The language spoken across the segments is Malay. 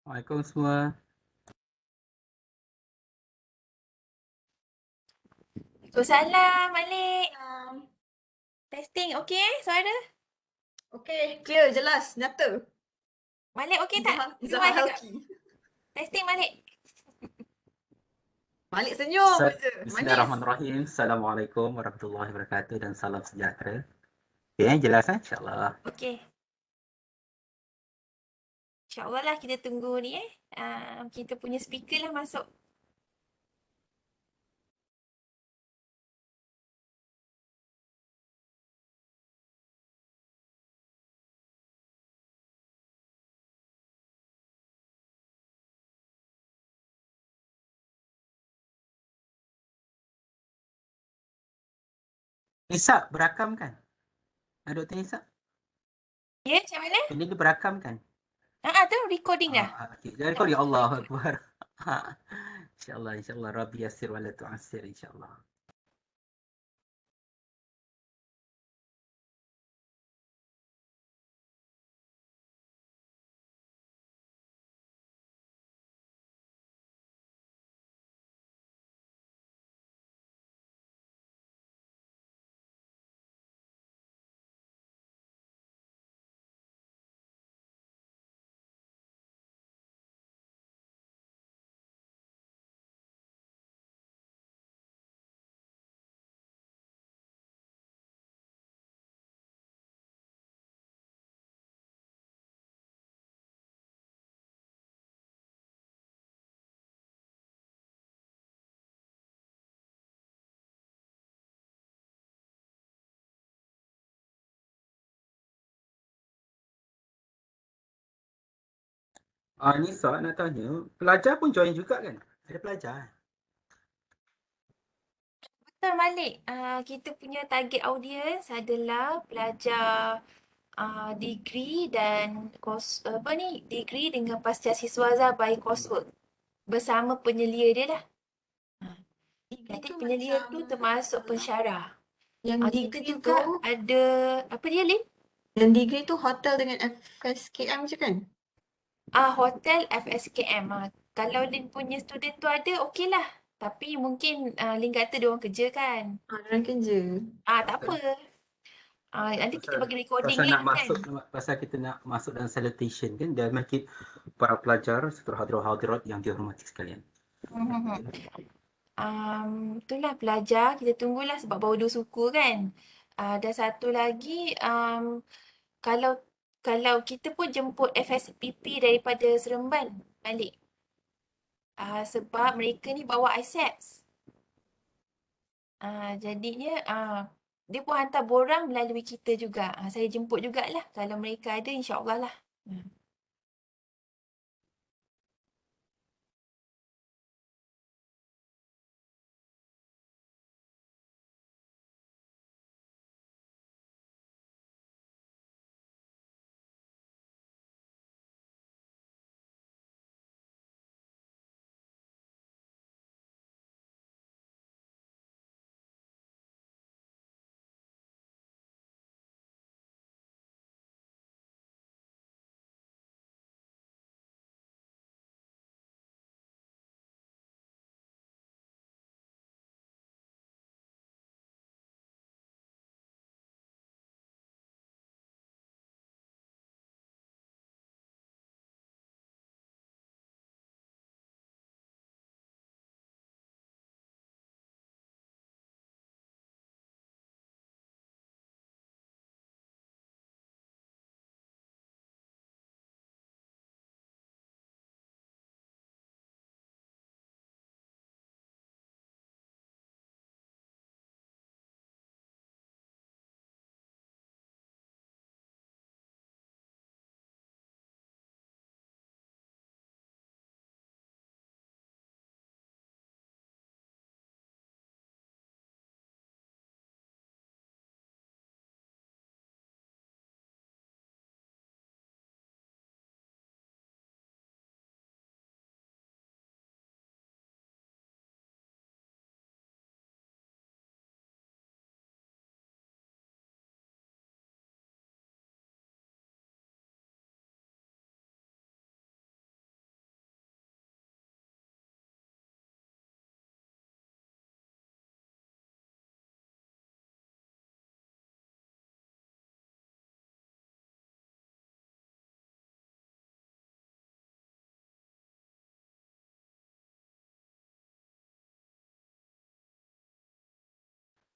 Assalamualaikum semua. Waalaikumsalam, Malik. Testing, okey suara? Okey, clear, jelas, nyata. Malik okey tak? Izahat Keluar cakap. healthy. Testing, Malik. Malik senyum je, manis. Bismillahirrahmanirrahim. Assalamualaikum warahmatullahi wabarakatuh dan salam sejahtera. Okay, jelas insyaAllah. Okey. InsyaAllah lah kita tunggu ni kita punya speaker lah masuk. Isak berakam kan? Dr. Isak? Ya, macam mana? Ini dia berakam kan? Tu recording dah. Okay. Jadi kau ya Allah Akbar. InsyaAllah. Rabbi yasir wa la tu'asir insyaAllah. Nisa nak tanya, pelajar pun join juga kan? Ada pelajar kan? Betul, Malik. Kita punya target audience adalah pelajar degree dan degree dengan pascasiswaza by coursework bersama penyelia dia lah. Nanti penyelia tu termasuk pensyarah. Yang Kita degree juga tu, ada apa dia, Lin? yang degree tu hotel dengan FSKM je kan? Hotel FSKM. Kalau Lin punya student tu ada, okey lah. Tapi mungkin Lin kata dia orang kerja kan. Orang kerja. Tak apa. Nanti kita bagi recording Pasal lah nak kan. masuk, pasal kita nak masuk dalam salutation kan, dan makin para pelajar serta hadirat yang dihormati sekalian. Itulah pelajar, kita tunggulah sebab baru 2 suku kan. Dan satu lagi, kalau kalau kita pun jemput FSPP daripada Seremban balik. Sebab mereka ni bawa ISEPS. Jadinya dia pun hantar borang melalui kita juga. Saya jemput jugalah. Kalau mereka ada, insyaAllah lah.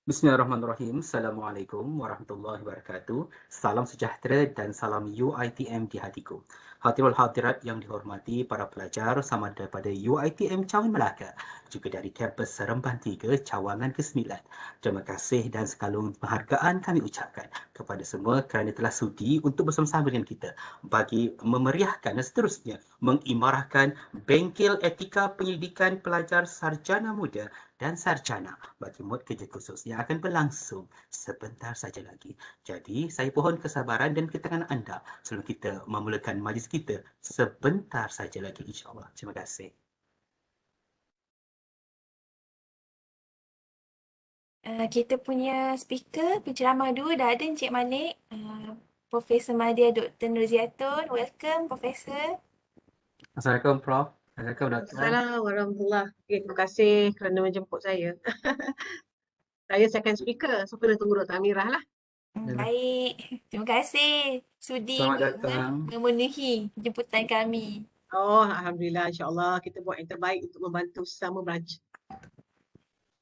Bismillahirrahmanirrahim. Assalamualaikum warahmatullahi wabarakatuh. Salam sejahtera dan salam UiTM di hatiku. Hadirul hadirat yang dihormati para pelajar sama daripada UiTM Cawangan Melaka, juga dari kampus Seremban 3 Cawangan ke-9. Terima kasih dan sekalung penghargaan kami ucapkan kepada semua kerana telah sudi untuk bersama-sama dengan kita bagi memeriahkan dan seterusnya mengimarahkan Bengkel Etika Penyelidikan Pelajar Sarjana Muda dan Sarjana bagi mod kerja kursus yang akan berlangsung sebentar saja lagi. Jadi, saya pohon kesabaran dan ketenangan anda sebelum kita memulakan majlis kita sebentar saja lagi, insyaAllah. Terima kasih. Kita punya speaker, penceramah dua dah ada Encik Malik. Profesor Madia Dr. Nurziatun. Welcome, Profesor. Assalamualaikum, Prof. Assalamualaikum, Dr. Assalamualaikum warahmatullahi. Okay, terima kasih kerana menjemput saya. Saya second speaker, so kena tunggu Dr. Amirah lah. Baik. Terima kasih sudi Selamat datang. memenuhi jemputan kami. Oh, Alhamdulillah, insyaAllah kita buat yang terbaik untuk membantu sesama belajar.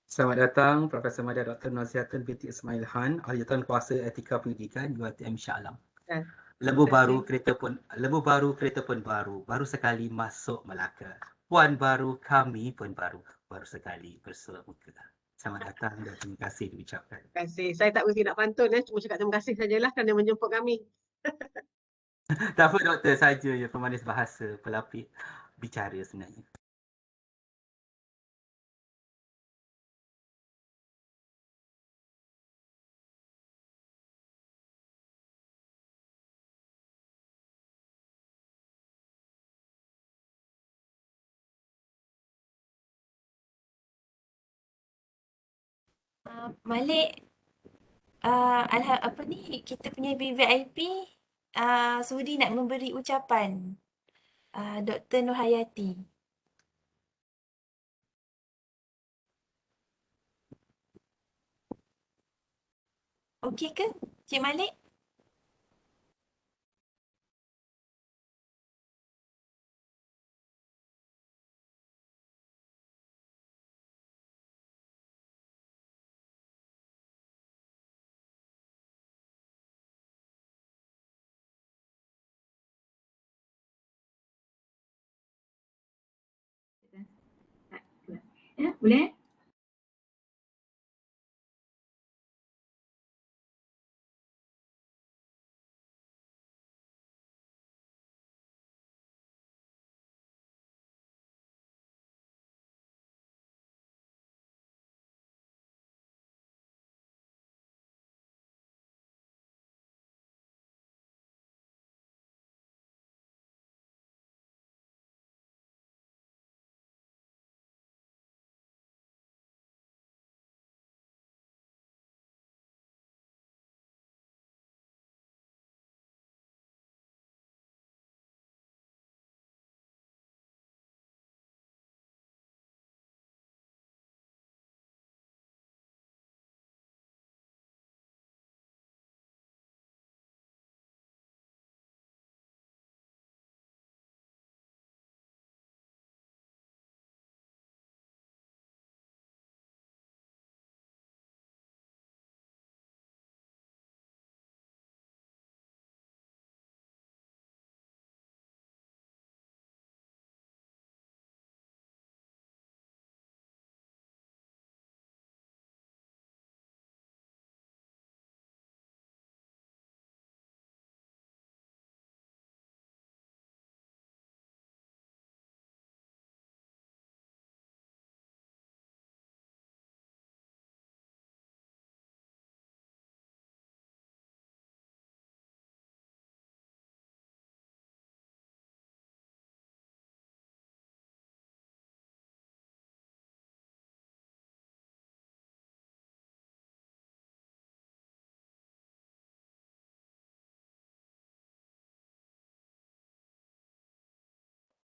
Selamat datang, Profesor Madia Dr. Naziatun binti Ismail Han, Ahli Kuasa Etika Pendidikan UiTM Shah Alam. Dan Lembu terima baru, kasih. kereta pun baru. Baru sekali masuk Melaka. Puan baru, kami pun baru. Baru sekali bersua muka. Selamat datang dan terima kasih diucapkan. Terima kasih. Saya tak mesti nak pantun, cuma cakap terima kasih sajalah kerana menjemput kami. Tak apa, Doktor, saja je pemanis bahasa, pelapis bicara sebenarnya. Malik, apa ni, kita punya VVIP sudi nak memberi ucapan. Dr. Nur Hayati. Okey ke, Cik Malik? Ya, boleh?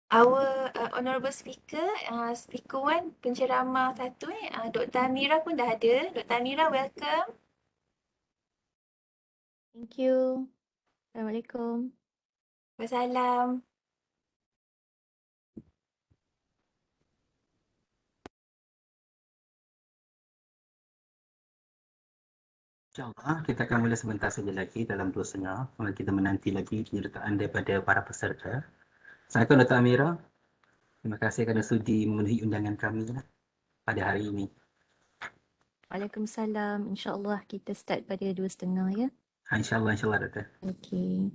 Our honorable speaker, speaker one, penceramah satu Dr. Amira pun dah ada. Dr. Amira, welcome. Thank you. Assalamualaikum. Wassalam. InsyaAllah kita akan mula sebentar saja lagi dalam 2.30. Kita menanti lagi penyertaan daripada para peserta. Assalamualaikum Dr. Amira. Terima kasih kerana sudi memenuhi undangan kami pada hari ini. Waalaikumsalam. InsyaAllah kita start pada 2.30 ya. InsyaAllah, insyaAllah Dr. Okey.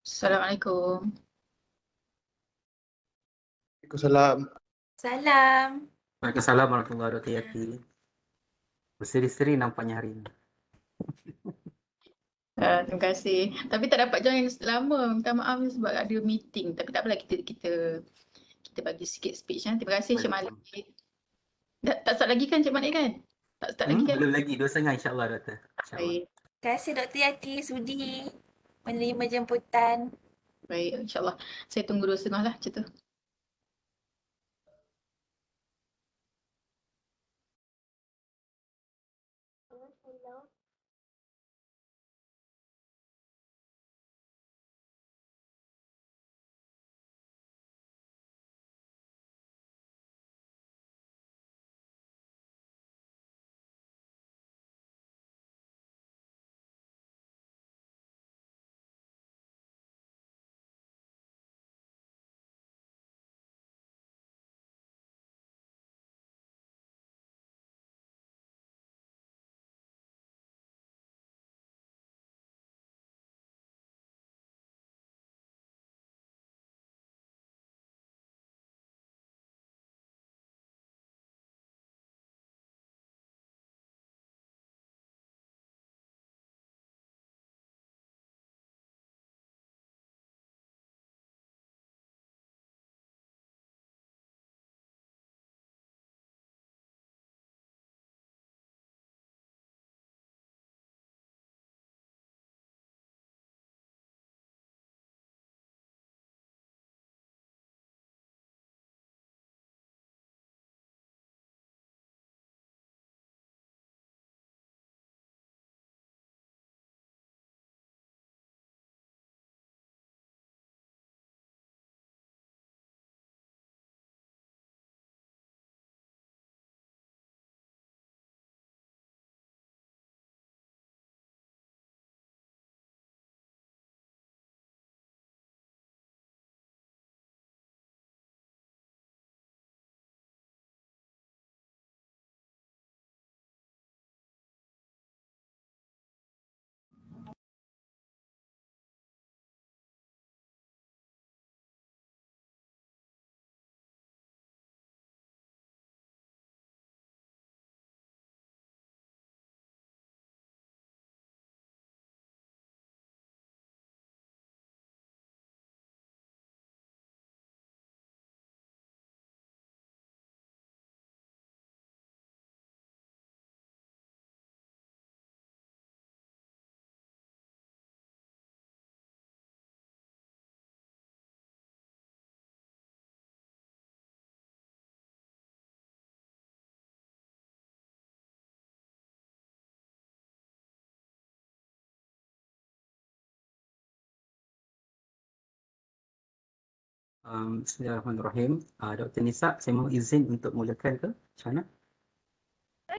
Assalamualaikum. Waalaikumsalam. Salam. Waalaikumsalam warahmatullahi wabarakatuh. Berseri-seri nampaknya hari ini. Terima kasih. Tapi tak dapat join lama. Minta maaf sebab ada meeting. Tapi tak apalah, kita bagi sikit speech. Terima kasih Cik Malik. Tak start lagi kan Cik Malik kan? Tak start lagi kan? Belum lagi, 2.30 insyaAllah Dr. InsyaAllah. Baik, Terima kasih Dr. Yati sudi menerima jemputan. baik. InsyaAllah. Saya tunggu 2.30 lah macam tu. Bismillahirrahmanirrahim. Dr. Nisa, saya mohon izin untuk mulakan ke? Macam mana?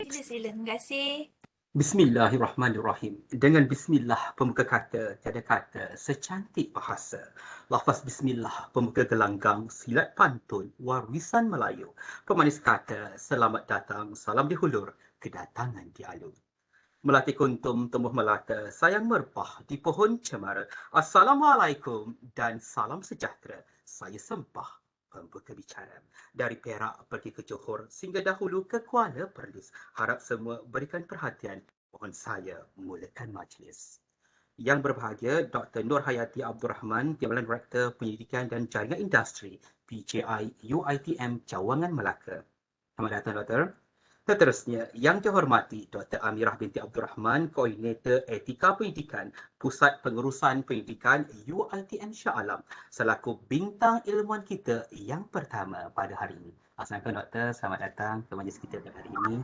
Sila. Terima kasih. Bismillahirrahmanirrahim. Dengan bismillah pembuka kata, tiada kata secantik bahasa. Lafaz bismillah pembuka gelanggang, silat pantun, warisan Melayu. Pemanis kata, selamat datang, salam dihulur, kedatangan dialun. Melati kuntum tumbuh melata, sayang merpah di pohon cemara. Assalamualaikum dan salam sejahtera. Saya sembah pembuka bicara. Dari Perak pergi ke Johor, singgah dahulu ke Kuala Perlis. Harap semua berikan perhatian. Mohon saya mulakan majlis. Yang berbahagia, Dr. Nur Hayati Abdul Rahman, Timbalan Rektor Penyidikan dan Jaringan Industri, PJI UiTM Cawangan Melaka. Selamat datang, Doktor. Seterusnya, yang dihormati Dr. Amirah binti Abdul Rahman, Koordinator Etika Penyelidikan, Pusat Pengurusan Penyidikan UiTM Shah Alam, selaku bintang ilmuwan kita yang pertama pada hari ini. Assalamualaikum Doktor, selamat datang ke majlis kita pada hari ini.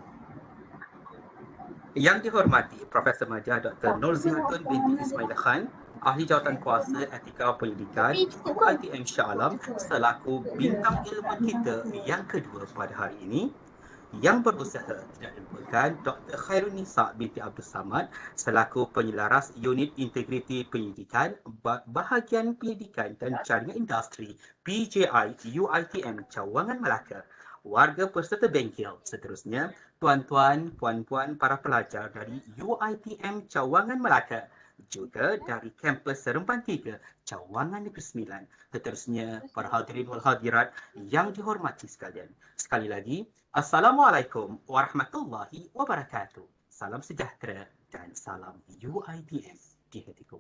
Yang dihormati Profesor Majah Dr. Nur Zihatun binti Ismail Khan, Ahli Jawatan Kuasa Etika Penyelidikan UiTM Shah Alam, selaku bintang ilmuwan kita yang kedua pada hari ini. Yang berusaha tidak dilupakan Dr. Khairul Nisa binti Abdul Samad selaku penyelaras Unit Integriti Penyidikan Bahagian Penyidikan dan Jaringan Industri PJI UiTM Cawangan Melaka. Warga peserta bengkel seterusnya, tuan-tuan, puan-puan para pelajar dari UiTM Cawangan Melaka, juga dari kampus Seremban 3 Cawangan Negeri Sembilan. Seterusnya, para hadirin wal hadirat yang dihormati sekalian. Sekali lagi, Assalamualaikum warahmatullahi wabarakatuh. Salam sejahtera dan salam UiTM di hatiku.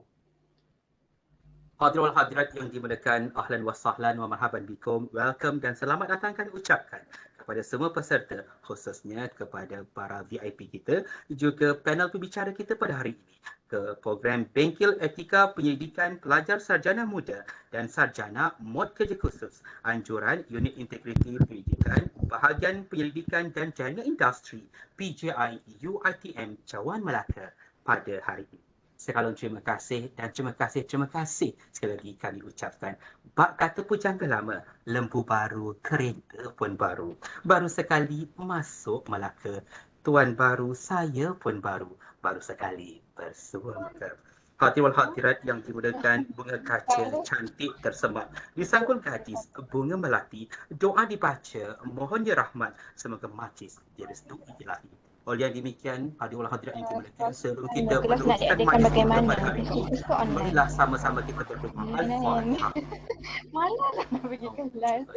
Hadirin wal hadirat yang dimuliakan, ahlan wa sahlan wa marhaban bikum. Welcome dan selamat datang kami ucapkan kepada semua peserta, khususnya kepada para VIP kita, juga panel pembicara kita pada hari ini ke program Bengkel Etika Penyelidikan Pelajar Sarjana Muda dan Sarjana Mod Kerja Kursus, anjuran Unit Integriti Penyidikan, Bahagian Penyelidikan dan Jaringan Industri PJI UiTM Cawangan Melaka pada hari ini. Sekalon terima kasih dan terima kasih sekali lagi kami ucapkan. Bak kata pujangga lama, lembu baru, kereta pun baru. Baru sekali masuk Melaka, tuan baru, saya pun baru sekali bersua muka. Hadirin wal hadirat yang dimuliakan, bunga kaca cantik tersemat disangkul gadis bunga melati, doa dibaca, mohon ya rahmat, semoga majlis direstui ilahi. Oleh yang demikian, hadirin wal hadirat yang dimuliakan, sebelum kita meneruskan majlis kita pada hari ini, marilah sama-sama kita berdoa Al-Fatihah. Mana nak pergi kelas?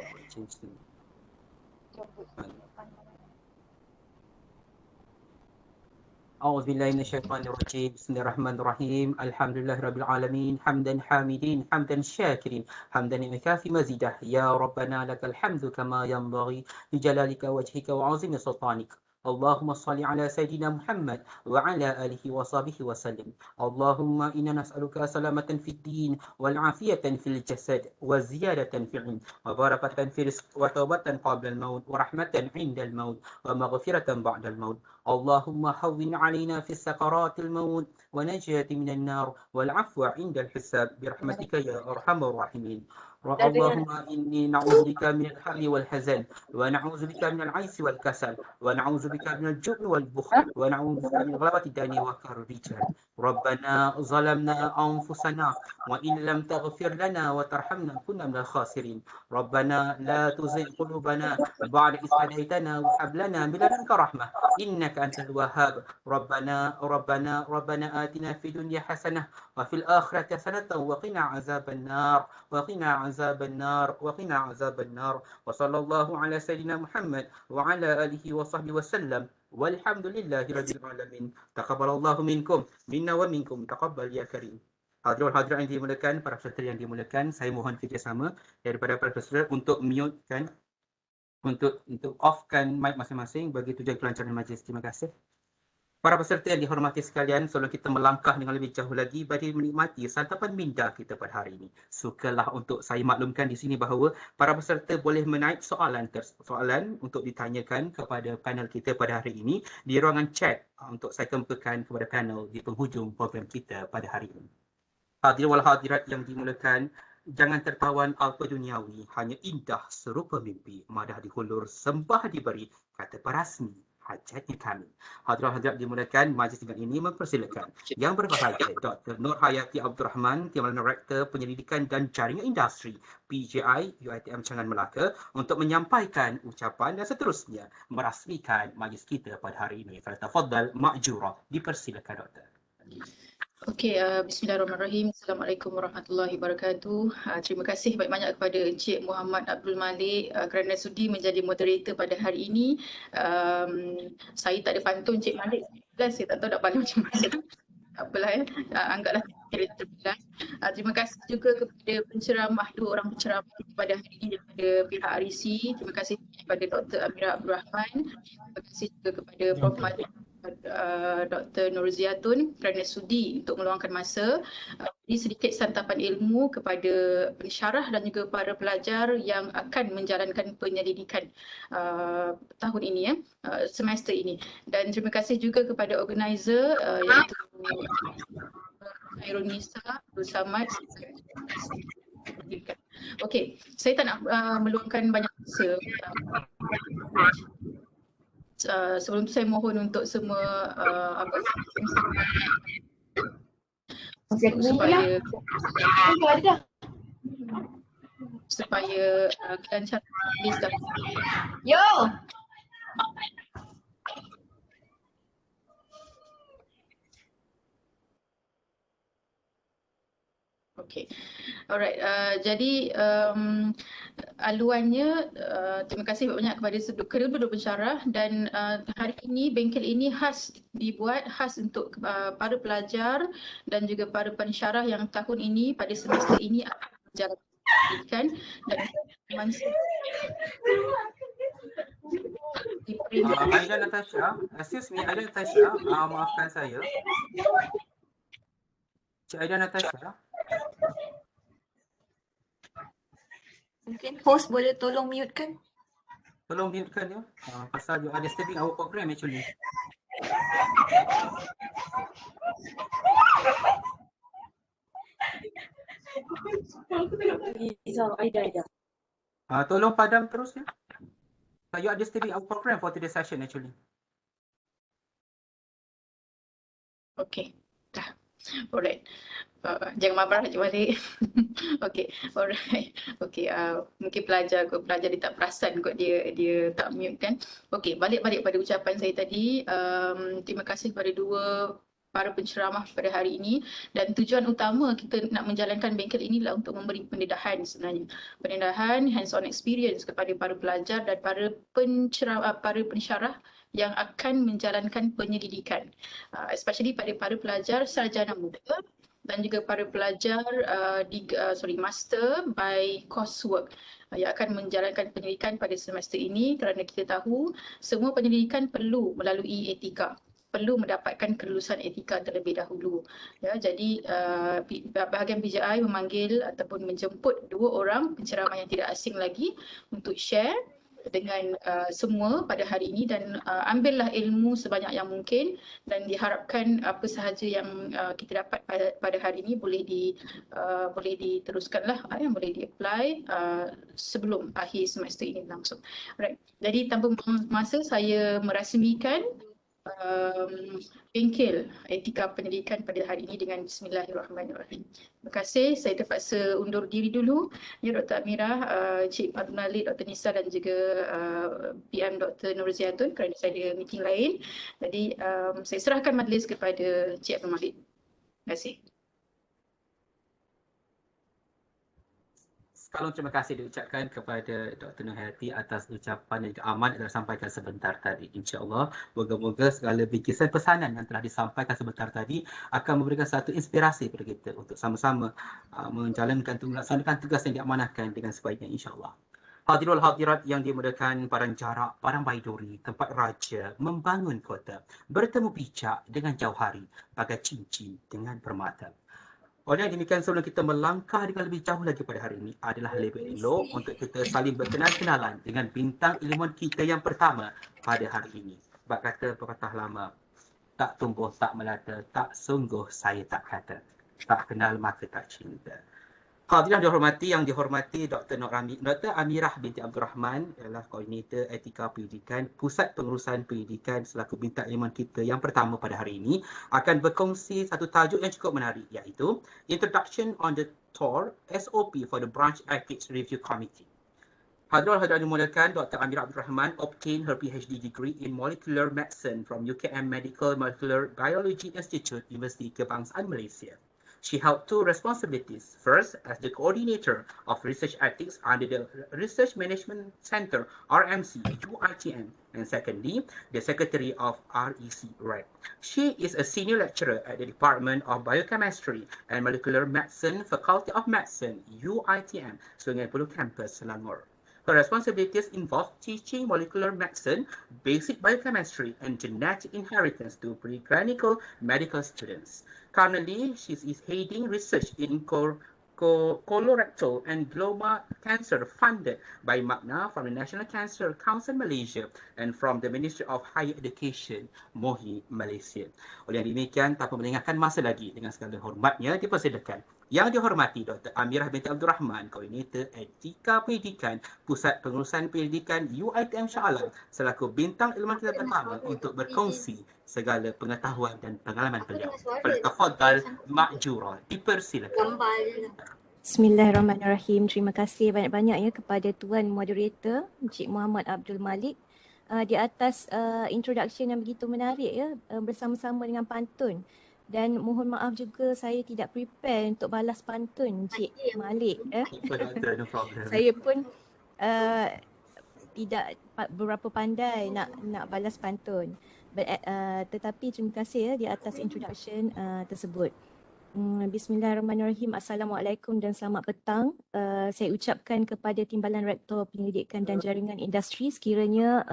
أعوذ بالله من الشيطان الرجيم. بسم الله الرحمن الرحيم. الحمد لله رب العالمين، حمدا حامدين، حمدا شاكرين، حمدا يكافي مزيده. يا ربنا لك الحمد كما ينبغي لجلالك وجهك وعظيم سلطانك. اللهم صل على سيدنا محمد وعلى آله وصحبه وسلم. اللهم إنا نسألك سلامة في الدين والعافية في الجسد وزيادة في العلم وبركة في الرزق وتوبة قبل الموت ورحمة عند الموت ومغفرة بعد الموت. اللهم هون علينا في سكرات الموت ونجاة من النار والعفو عند الحساب برحمتك يا أرحم الراحمين. اللهم إني نعوذ بك من الهم والحزن ونعوذ بك من العيس والكسل ونعوذ بك من الجبن والبخل ونعوذ بك من غلبة الدين وكر الرجال. ربنا ظلمنا أنفسنا وإن لم تغفر لنا وترحمنا كنا من الخاسرين. ربنا لا تزغ قلوبنا بعد إذ هديتنا وهب لنا من لدنك رحمة إنك أنت الوهاب. ربنا آتنا في الدنيا حسنة وفي الآخرة حسنة وقنا عذاب النار وقنا عذاب النار وصلى الله على سيدنا محمد وعلى آله وصحبه وسلم والحمد لله رب العالمين. تقبل الله منكم منا ومنكم تقبل يا كريم. Hadirin hadirat yang dimuliakan, para peserta yang dimuliakan, saya mohon kerjasama daripada para peserta untuk mute-kan, untuk off-kan mic masing-masing bagi tujuan kelancaran majlis. Terima kasih. Para peserta yang dihormati sekalian, sebelum kita melangkah dengan lebih jauh lagi bagi menikmati santapan minda kita pada hari ini, sukalah untuk saya maklumkan di sini bahawa para peserta boleh menaik soalan untuk ditanyakan kepada panel kita pada hari ini di ruangan chat untuk saya kemukakan kepada panel di penghujung program kita pada hari ini. Hadirin wal hadirat yang dimuliakan, Jangan tertawan alpa duniawi, hanya indah serupa mimpi. Madah dihulur, sembah diberi, kata parasmi, hajatnya kami. Hadirat-hadirat dimulakan, majlis dengan ini mempersilakan Yang berbahagia Dr. Nur Hayati Abdul Rahman, Timbalan Rektor Penyelidikan dan Jaringan Industri PJI UiTM Cangan Melaka untuk menyampaikan ucapan dan seterusnya merasmikan majlis kita pada hari ini. Falyatafaddal ma'jura. Dipersilakan Doktor. Okey, bismillahirrahmanirrahim. Assalamualaikum warahmatullahi wabarakatuh. Terima kasih banyak-banyak kepada Encik Muhammad Abdul Malik kerana sudi menjadi moderator pada hari ini. Saya tak ada pantun Encik Malik, saya tak tahu nak balik macam mana. Tak apalah ya, anggaplah kira terbelas. Terima kasih juga kepada penceramah, dua orang penceramah pada hari ini daripada pihak REC. Terima kasih kepada Dr. Amira Abdul Rahman. Terima kasih juga kepada Prof. Malik Dr. Nurziatun kerana sudi untuk meluangkan masa. Ini sedikit santapan ilmu kepada pensyarah dan juga para pelajar yang akan menjalankan penyelidikan tahun ini, semester ini. Dan terima kasih juga kepada organizer iaitu Khairul Nisa, Abdul Samad. Okey, saya tak nak meluangkan banyak masa. Sebelum tu saya mohon untuk semua supaya kelancaran majlis dapat. Yo! Okey, alright. Jadi aluannya, terima kasih banyak kepada kedua-dua pensyarah dan hari ini bengkel ini dibuat khas untuk para pelajar dan juga para pensyarah yang tahun ini pada semester ini akan menjalankan pendidikan dan Aida Natasha, excuse me, Aida Natasha, maafkan saya. Cik Aida Natasha. Mungkin host boleh tolong mute kan? Tolong mute-kan ya. Pasal you are disturbing our program actually. Tolong padam terus ya. You are disturbing our program for today's session actually. Okey, dah. Alright. Jangan marah je balik. Okey, alright. Okey, mungkin pelajar dia tak perasan kot dia tak mute kan. Okey, balik pada ucapan saya tadi. Terima kasih kepada para penceramah pada hari ini dan tujuan utama kita nak menjalankan bengkel inilah untuk memberi pendedahan sebenarnya. Pendedahan hands-on experience kepada para pelajar dan para pensyarah yang akan menjalankan penyelidikan. Especially pada para pelajar sarjana muda dan juga para pelajar master by Coursework yang akan menjalankan penyelidikan pada semester ini kerana kita tahu semua penyelidikan perlu melalui etika, perlu mendapatkan kelulusan etika terlebih dahulu. Ya, jadi bahagian PJI memanggil ataupun menjemput dua orang penceramah yang tidak asing lagi untuk share dengan semua pada hari ini dan ambillah ilmu sebanyak yang mungkin dan diharapkan apa sahaja yang kita dapat pada hari ini boleh diteruskanlah, boleh di-apply sebelum akhir semester ini langsung. Alright. Jadi tanpa masa saya merasmikan Bengkel Etika Penyelidikan pada hari ini dengan Bismillahirrahmanirrahim. Terima kasih. Saya terpaksa undur diri dulu. Ya, Dr. Amira, Cik Abdul Malik, Dr. Nisa dan juga PM Dr. Nurziatun kerana saya ada meeting lain. Jadi saya serahkan majlis kepada Cik Abdul Malik. Terima kasih. Salam terima kasih diucapkan kepada Dr. Nur Hayati atas ucapan yang aman yang disampaikan sebentar tadi. InsyaAllah, moga-moga segala bingkisan pesanan yang telah disampaikan sebentar tadi akan memberikan satu inspirasi kepada kita untuk sama-sama melaksanakan tugas yang diamanahkan dengan sebaiknya insyaAllah. Hadirul hadirat yang dimuliakan padang jarak, padang baiduri, tempat raja membangun kota, bertemu bijak dengan jauh hari, bagai cincin dengan permata. Oleh demikian, sebelum kita melangkah dengan lebih jauh lagi pada hari ini adalah lebih elok untuk kita saling berkenal-kenalan dengan bintang ilmuwan kita yang pertama pada hari ini. Sebab kata pepatah lama, tak tumbuh tak melata, tak sungguh saya tak kata, tak kenal maka tak cinta. Hadirin yang dihormati Dr. Amirah binti Abdul Rahman adalah Koordinator Etika Penyelidikan Pusat Pengurusan Pendidikan selaku bintang ilmuwan kita yang pertama pada hari ini akan berkongsi satu tajuk yang cukup menarik iaitu Introduction on the TOR SOP for the Branch Ethics Review Committee. Hadirin dimulakan, Dr. Amirah Abdul Rahman obtained her PhD degree in Molecular Medicine from UKM Medical Molecular Biology Institute, Universiti Kebangsaan Malaysia. She held two responsibilities. First, as the coordinator of research ethics under the Research Management Center, RMC, UITM, and secondly, the secretary of REC. She is a senior lecturer at the Department of Biochemistry and Molecular Medicine, Faculty of Medicine, UITM, Sungai Buloh Campus, Selangor. Her responsibilities involve teaching molecular medicine, basic biochemistry, and genetic inheritance to preclinical medical students. Currently, she is heading research in colorectal and gloma cancer funded by Magna from the National Cancer Council Malaysia and from the Ministry of Higher Education, MOHI, Malaysia. Oleh yang demikian, tanpa melengahkan masa lagi, dengan segala hormatnya dipersilakan Yang dihormati Dr. Amirah binti Abdul Rahman, Koordinator Etika Penyelidikan Pusat Pengurusan Pendidikan UITM Shah Alam selaku bintang ilmuwan kita pertama untuk berkongsi segala pengetahuan dan pengalaman beliau. Tafadhal ma'jura. Dipersilakan. Bismillahirrahmanirrahim. Terima kasih banyak-banyak ya kepada Tuan Moderator Encik Muhammad Abdul Malik di atas introduction yang begitu menarik ya, bersama-sama dengan pantun. Dan mohon maaf juga saya tidak prepare untuk balas pantun Encik Malik. No problem. Saya pun tidak berapa pandai nak balas pantun. Tetapi terima kasih ya di atas introduction tersebut. Bismillahirrahmanirrahim. Assalamualaikum dan selamat petang. Saya ucapkan kepada Timbalan Rektor Penyelidikan dan Jaringan Industri sekiranya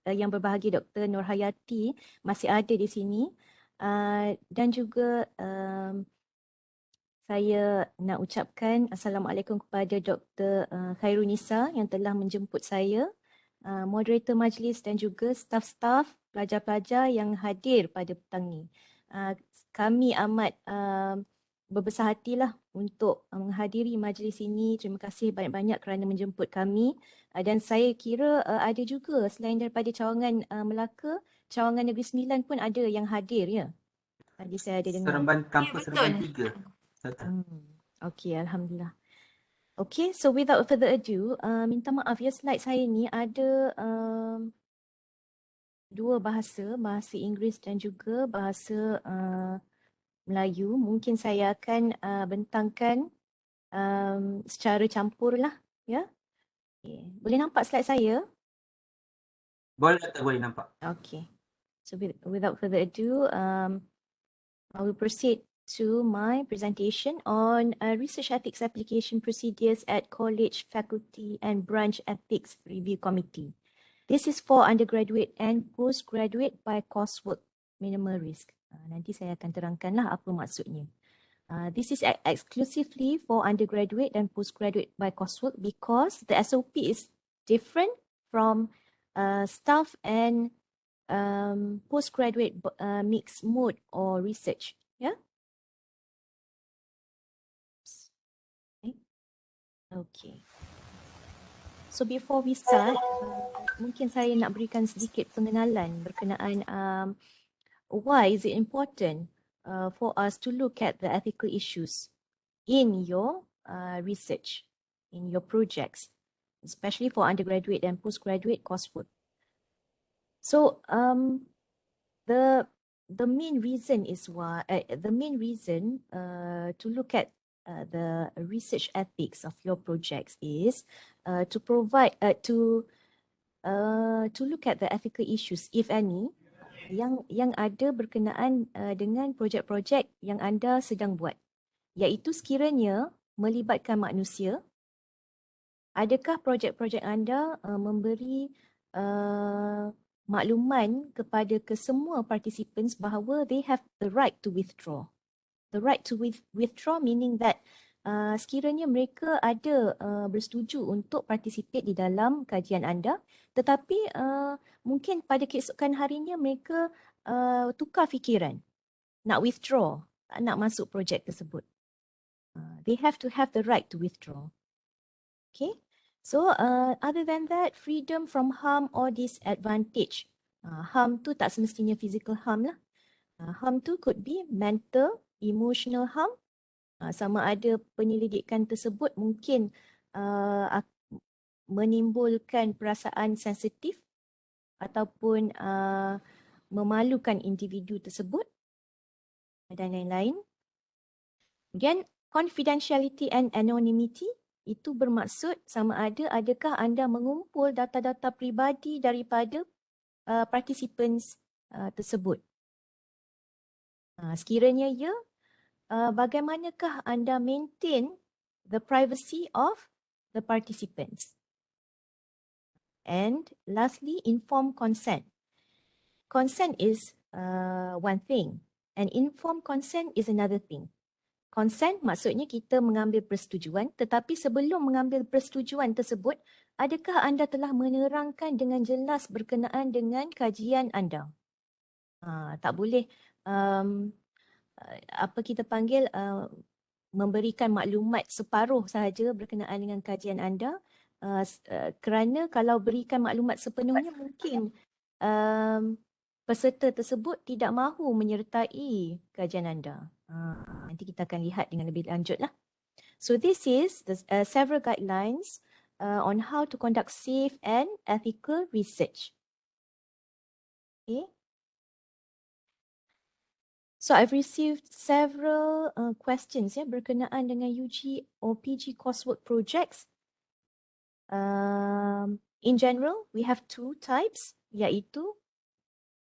yang berbahagia Dr. Nurhayati masih ada di sini. Dan juga saya nak ucapkan Assalamualaikum kepada Dr. Khairunisa yang telah menjemput saya, moderator majlis dan juga staf-staf pelajar-pelajar yang hadir pada petang ni. Kami amat berbesar hatilah untuk menghadiri majlis ini. Terima kasih banyak-banyak kerana menjemput kami. Dan saya kira ada juga selain daripada cawangan Melaka, cawangan Negeri Sembilan pun ada yang hadir ya. Tadi saya ada dengar. Seremban kampus Seremban 3. Okey, alhamdulillah. Okay, so without further ado, minta maaf ya, slide saya ni ada dua bahasa, bahasa Inggeris dan juga bahasa Melayu. Mungkin saya akan bentangkan secara campur lah ya. Okay. Boleh nampak slide saya? Boleh nampak. Okay. So without further ado, I will proceed to my presentation on Research Ethics Application Procedures at College, Faculty and Branch Ethics Review Committee. This is for undergraduate and postgraduate by coursework minimal risk. Nanti saya akan terangkanlah apa maksudnya. This is exclusively for undergraduate and postgraduate by coursework because the SOP is different from staff and postgraduate mixed mode or research. Yeah. Okay. So before we start, mungkin saya nak berikan sedikit pengenalan berkenaan why is it important for us to look at the ethical issues in your research, in your projects, especially for undergraduate and postgraduate coursework. So the main reason is to look at the research ethics of your projects is to provide to look at the ethical issues, if any, yang ada berkenaan dengan projek-projek yang anda sedang buat, iaitu sekiranya melibatkan manusia. Adakah projek-projek anda memberi makluman kepada kesemua participants bahawa they have the right to withdraw. The right to withdraw meaning that sekiranya mereka ada bersetuju untuk participate di dalam kajian anda, tetapi mungkin pada keesokan harinya mereka tukar fikiran, nak withdraw, tak nak masuk projek tersebut. they have to have the right to withdraw. Okay, so other than that, freedom from harm or disadvantage. Harm tu tak semestinya physical harm lah. Harm tu could be mental, emotional harm. Sama ada penyelidikan tersebut mungkin menimbulkan perasaan sensitif ataupun memalukan individu tersebut dan lain-lain. Kemudian confidentiality and anonymity itu bermaksud sama ada adakah anda mengumpul data-data peribadi daripada participants tersebut. Sekiranya ya, bagaimanakah anda maintain the privacy of the participants? And lastly, informed consent. Consent is one thing and informed consent is another thing. Consent maksudnya kita mengambil persetujuan, tetapi sebelum mengambil persetujuan tersebut, adakah anda telah menerangkan dengan jelas berkenaan dengan kajian anda? Tak boleh apa kita panggil memberikan maklumat separuh sahaja berkenaan dengan kajian anda, kerana kalau berikan maklumat sepenuhnya mungkin peserta tersebut tidak mahu menyertai kajian anda. Nanti kita akan lihat dengan lebih lanjut lah. So this is the several guidelines on how to conduct safe and ethical research. Okay. So I've received several questions berkenaan dengan UG or PG coursework projects. In general, we have two types, iaitu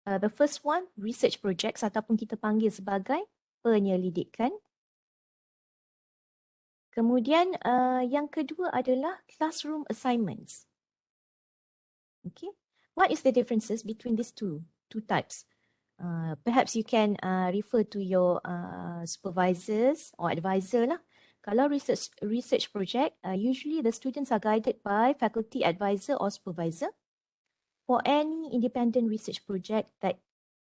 the first one, research projects ataupun kita panggil sebagai penyelidikan. Kemudian yang kedua adalah classroom assignments. Okay, what is the differences between these two types? Perhaps you can refer to your supervisors or advisor lah. Kalau research project, usually the students are guided by faculty advisor or supervisor for any independent research project that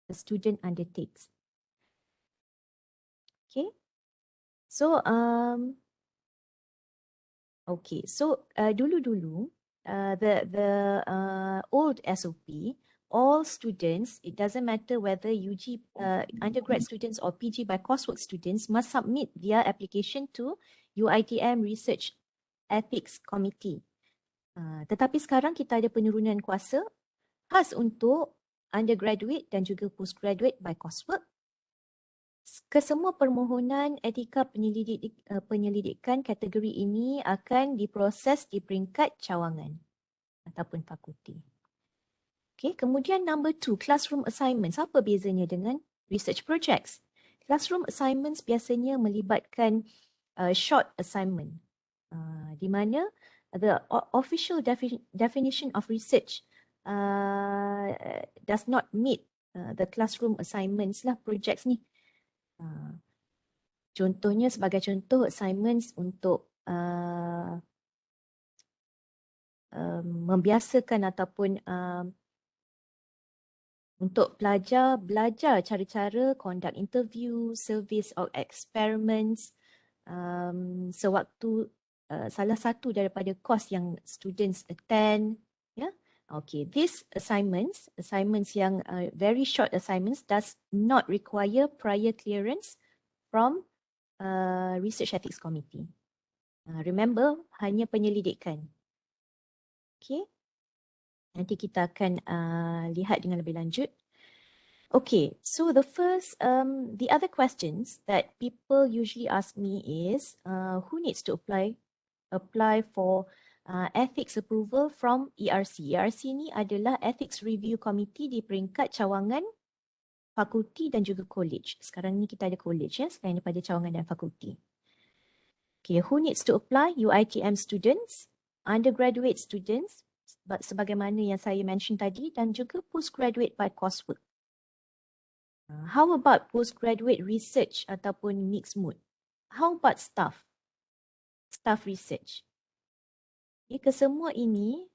the student undertakes. Okay, so dulu-dulu the old SOP, all students, it doesn't matter whether UG undergrad students or PG by coursework students, must submit their application to UITM Research Ethics Committee. Tetapi sekarang kita ada penurunan kuasa khas untuk undergraduate dan juga postgraduate by coursework. Kesemua permohonan etika penyelidikan kategori ini akan diproses di peringkat cawangan ataupun fakulti. Okay, kemudian number 2, classroom assignments. Apa bezanya dengan research projects? Classroom assignments biasanya melibatkan short assignment, di mana the official definition of research does not meet the classroom assignments lah, projects ni. Contohnya, sebagai contoh, assignments untuk membiasakan ataupun untuk pelajar belajar cara-cara conduct interview, service or experiments sewaktu salah satu daripada course yang students attend. Ya, okay. These assignments yang very short assignments does not require prior clearance from Research Ethics Committee. Remember, hanya penyelidikan. Okay. Nanti kita akan lihat dengan lebih lanjut. Okay, so the first, the other questions that people usually ask me is, who needs to apply for ethics approval from ERC? ERC ni adalah Ethics Review Committee di peringkat cawangan, fakulti dan juga college. Sekarang ni kita ada college ya, selain daripada cawangan dan fakulti. Okay, who needs to apply? UITM students, undergraduate students, sebagaimana yang saya mention tadi, dan juga postgraduate by coursework. How about postgraduate research ataupun mixed mood? How about staff research? Okay, kesemua ini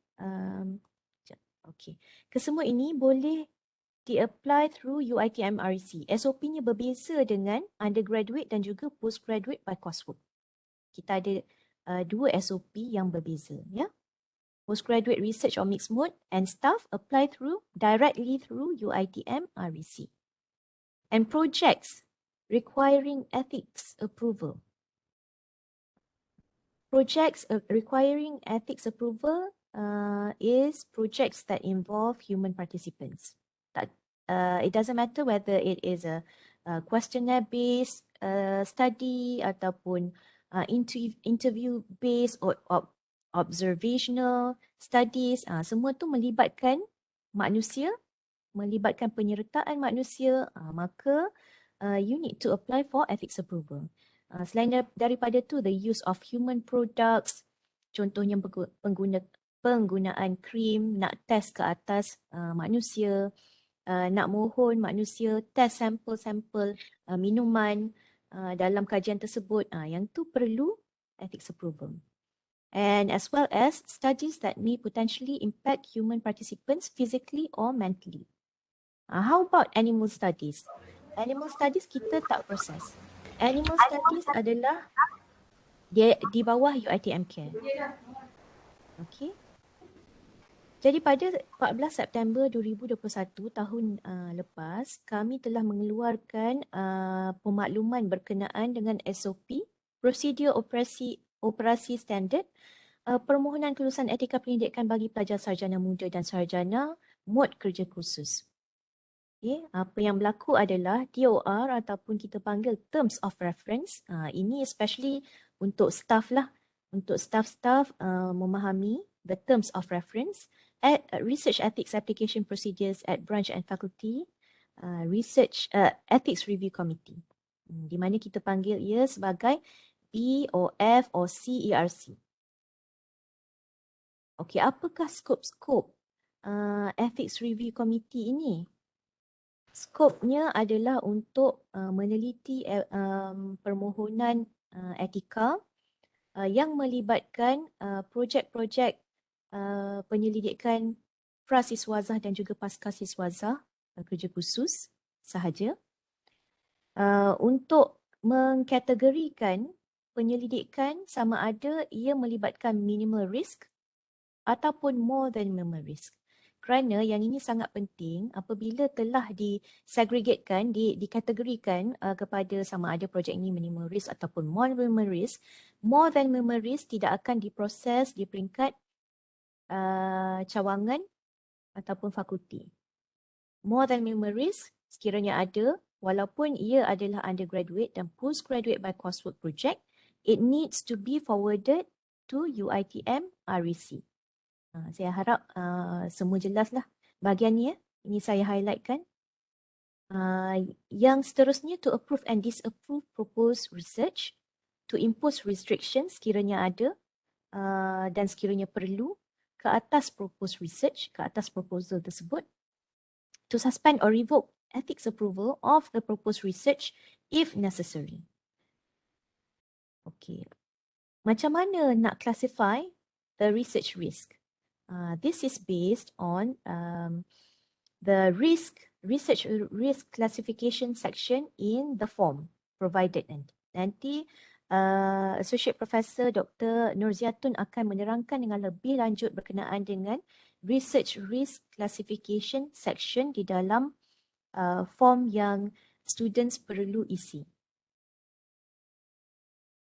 kesemua ini boleh di-apply through UITM RC. SOP-nya berbeza dengan undergraduate dan juga postgraduate by coursework. kita ada dua SOP yang berbeza, ya. Postgraduate research or mixed mode and staff apply directly through UITM REC. And projects requiring ethics approval. Projects requiring ethics approval is projects that involve human participants. It doesn't matter whether it is a questionnaire-based study ataupun interview-based or observational studies. Semua tu melibatkan manusia, melibatkan penyertaan manusia, maka you need to apply for ethics approval. Selain daripada tu, the use of human products, contohnya penggunaan krim, nak test ke atas manusia, nak mohon manusia test sampel-sampel minuman dalam kajian tersebut, yang tu perlu ethics approval. And as well as studies that may potentially impact human participants physically or mentally. How about animal studies? Animal studies kita tak proses. Animal studies adalah dia di bawah UITM Care. Okay. Jadi pada 14 September 2021 tahun lepas, kami telah mengeluarkan pemakluman berkenaan dengan SOP, prosedur operasi standard, permohonan kelulusan etika pendidikan bagi pelajar sarjana muda dan sarjana mod kerja kursus. Okay, apa yang berlaku adalah TOR ataupun kita panggil Terms of Reference. Ini especially untuk staff lah. Untuk staff memahami the Terms of Reference at Research Ethics Application Procedures at Branch and Faculty Research Ethics Review Committee. Di mana kita panggil ia sebagai B or F or C ERC. Okey, apakah skop Ethics Review Committee ini? Skopnya adalah untuk meneliti permohonan etika yang melibatkan projek-projek penyelidikan prasiswazah dan juga pascasiswazah kerja khusus sahaja untuk mengkategorikan penyelidikan sama ada ia melibatkan minimal risk ataupun more than minimal risk. Kerana yang ini sangat penting apabila telah disegregatekan, dikategorikan kepada sama ada projek ini minimal risk ataupun more than minimal risk tidak akan diproses di peringkat cawangan ataupun fakulti. More than minimal risk sekiranya ada, walaupun ia adalah undergraduate dan postgraduate by Coursework Project, it needs to be forwarded to UITM REC. Saya harap semua jelas lah bahagian ni ya. Ini saya highlightkan. Yang seterusnya, to approve and disapprove proposed research, to impose restrictions sekiranya ada dan sekiranya perlu ke atas proposed research, ke atas proposal tersebut, to suspend or revoke ethics approval of the proposed research if necessary. Okay. Macam mana nak classify the research risk? This is based on the research risk classification section in the form provided. Nanti Associate Professor Dr. Nurziatun akan menerangkan dengan lebih lanjut berkenaan dengan research risk classification section di dalam form yang students perlu isi.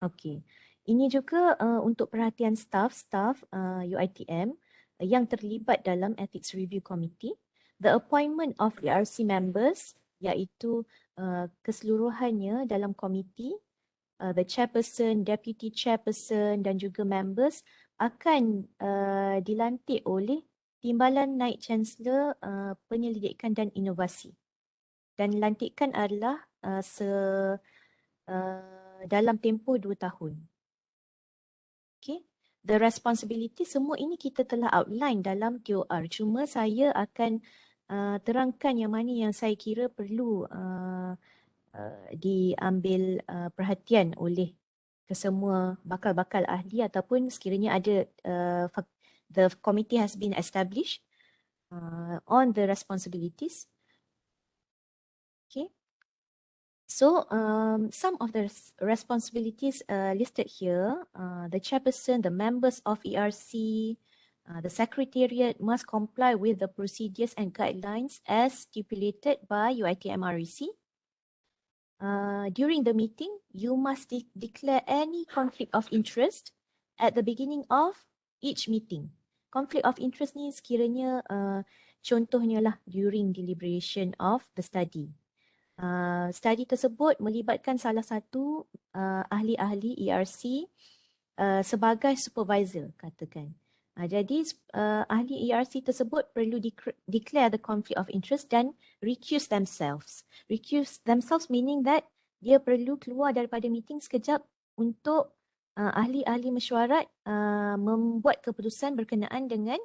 Okay. Ini juga untuk perhatian staff UITM yang terlibat dalam Ethics Review Committee, the appointment of ERC members iaitu keseluruhannya dalam komiti, the chairperson, deputy chairperson dan juga members akan dilantik oleh Timbalan Naik Chancellor Penyelidikan dan Inovasi. Dan lantikan adalah dalam tempoh 2 tahun. Okay. The responsibility, semua ini kita telah outline dalam TOR. Cuma saya akan terangkan yang mana yang saya kira perlu diambil perhatian oleh kesemua bakal-bakal ahli ataupun sekiranya ada the committee has been established on the responsibilities. Okay. So some of the responsibilities listed here, the chairperson, the members of ERC, the secretariat must comply with the procedures and guidelines as stipulated by UiTM REC. During the meeting, you must declare any conflict of interest at the beginning of each meeting. Conflict of interest ni sekiranya contohnya lah during deliberation of the study. Study tersebut melibatkan salah satu ahli-ahli ERC sebagai supervisor, katakan. Jadi ahli ERC tersebut perlu declare the conflict of interest dan recuse themselves. Recuse themselves meaning that dia perlu keluar daripada meeting sekejap untuk ahli-ahli mesyuarat membuat keputusan berkenaan dengan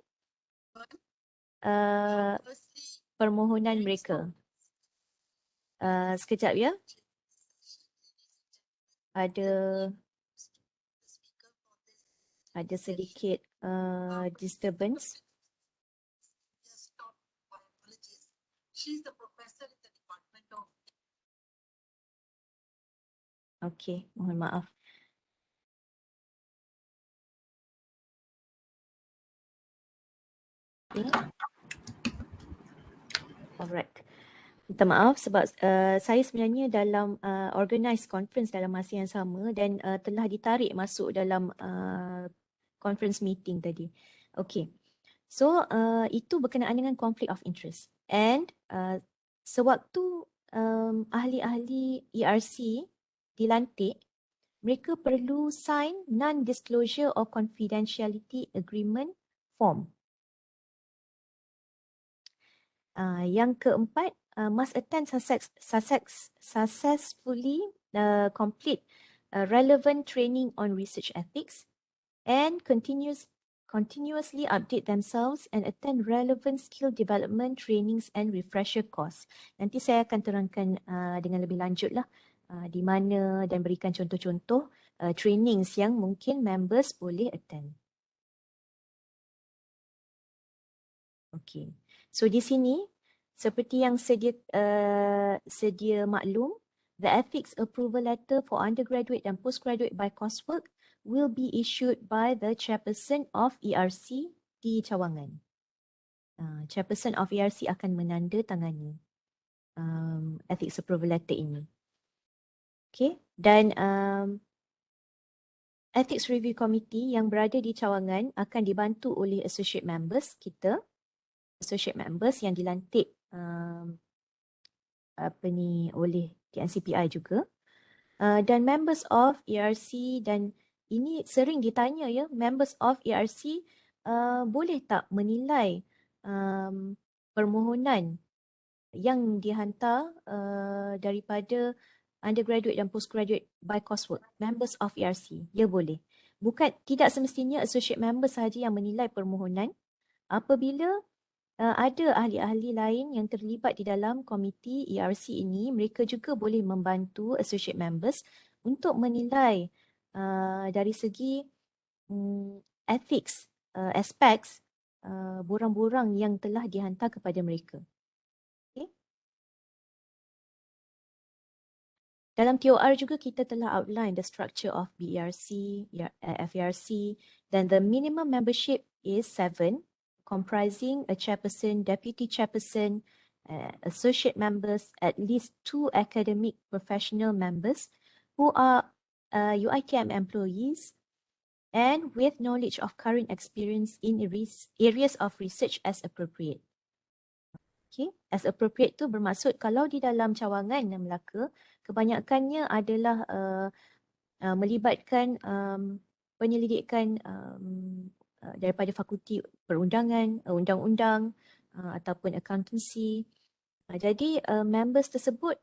permohonan mereka. Sekejap ya. Ada sedikit disturbance. Okey, mohon maaf. Alright. Minta maaf sebab saya sebenarnya dalam organize conference dalam masa yang sama dan telah ditarik masuk dalam conference meeting tadi. Okay. So itu berkenaan dengan conflict of interest. And sewaktu ahli-ahli ERC dilantik, mereka perlu sign non-disclosure or confidentiality agreement form. Yang keempat, must attend successfully complete relevant training on research ethics and continuously update themselves and attend relevant skill development trainings and refresher course. Nanti saya akan terangkan dengan lebih lanjut lah di mana dan berikan contoh-contoh trainings yang mungkin members boleh attend. Okay. So di sini seperti yang sedia maklum, the ethics approval letter for undergraduate dan postgraduate by coursework will be issued by the chairperson of ERC di Cawangan. Chairperson of ERC akan menandatangani ethics approval letter ini. Okay, dan ethics review committee yang berada di Cawangan akan dibantu oleh associate members kita. Associate members yang dilantik oleh TNCPI juga, dan members of ERC, dan ini sering ditanya ya, members of ERC boleh tak menilai permohonan yang dihantar daripada undergraduate dan postgraduate by coursework. Members of ERC, ya boleh. Tidak semestinya associate members sahaja yang menilai permohonan. Apabila ada ahli-ahli lain yang terlibat di dalam komiti ERC ini, mereka juga boleh membantu associate members untuk menilai dari segi ethics, aspects borang-borang yang telah dihantar kepada mereka. Okay. Dalam TOR juga kita telah outline the structure of BERC, FERC, dan the minimum membership is 7. Comprising a chairperson, deputy chairperson, associate members, at least 2 academic professional members who are UiTM employees and with knowledge of current experience in areas of research as appropriate. Okay, as appropriate tu bermaksud kalau di dalam cawangan dan Melaka, kebanyakannya adalah melibatkan penyelidikan daripada fakulti perundangan, undang-undang ataupun accountancy. Jadi members tersebut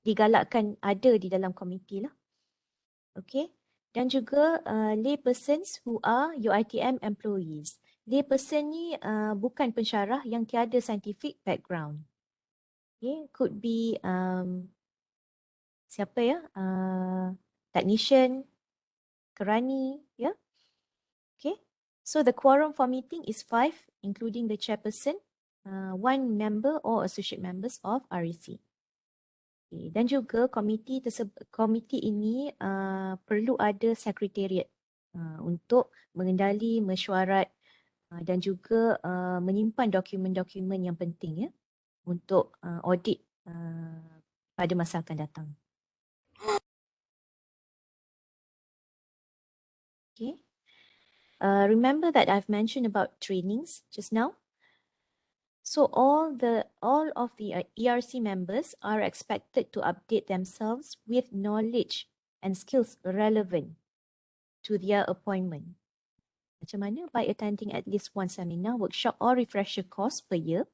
digalakkan ada di dalam komiti lah. Okay. Dan juga lay persons who are UiTM employees. Lay person ni bukan pensyarah yang tiada scientific background. Okay. Could be siapa ya? Technician, kerani, ya. Okay. So the quorum for meeting is 5, including the chairperson, 1 member or associate members of REC. Okay. Dan juga komiti ini perlu ada sekretariat untuk mengendali, mesyuarat dan juga menyimpan dokumen-dokumen yang penting ya untuk audit pada masa akan datang. Okay. Remember that I've mentioned about trainings just now. So all of the ERC members are expected to update themselves with knowledge and skills relevant to their appointment. Macam mana? By attending at least one seminar, workshop or refresher course per year.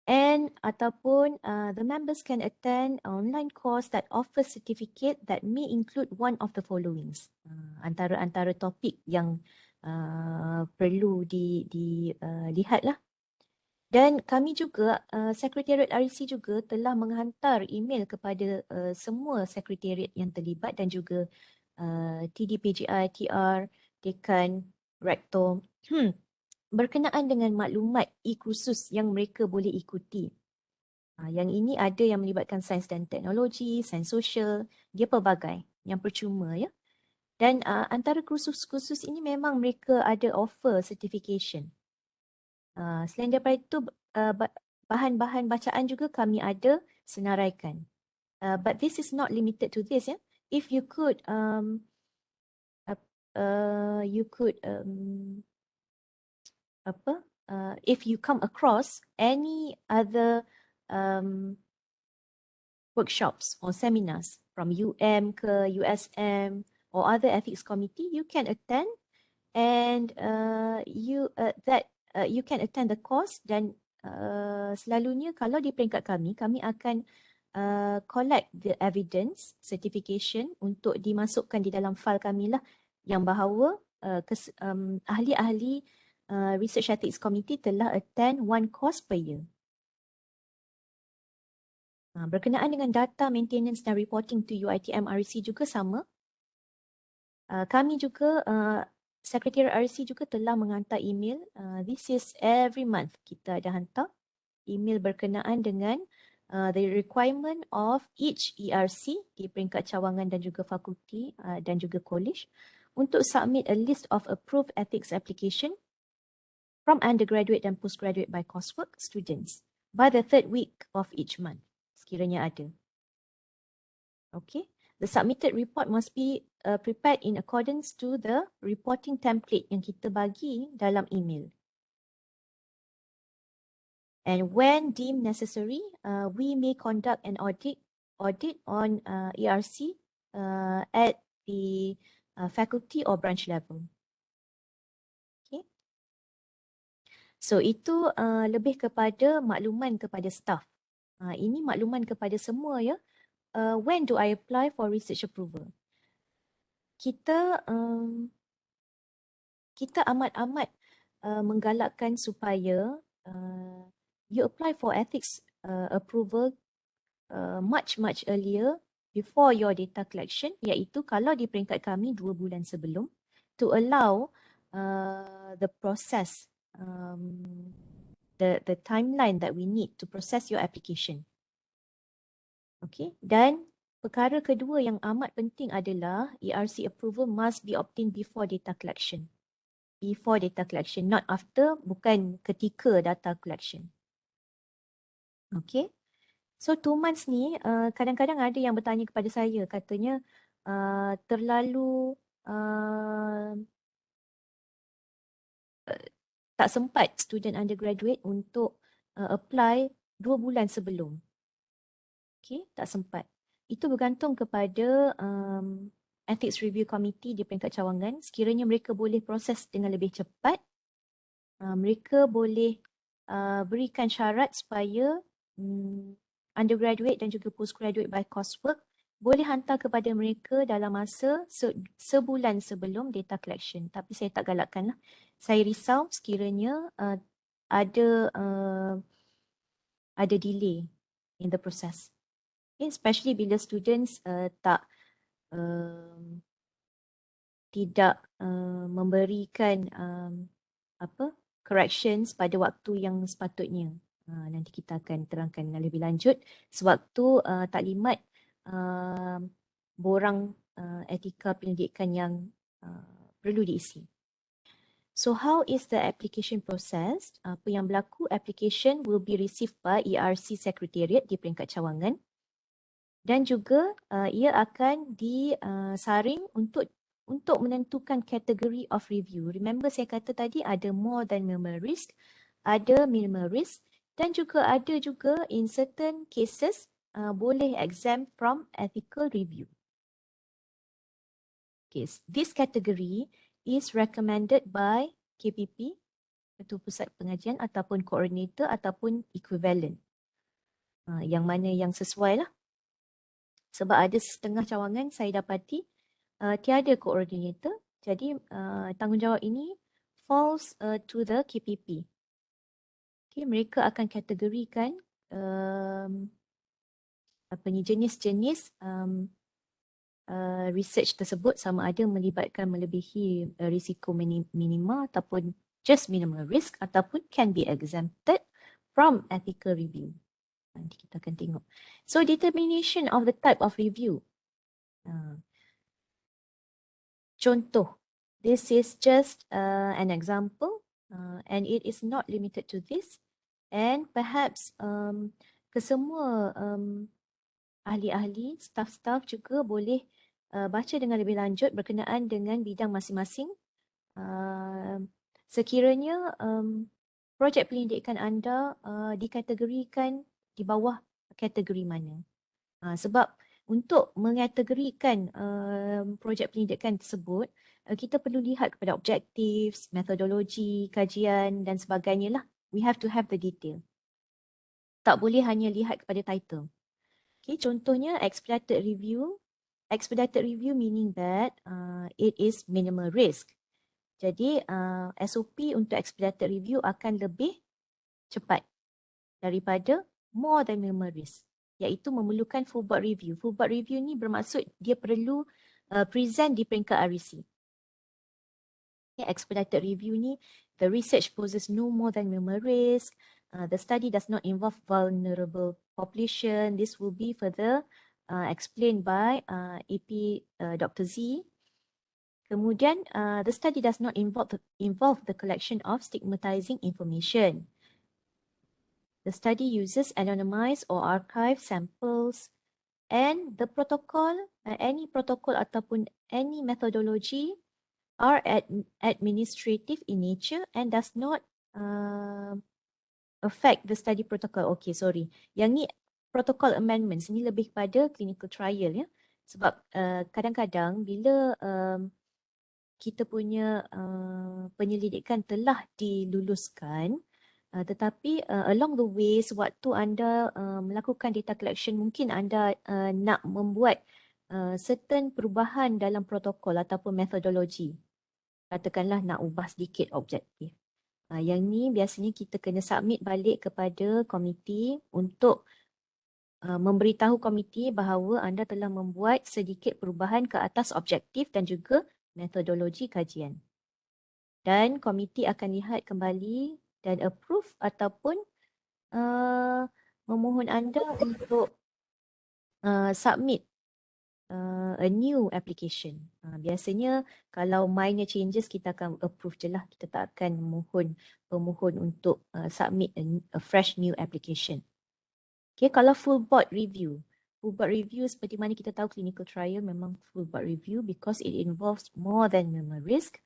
And ataupun the members can attend online course that offers certificate that may include one of the followings. Antara topik yang perlu dilihat lah. Dan kami juga, Sekretariat REC juga telah menghantar email kepada semua sekretariat yang terlibat dan juga TD, PGI, TR, Dekan, Rektor berkenaan dengan maklumat e-kursus yang mereka boleh ikuti. Yang ini ada yang melibatkan sains dan teknologi, sains sosial, dia pelbagai, yang percuma ya. Dan antara kursus-kursus ini memang mereka ada offer certification. Selain daripada itu, bahan-bahan bacaan juga kami ada senaraikan. But this is not limited to this ya. If you could if you come across any other workshops or seminars from UM ke USM or other ethics committee, you can attend and you can attend the course. Dan selalunya kalau di peringkat kami akan collect the evidence certification untuk dimasukkan di dalam file kami lah, yang bahawa ahli-ahli Research Ethics Committee telah attend one course per year. Berkenaan dengan data maintenance dan reporting to UiTM REC juga sama. Kami juga, Sekretariat REC juga telah menghantar email. This is every month kita ada hantar email berkenaan dengan the requirement of each ERC di peringkat cawangan dan juga fakulti dan juga college untuk submit a list of approved ethics application from undergraduate dan postgraduate by coursework students by the third week of each month, sekiranya ada. Okay, the submitted report must be prepared in accordance to the reporting template yang kita bagi dalam email. And when deemed necessary, we may conduct an audit on ERC at the faculty or branch level. Okay. So itu lebih kepada makluman kepada staff. Ini makluman kepada semua ya. When do I apply for research approval? Kita amat-amat menggalakkan supaya you apply for ethics approval much earlier before your data collection, iaitu kalau di peringkat kami 2 bulan sebelum, to allow the process, the timeline that we need to process your application. Okay, dan perkara kedua yang amat penting adalah ERC approval must be obtained before data collection. Before data collection, not after, bukan ketika data collection. Okay, so 2 months ni kadang-kadang ada yang bertanya kepada saya, katanya terlalu tak sempat student undergraduate untuk apply 2 bulan sebelum. Okay, tak sempat. Itu bergantung kepada Ethics Review Committee di peringkat cawangan. Sekiranya mereka boleh proses dengan lebih cepat, mereka boleh berikan syarat supaya undergraduate dan juga postgraduate by coursework boleh hantar kepada mereka dalam masa sebulan sebelum data collection. Tapi saya tak galakkan lah. Saya risau sekiranya ada delay in the process. Okay, especially bila students tidak memberikan corrections pada waktu yang sepatutnya. Nanti kita akan terangkan dengan lebih lanjut sewaktu taklimat borang etika penyelidikan yang perlu diisi. So how is the application process? Apa yang berlaku, application will be received by ERC Secretariat di peringkat cawangan dan juga ia akan disaring untuk menentukan kategori of review. Remember saya kata tadi ada more than minimal risk, ada minimal risk dan juga ada juga in certain cases boleh exempt from ethical review. Okay, this category is recommended by KPP, Ketua Pusat Pengajian ataupun coordinator ataupun equivalent. Yang mana yang sesuai lah. Sebab ada setengah cawangan saya dapati tiada coordinator. Jadi tanggungjawab ini falls to the KPP. Okay, mereka akan kategorikan jenis-jenis research tersebut sama ada melibatkan melebihi risiko minima ataupun just minimal risk ataupun can be exempted from ethical review. Nanti kita akan tengok. So determination of the type of review. Contoh, this is just an example and it is not limited to this and perhaps kesemua ahli-ahli, staff-staff juga boleh baca dengan lebih lanjut berkenaan dengan bidang masing-masing. Sekiranya projek penyelidikan anda dikategorikan di bawah kategori mana. Sebab untuk mengategorikan projek penyelidikan tersebut, kita perlu lihat kepada objektif, metodologi, kajian dan sebagainya lah. We have to have the detail. Tak boleh hanya lihat kepada title. Okay, contohnya expedited review. Expedited review meaning that it is minimal risk. Jadi SOP untuk expedited review akan lebih cepat daripada more than minimal risk, iaitu memerlukan full board review. Full board review ni bermaksud dia perlu present di peringkat REC. Okay, expedited review ni, the research poses no more than minimal risk. The study does not involve vulnerable population. This will be further explained by AP Dr. Z. Kemudian, the study does not involve the collection of stigmatizing information. The study uses anonymized or archived samples and the protocol, any protocol ataupun any methodology are administrative in nature and does not affect the study protocol. Okay, sorry. Yang ni protocol amendments, ini lebih kepada clinical trial ya. Sebab kadang-kadang bila kita punya penyelidikan telah diluluskan, tetapi along the way sewaktu anda melakukan data collection, mungkin anda nak membuat certain perubahan dalam protokol ataupun metodologi. Katakanlah nak ubah sedikit objektif. Yang ni biasanya kita kena submit balik kepada komiti untuk memberitahu komiti bahawa anda telah membuat sedikit perubahan ke atas objektif dan juga metodologi kajian. Dan komiti akan lihat kembali dan approve ataupun memohon anda untuk submit a new application. Biasanya kalau minor changes kita akan approve je lah. Kita tak akan pemohon untuk submit a fresh new application. Okay, kalau full board review. Full board review seperti mana kita tahu clinical trial memang full board review because it involves more than minimal risk.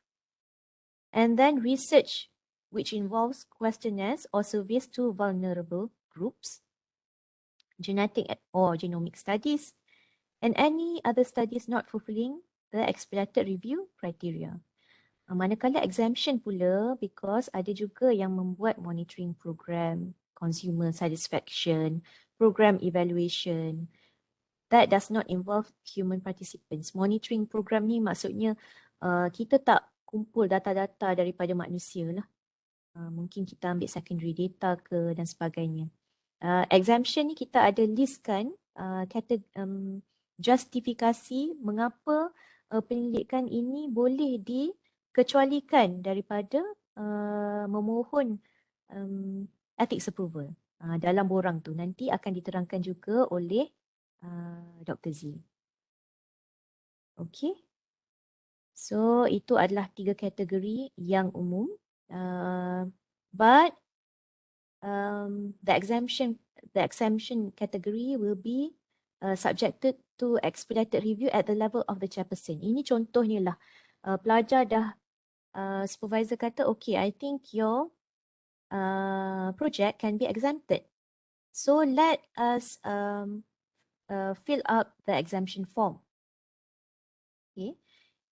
And then research which involves questionnaires or surveys to vulnerable groups, genetic or genomic studies, and any other studies not fulfilling the expedited review criteria. Manakala exemption pula because ada juga yang membuat monitoring program, consumer satisfaction, program evaluation that does not involve human participants. Monitoring program ni maksudnya kita tak kumpul data-data daripada manusia lah. Mungkin kita ambil secondary data ke dan sebagainya. Exemption ni kita ada listkan justifikasi mengapa penyelidikan ini boleh dikecualikan daripada memohon ethics approval. dalam borang tu. Nanti akan diterangkan juga oleh Dr. Z. Okay. So itu adalah 3 kategori yang umum. But the exemption category will be subjected to expedited review at the level of the chairperson. Ini contohnya lah. Pelajar dah supervisor kata, okay, I think your project can be exempted. So let us fill up the exemption form. Okay.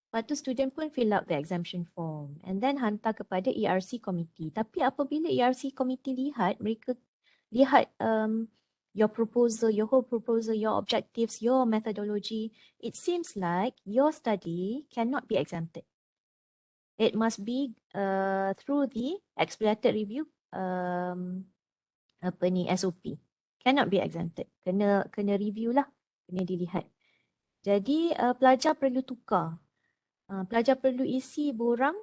Lepas tu student pun fill up the exemption form and then hantar kepada ERC committee. Tapi apabila ERC committee lihat, mereka lihat your proposal, your whole proposal, your objectives, your methodology, it seems like your study cannot be exempted. It must be through the expedited review SOP. Cannot be exempted. Kena review lah, kena dilihat. Jadi pelajar perlu tukar. Pelajar perlu isi borang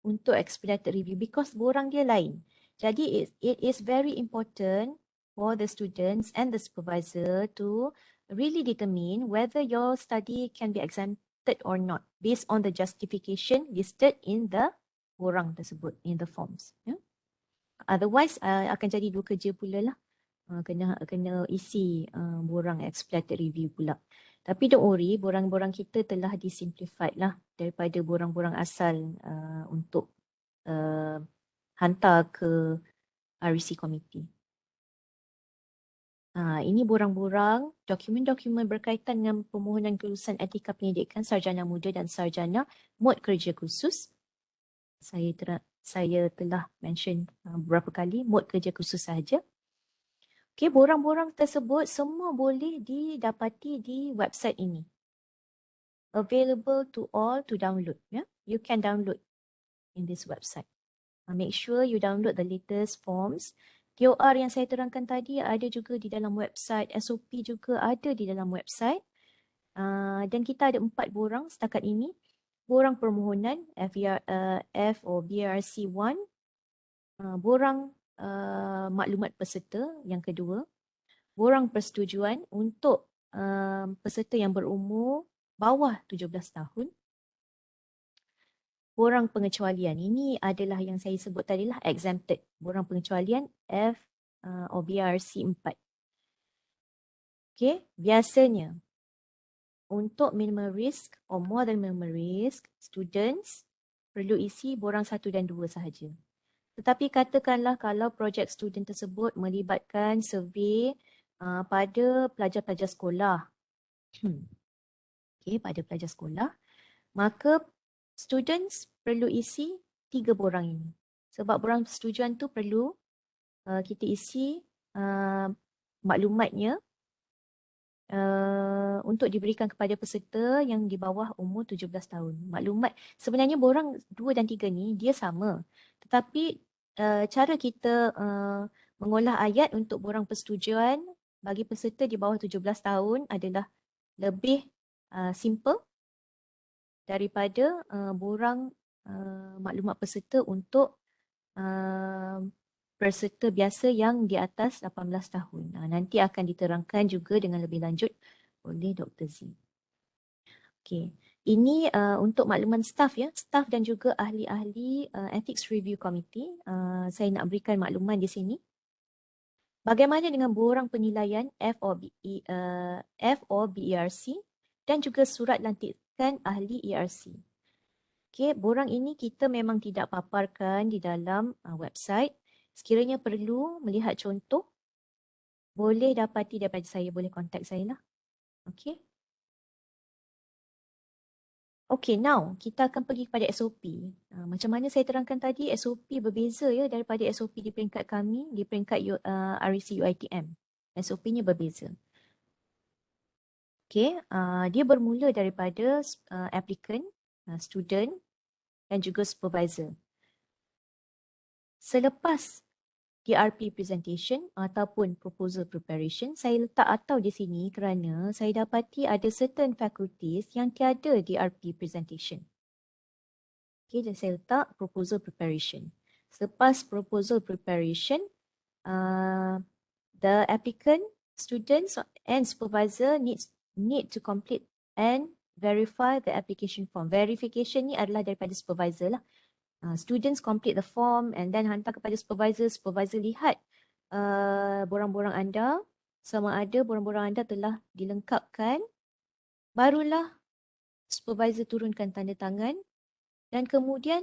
untuk expedited review because borang dia lain. Jadi it is very important for the students and the supervisor to really determine whether your study can be exempted or not based on the justification listed in the borang tersebut, in the forms. Yeah? Otherwise akan jadi dua kerja pula lah. Kena isi borang expedited review pula. Tapi don't worry, borang-borang kita telah disimplified lah daripada borang-borang asal untuk hantar ke REC committee. Ini borang-borang dokumen-dokumen berkaitan dengan permohonan kelulusan etika penyelidikan sarjana muda dan sarjana mod kerja kursus. Saya telah mention beberapa kali mod kerja kursus sahaja. Okay, borang-borang tersebut semua boleh didapati di website ini. Available to all to download. Yeah? You can download in this website. Make sure you download the latest forms. TOR yang saya terangkan tadi ada juga di dalam website. SOP juga ada di dalam website. Dan kita ada 4 borang setakat ini. Borang permohonan F or BRC 1. Borang maklumat peserta yang kedua, borang persetujuan untuk peserta yang berumur bawah 17 tahun. Borang pengecualian, ini adalah yang saya sebut tadi lah, exempted. Borang pengecualian F or BRC 4. Okay, biasanya untuk minimal risk or more than minimal risk, students perlu isi borang 1 dan 2 sahaja. Tetapi katakanlah kalau projek student tersebut melibatkan survey pada pelajar-pelajar sekolah. Okay, pada pelajar sekolah. Maka students perlu isi 3 borang ini. Sebab borang persetujuan tu perlu kita isi maklumatnya untuk diberikan kepada peserta yang di bawah umur 17 tahun. Maklumat sebenarnya borang 2 dan 3 ni dia sama. Tetapi cara kita mengolah ayat untuk borang persetujuan bagi peserta di bawah 17 tahun adalah lebih simple daripada borang maklumat peserta untuk peserta biasa yang di atas 18 tahun. Nanti akan diterangkan juga dengan lebih lanjut oleh Dr. Z. Okay. Ini untuk makluman staff ya, staff dan juga ahli-ahli Ethics Review Committee. Saya nak berikan makluman di sini. Bagaimana dengan borang penilaian F or BERC dan juga surat lantikan ahli ERC. Okay, borang ini kita memang tidak paparkan di dalam website. Sekiranya perlu melihat contoh, boleh dapati daripada saya, boleh kontak saya lah. Okay. Okay, now kita akan pergi kepada SOP. Macam mana saya terangkan tadi, SOP berbeza ya daripada SOP di peringkat kami, di peringkat REC UiTM. SOP-nya berbeza. Okay, dia bermula daripada applicant, student dan juga supervisor. Selepas DRP presentation ataupun proposal preparation, saya letak atau di sini kerana saya dapati ada certain faculties yang tiada DRP presentation. Okay, dan saya letak proposal preparation. Selepas proposal preparation, The applicant, students and supervisor need to complete and verify the application form. Verification ni adalah daripada supervisor lah. Students complete the form and then hantar kepada supervisor. Supervisor lihat borang-borang anda, sama ada borang-borang anda telah dilengkapkan, barulah supervisor turunkan tanda tangan dan kemudian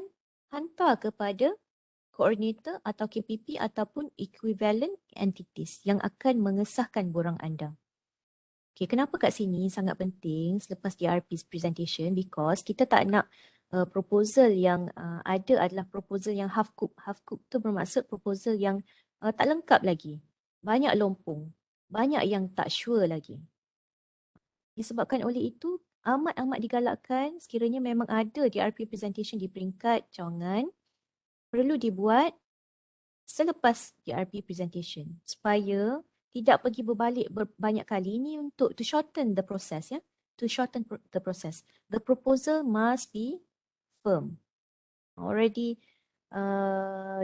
hantar kepada koordinator atau KPP ataupun equivalent entities yang akan mengesahkan borang anda. Okay, kenapa kat sini sangat penting selepas DRP presentation? Because kita tak nak proposal yang ada adalah proposal yang half cook. Half cook tu bermaksud proposal yang tak lengkap lagi. Banyak lompong. Banyak yang tak sure lagi. Disebabkan oleh itu, amat-amat digalakkan sekiranya memang ada DRP presentation di peringkat cawangan, perlu dibuat selepas DRP presentation supaya tidak pergi berbalik banyak kali. Ini untuk to shorten the process, ya. To shorten the process. The proposal must be firm. Already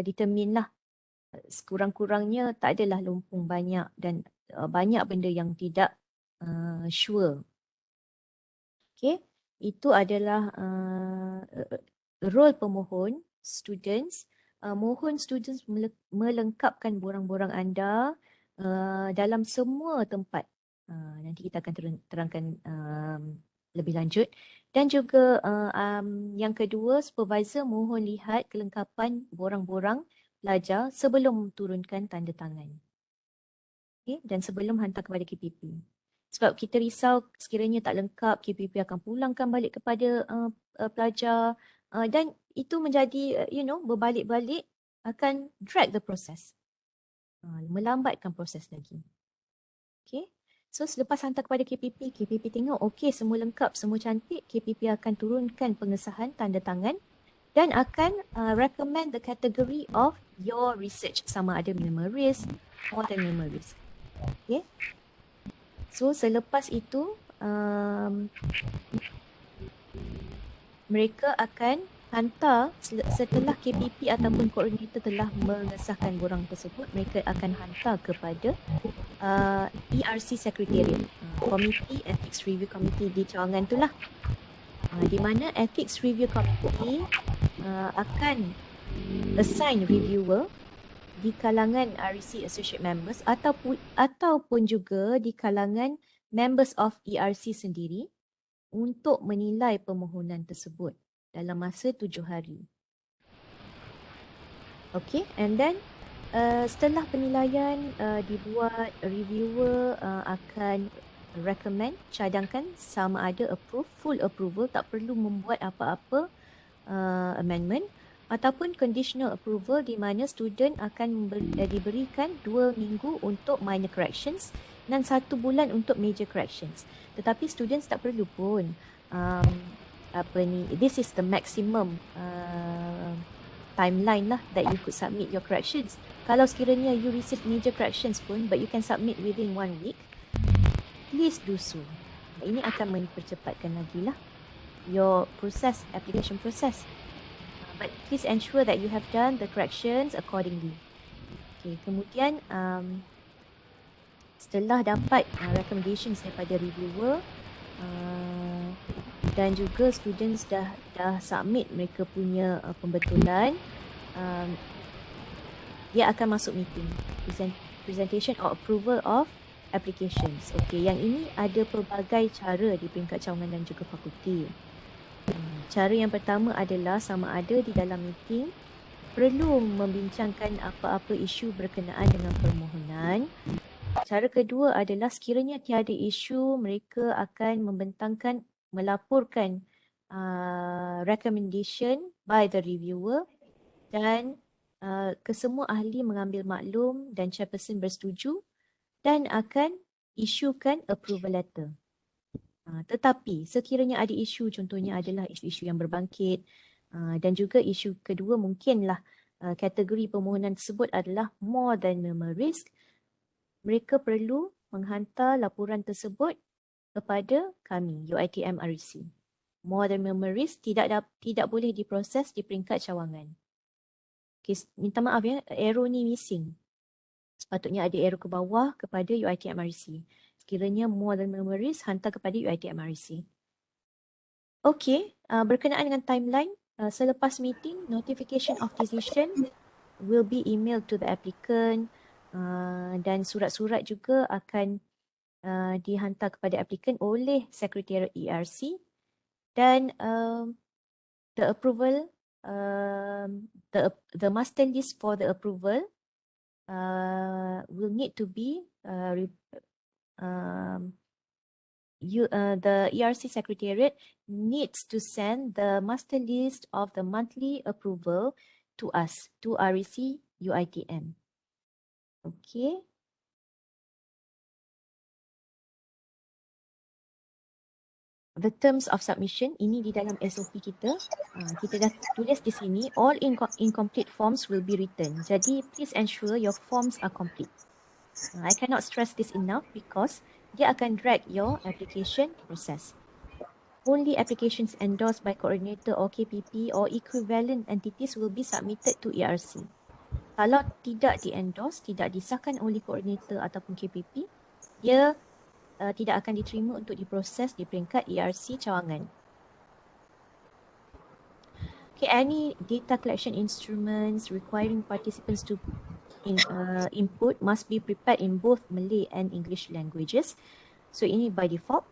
determine lah. Sekurang-kurangnya tak adalah lompong banyak dan banyak benda yang tidak sure. Okay, itu adalah role pemohon, students. Mohon students melengkapkan borang-borang anda dalam semua tempat. Nanti kita akan terangkan lebih lanjut. Dan juga yang kedua, supervisor mohon lihat kelengkapan borang-borang pelajar sebelum turunkan tanda tangan. Okay? Dan sebelum hantar kepada KPP. Sebab kita risau sekiranya tak lengkap, KPP akan pulangkan balik kepada pelajar dan itu menjadi, berbalik-balik akan drag the process. Melambatkan proses lagi. Okay. So selepas hantar kepada KPP, KPP tengok okey semua lengkap, semua cantik, KPP akan turunkan pengesahan tanda tangan dan akan recommend the category of your research, sama ada minimal risk, more than minimal risk. Okay. So selepas itu mereka akan hantar setelah KPP ataupun koordinator telah mengesahkan borang tersebut, mereka akan hantar kepada ERC Secretariat, Committee Ethics Review Committee di cawangan itulah. Di mana Ethics Review Committee akan assign reviewer di kalangan REC Associate Members ataupun juga di kalangan Members of ERC sendiri untuk menilai permohonan tersebut dalam masa 7 hari. Okay, and then setelah penilaian dibuat, reviewer akan recommend, cadangkan sama ada approve, full approval, tak perlu membuat apa-apa amendment, ataupun conditional approval di mana student akan diberikan 2 minggu untuk minor corrections dan 1 bulan untuk major corrections. Tetapi students tak perlu pun this is the maximum timeline lah that you could submit your corrections. Kalau sekiranya you receive major corrections pun but you can submit within 1 week, please do so. Ini akan mempercepatkan lagi lah your process, application process. But please ensure that you have done the corrections accordingly. Okay, kemudian setelah dapat recommendations daripada reviewer dan juga students dah submit mereka punya pembetulan, dia akan masuk meeting, presentation or approval of applications. Okay, yang ini ada pelbagai cara di peringkat cawangan dan juga fakulti. Cara yang pertama adalah sama ada di dalam meeting perlu membincangkan apa-apa isu berkenaan dengan permohonan. Cara kedua adalah sekiranya tiada isu, mereka akan membentangkan, melaporkan recommendation by the reviewer dan kesemua ahli mengambil maklum dan chairperson bersetuju dan akan isukan approval letter. Tetapi sekiranya ada isu, contohnya adalah isu-isu yang berbangkit dan juga isu kedua mungkinlah kategori permohonan tersebut adalah more than minimal risk, mereka perlu menghantar laporan tersebut kepada kami, UiTM REC. More than minimal risk tidak boleh diproses di peringkat cawangan. Okay, minta maaf ya, arrow ni missing. Sepatutnya ada arrow ke bawah kepada UiT MRC. Sekiranya more than memories, hantar kepada UiT MRC. Okey, berkenaan dengan timeline, selepas meeting, notification of decision will be emailed to the applicant dan surat-surat juga akan dihantar kepada applicant oleh Secretariat ERC dan the approval, the master list for the approval will need to be the ERC Secretariat needs to send the master list of the monthly approval to us, to REC UiTM. Okay. The terms of submission, ini di dalam SOP kita. Kita dah tulis di sini, all incomplete forms will be written. Jadi, please ensure your forms are complete. I cannot stress this enough because dia akan drag your application process. Only applications endorsed by coordinator or KPP or equivalent entities will be submitted to ERC. Kalau tidak di-endorse, tidak disahkan oleh koordinator ataupun KPP, dia tidak akan diterima untuk diproses di peringkat ERC cawangan. Okay, any data collection instruments requiring participants to input must be prepared in both Malay and English languages. So ini by default.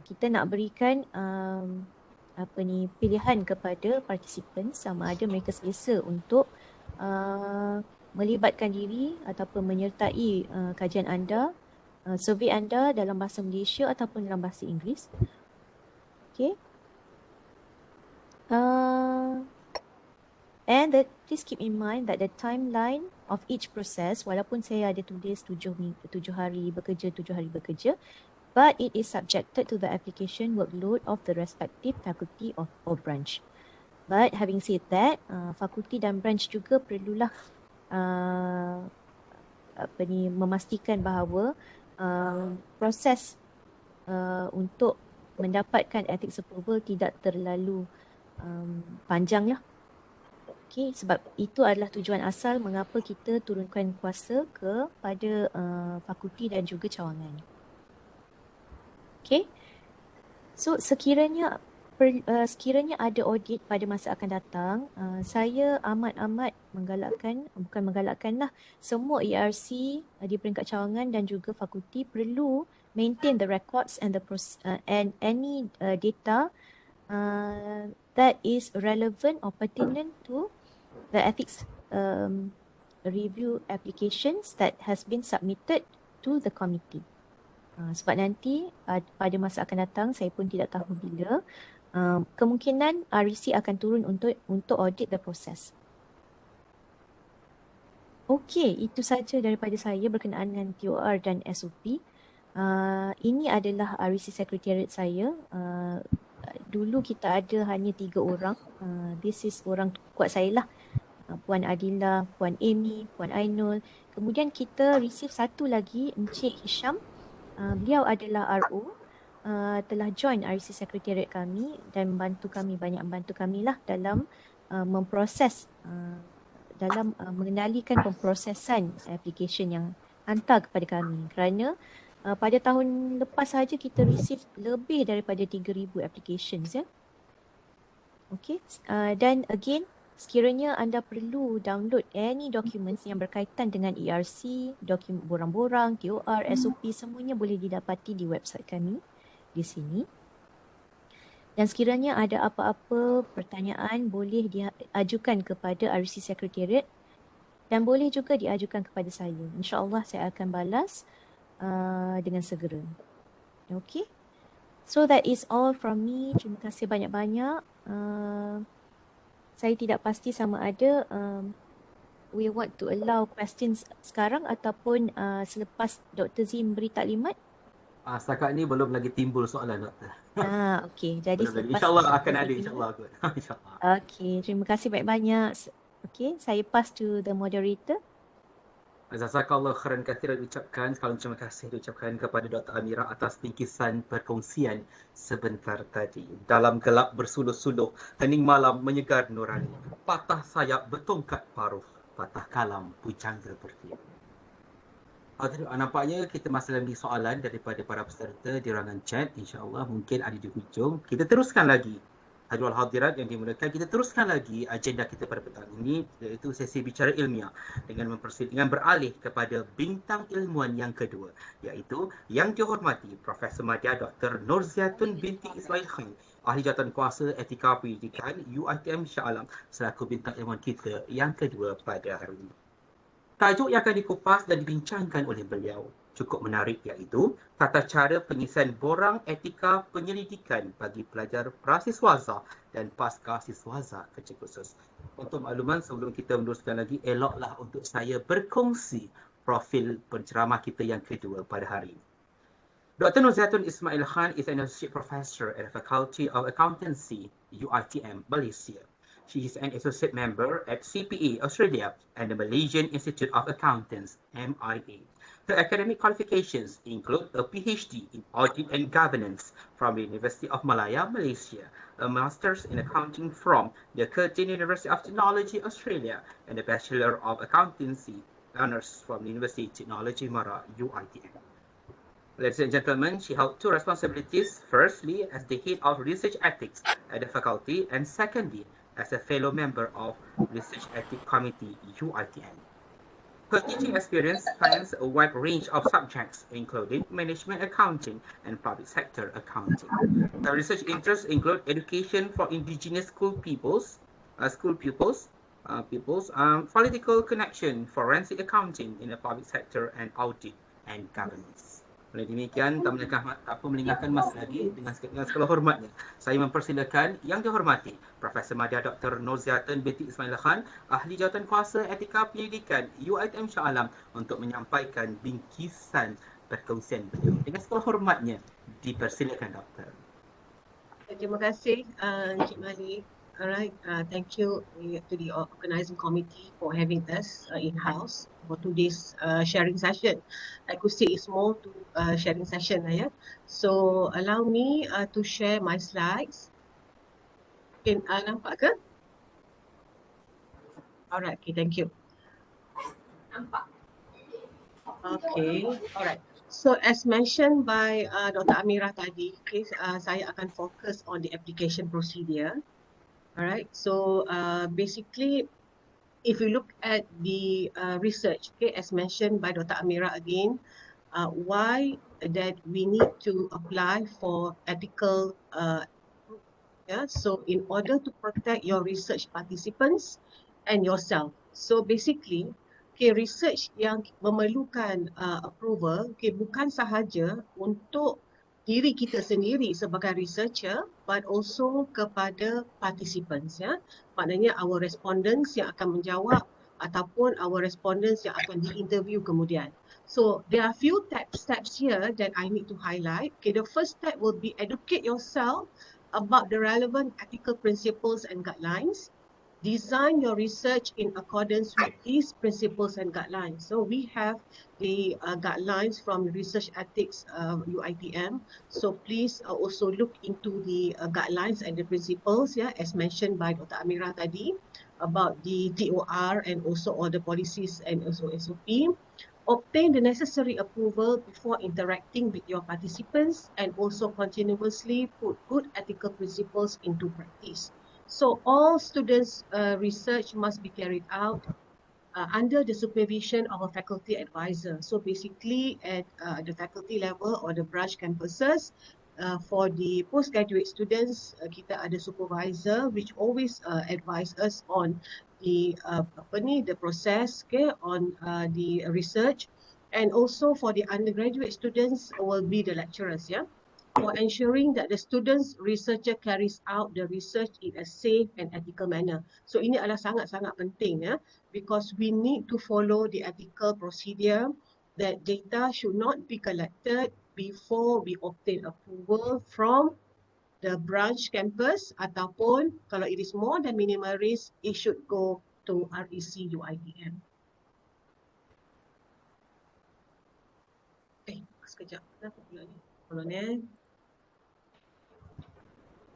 Kita nak berikan pilihan kepada participants sama ada mereka selesa untuk melibatkan diri ataupun menyertai kajian anda, survey anda dalam bahasa Malaysia ataupun dalam bahasa Inggeris. Okay. And please keep in mind that the timeline of each process, walaupun saya ada tulis 7 hari bekerja, but it is subjected to the application workload of the respective faculty or branch. But having said that, fakulti dan branch juga perlulah memastikan bahawa proses untuk mendapatkan ethics approval tidak terlalu panjang lah. Okay, sebab itu adalah tujuan asal mengapa kita turunkan kuasa kepada fakulti dan juga cawangan. Okay, so sekiranya ada audit pada masa akan datang, saya amat menggalakkanlah semua ERC di peringkat cawangan dan juga fakulti perlu maintain the records and any data that is relevant or pertinent to the ethics review applications that has been submitted to the committee. Sebab nanti pada masa akan datang, saya pun tidak tahu bila, kemungkinan REC akan turun untuk audit the process. Okey, itu saja daripada saya berkenaan dengan TOR dan SOP. Ini adalah REC Secretariat saya. Dulu kita ada hanya 3 orang. This is orang kuat saya lah. Puan Adila, Puan Amy, Puan Ainul. Kemudian kita receive satu lagi, Encik Hisham. Beliau adalah RO. Telah join REC Secretariat kami dan banyak membantu kami lah dalam memproses, dalam mengendalikan pemprosesan application yang hantar kepada kami. Kerana pada tahun lepas saja kita receive lebih daripada 3,000 applications ya. Okay, dan again, sekiranya anda perlu download any documents yang berkaitan dengan ERC, dokumen borang-borang, TOR, SOP, semuanya boleh didapati di website kami di sini. Dan sekiranya ada apa-apa pertanyaan boleh diajukan kepada REC Secretariat dan boleh juga diajukan kepada saya. InsyaAllah saya akan balas dengan segera. Okay. So that is all from me. Terima kasih banyak-banyak. Saya tidak pasti sama ada we want to allow questions sekarang ataupun selepas Dr. Zee memberi taklimat. Setakat ni belum lagi timbul soalan, Doktor. Okey, jadi selepas InsyaAllah akan ada, insyaAllah. InsyaAllah. Okey, terima kasih banyak-banyak. Okey, saya pass to the moderator. Jazakallah khairan kathiran ucapkan, sekali terima kasih diucapkan kepada Dr. Amira atas bingkisan perkongsian sebentar tadi. Dalam gelap bersuluh-suluh, hening malam menyegar nurani, patah sayap bertongkat paruh, patah kalam pujangga berdia. Nampaknya kita masih lagi soalan daripada para peserta di ruangan chat. InsyaAllah mungkin ada di hujung. Kita teruskan lagi. Hadirin hadirat yang dimuliakan, kita teruskan lagi agenda kita pada petang ini, iaitu sesi bicara ilmiah dengan beralih kepada bintang ilmuwan yang kedua, iaitu yang dihormati Profesor Madya Dr. Nurziatun binti Ismail Khan, Ahli Jawatan Kuasa Etika Penyelidikan UiTM Shah Alam, selaku bintang ilmuwan kita yang kedua pada hari ini. Tajuk yang akan dikupas dan dibincangkan oleh beliau cukup menarik, iaitu tata cara pengisian borang etika penyelidikan bagi pelajar prasiswaza dan pasca siswaza kerja kursus. Untuk makluman, sebelum kita meneruskan lagi, eloklah untuk saya berkongsi profil penceramah kita yang kedua pada hari ini. Dr. Nurziatun Ismail Khan is an Associate Professor at the Faculty of Accountancy, UiTM, Malaysia. She is an associate member at CPA Australia and the Malaysian Institute of Accountants, MIA. Her academic qualifications include a PhD in Audit and Governance from the University of Malaya, Malaysia, a Master's in Accounting from the Curtin University of Technology, Australia, and a Bachelor of Accountancy Honours from the University of Technology, Mara, UiTM. Ladies and gentlemen, she held two responsibilities. Firstly, as the head of research ethics at the faculty, and secondly, as a fellow member of Research Ethics Committee, UiTM. Her teaching experience spans a wide range of subjects, including management accounting and public sector accounting. Her research interests include education for indigenous school pupils, political connection, forensic accounting in the public sector, and audit and governance. Oleh demikian, tak melengahkan masa lagi, dengan segala hormatnya, saya mempersilakan yang dihormati Profesor Madya Dr. Nurziatun binti Ismail Khan, Ahli Jawatan Kuasa Etika Penyelidikan UiTM Shah Alam, untuk menyampaikan bingkisan perkongsian beliau. Dengan segala hormatnya, dipersilakan Doktor. Terima kasih Encik Malik. Alright, thank you to the organizing committee for having us in-house for today's sharing session. I could say it's more to sharing session lah ya. So allow me to share my slides. Nampak ke? Alright, okay, thank you. Okay, alright. So as mentioned by Dr. Amira tadi, okay, saya akan fokus on the application procedure. Alright, so basically, if you look at the research, okay, as mentioned by Dr. Amira again, why that we need to apply for ethical, so in order to protect your research participants and yourself. So basically, okay, research yang memerlukan approval, okay, bukan sahaja untuk diri kita sendiri sebagai researcher, but also kepada participants, ya. Maknanya our respondents yang akan menjawab ataupun our respondents yang akan diinterview kemudian. So there are few steps here that I need to highlight. Okay, the first step will be educate yourself about the relevant ethical principles and guidelines. Design your research in accordance with these principles and guidelines. So we have the guidelines from Research Ethics UiTM. So please also look into the guidelines and the principles, yeah, as mentioned by Dr. Amira tadi, about the DOR and also all the policies and also SOP. Obtain the necessary approval before interacting with your participants, and also continuously put good ethical principles into practice. So all students' research must be carried out under the supervision of a faculty advisor. So basically at the faculty level or the branch campuses, for the postgraduate students, kita ada supervisor which always advise us on the the process, okay, on the research, and also for the undergraduate students will be the lecturers, yeah, for ensuring that the students researcher carries out the research in a safe and ethical manner. So ini adalah sangat-sangat penting, ya, because we need to follow the ethical procedure that data should not be collected before we obtain approval from the branch campus, ataupun kalau it is more than minimal risk, it should go to REC UiTM. Sekejap, kenapa pula ni? Hold on,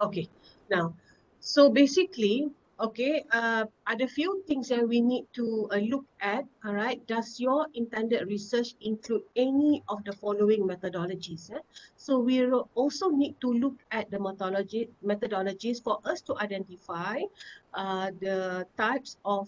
Okay, now, so basically, Okay, ada few things yang we need to look at. Alright, does your intended research include any of the following methodologies? So we also need to look at the methodologies for us to identify the types of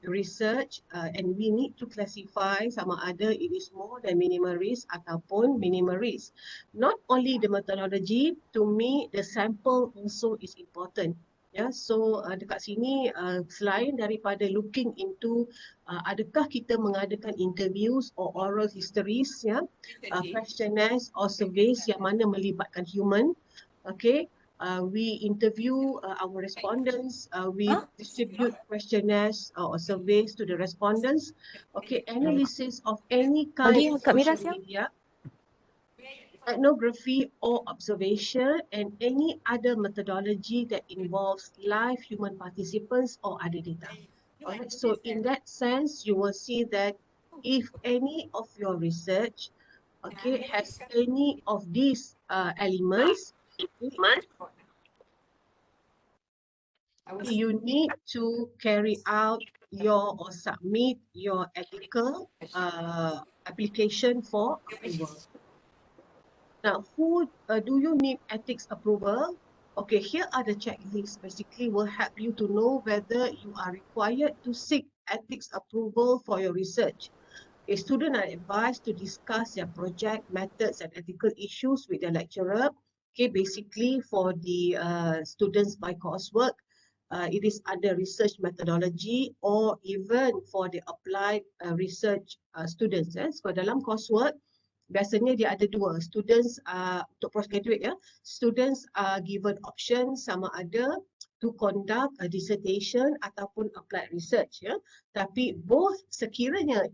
research, and we need to classify sama ada it is more than minimal risk ataupun minimal risk. Not only the methodology, to me the sample also is important. Ya, so dekat sini selain daripada looking into adakah kita mengadakan interviews or oral histories, ya, questionnaires or surveys yang mana melibatkan human, okay, we interview our respondents, we distribute questionnaires or surveys to the respondents, okay, analysis of any kind of social media, ethnography or observation, and any other methodology that involves live human participants or other data. Alright, so in that sense, you will see that if any of your research, okay, has any of these elements, you need to carry out your or submit your ethical application for approval. Now, who do you need ethics approval? Okay, here are the checklists. Basically, will help you to know whether you are required to seek ethics approval for your research. A student are advised to discuss their project methods and ethical issues with their lecturer. Okay, basically for the students by coursework, it is under research methodology, or even for the applied research students. So dalam coursework, biasanya dia ada dua. Students untuk postgraduate, ya, students are given option sama ada to conduct a dissertation ataupun applied research, ya. Tapi both sekiranya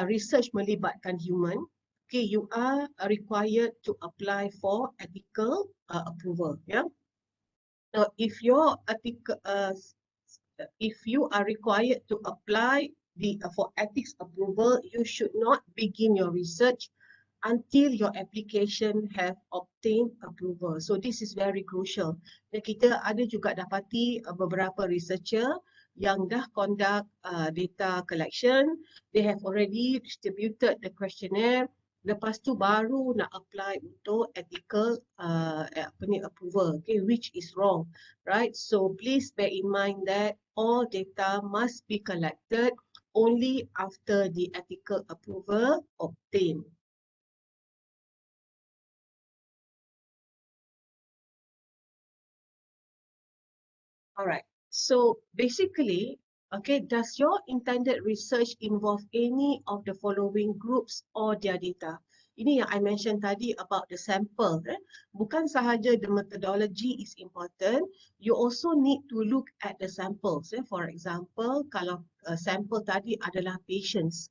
research melibatkan human, okay, you are required to apply for ethical approval, ya. Now, if your if you are required to apply for ethics approval, you should not begin your research until your application have obtained approval. So this is very crucial. Dan kita ada juga dapati beberapa researcher yang dah conduct data collection, they have already distributed the questionnaire, lepas tu baru nak apply untuk ethical approval, okay, which is wrong, right? So please bear in mind that all data must be collected only after the ethical approval obtained. Alright, so basically, okay, does your intended research involve any of the following groups or their data? Ini yang I mention tadi about the sample. Bukan sahaja the methodology is important, you also need to look at the samples. For example, kalau sample tadi adalah patients,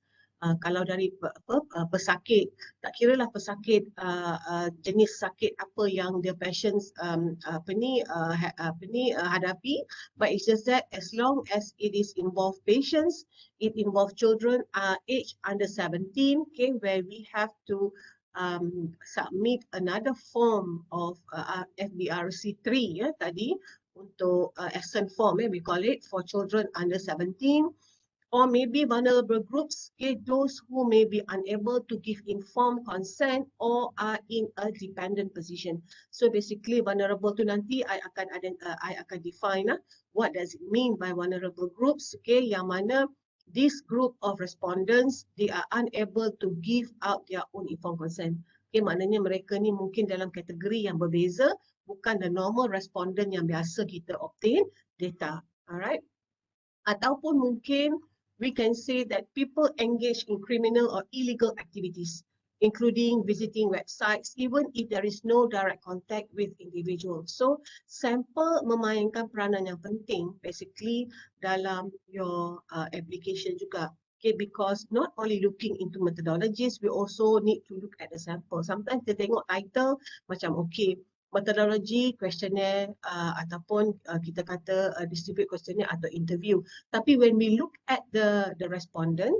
kalau dari pesakit, tak kiralah pesakit jenis sakit apa yang the patients hadapi, but it's just that as long as it is involve patients, it involve children aged under 17, okay, where we have to submit another form of FBRC 3, ya, tadi untuk Exemption Form, we call it, for children under 17. Or maybe vulnerable groups, okay, those who may be unable to give informed consent or are in a dependent position. So basically vulnerable tu nanti I akan define what does it mean by vulnerable groups, okay, yang mana this group of respondents, they are unable to give out their own informed consent. Okay, maknanya mereka ni mungkin dalam kategori yang berbeza, bukan the normal respondent yang biasa kita obtain data. Alright. Ataupun mungkin we can say that people engage in criminal or illegal activities, including visiting websites, even if there is no direct contact with individuals. So, sample memainkan peranan yang penting, basically, dalam your application juga. Okay, because not only looking into methodologies, we also need to look at the sample. Sometimes kita tengok title macam okay, methodology, questionnaire, ataupun kita kata distribute questionnaire atau interview. Tapi when we look at the respondent,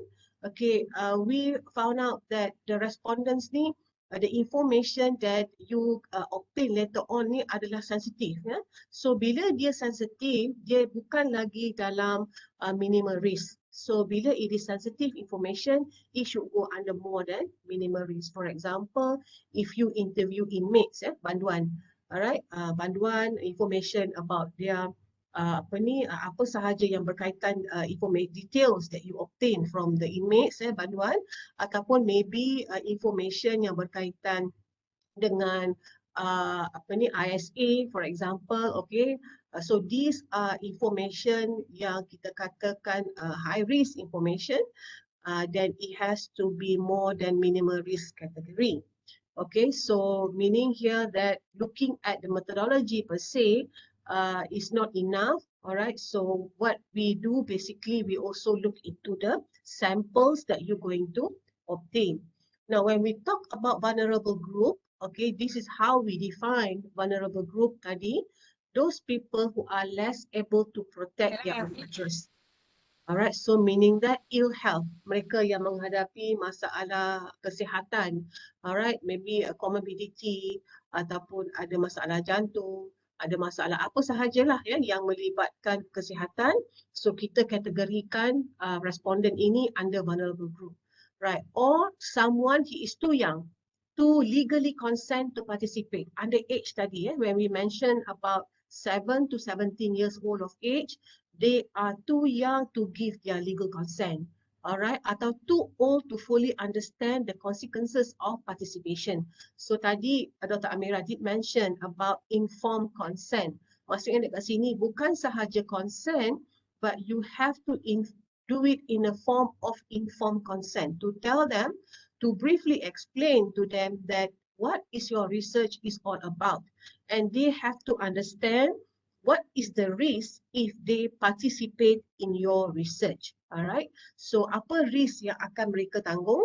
okay, we found out that the respondents ni the information that you obtain later on ni adalah sensitif. Ya. So bila dia sensitif, dia bukan lagi dalam minimal risk. So bila it is sensitive information, it should go under more than minimal risk. For example, if you interview inmates, banduan, alright, banduan information about their apa sahaja yang berkaitan details that you obtain from the inmates, banduan, ataupun maybe information yang berkaitan dengan ISA, for example, okay. So these are information yang kita katakan high risk information, then it has to be more than minimal risk category. Okay, so meaning here that looking at the methodology per se is not enough. All right, so what we do basically, we also look into the samples that you're going to obtain. Now, when we talk about vulnerable group, okay, this is how we define vulnerable group tadi. Those people who are less able to protect their own interests. Alright, so meaning that ill health, mereka yang menghadapi masalah kesihatan, alright, maybe a comorbidity ataupun ada masalah jantung, ada masalah apa sahajalah ya yang melibatkan kesihatan. So kita kategorikan responden ini under vulnerable group, right? Or someone he is too young to legally consent to participate. Under age tadi, when we mention about 7 to 17 years old of age, they are too young to give their legal consent, alright, atau too old to fully understand the consequences of participation. So tadi Dr. Amira did mention about informed consent. Maksudnya dekat sini bukan sahaja consent, but you have to do it in a form of informed consent, to tell them, to briefly explain to them that what is your research is all about, and they have to understand what is the risk if they participate in your research. Alright, so apa risk yang akan mereka tanggung,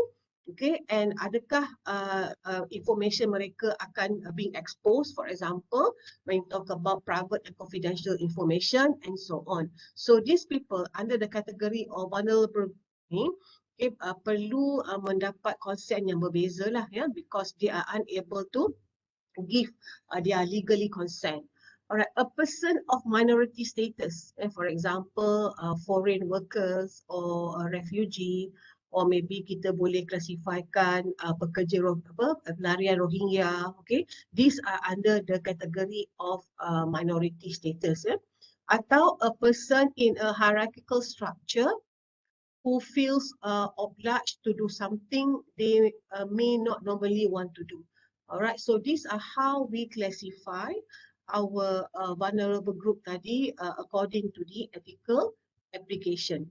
okay, and adakah information mereka akan being exposed, for example, when you talk about private and confidential information and so on. So these people under the category of vulnerable ni, okay, perlu mendapat consent yang berbeza lah ya, because they are unable to give their legally consent. Alright, a person of minority status, for example, foreign workers or a refugee, or maybe kita boleh klasifikasikan pekerja pelarian Rohingya, okay, these are under the category of minority status. Atau a person in a hierarchical structure who feels obliged to do something they may not normally want to do. Alright, so these are how we classify our vulnerable group tadi according to the ethical application.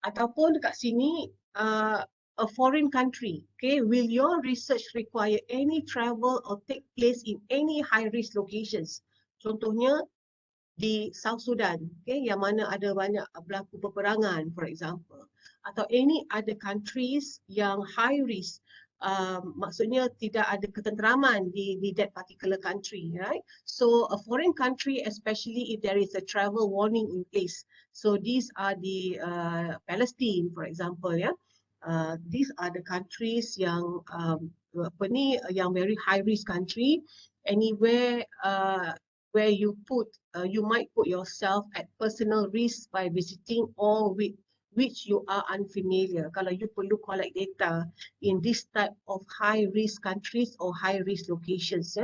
Ataupun dekat sini a foreign country, okay, will your research require any travel or take place in any high risk locations? Contohnya di South Sudan, okay, yang mana ada banyak berlaku peperangan, for example, atau any other countries yang high risk, maksudnya tidak ada ketenteraman di that particular country, right? So a foreign country, especially if there is a travel warning in place. So these are the Palestine, for example, ya. These are the countries yang yang very high risk country. Anywhere where you might put yourself at personal risk by visiting or with which you are unfamiliar. Kalau you perlu collect data in this type of high risk countries or high risk locations,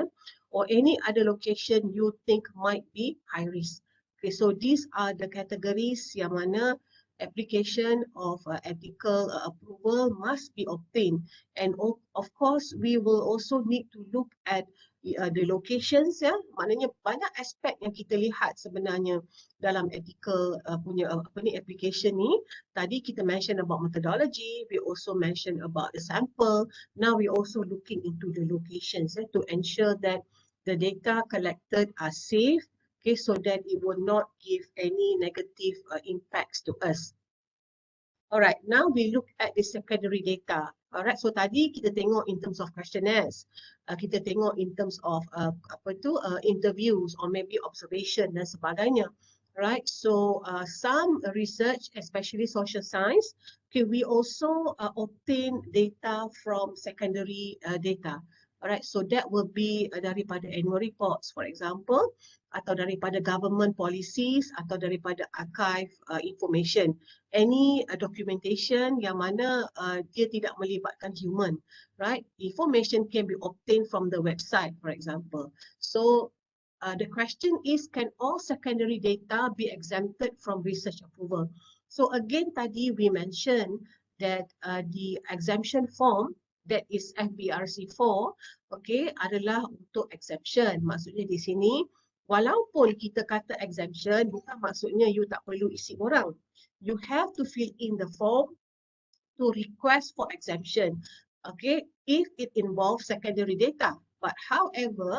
or any other location you think might be high risk. Okay, so these are the categories yang mana application of ethical approval must be obtained. And of course, we will also need to look at the locations, ya, maknanya banyak aspek yang kita lihat sebenarnya dalam ethical punya application ni. Tadi kita mention about methodology, we also mention about the sample. Now we also looking into the locations to ensure that the data collected are safe, okay, so that it will not give any negative impacts to us. Alright, now we look at the secondary data. Alright, so tadi kita tengok in terms of questionnaires, kita tengok in terms of interviews or maybe observation dan sebagainya. right? So some research, especially social science, okay, we also obtain data from secondary data. Alright, so that will be daripada annual reports, for example, atau daripada government policies, atau daripada archive information. Any documentation yang mana dia tidak melibatkan human, right? Information can be obtained from the website, for example. So the question is, can all secondary data be exempted from research approval? So again, tadi we mentioned that the exemption form, that is FBRC4, okay, adalah untuk exception. Maksudnya di sini, walaupun kita kata exemption, bukan maksudnya you tak perlu isi orang. You have to fill in the form to request for exemption, okay, if it involves secondary data. But however,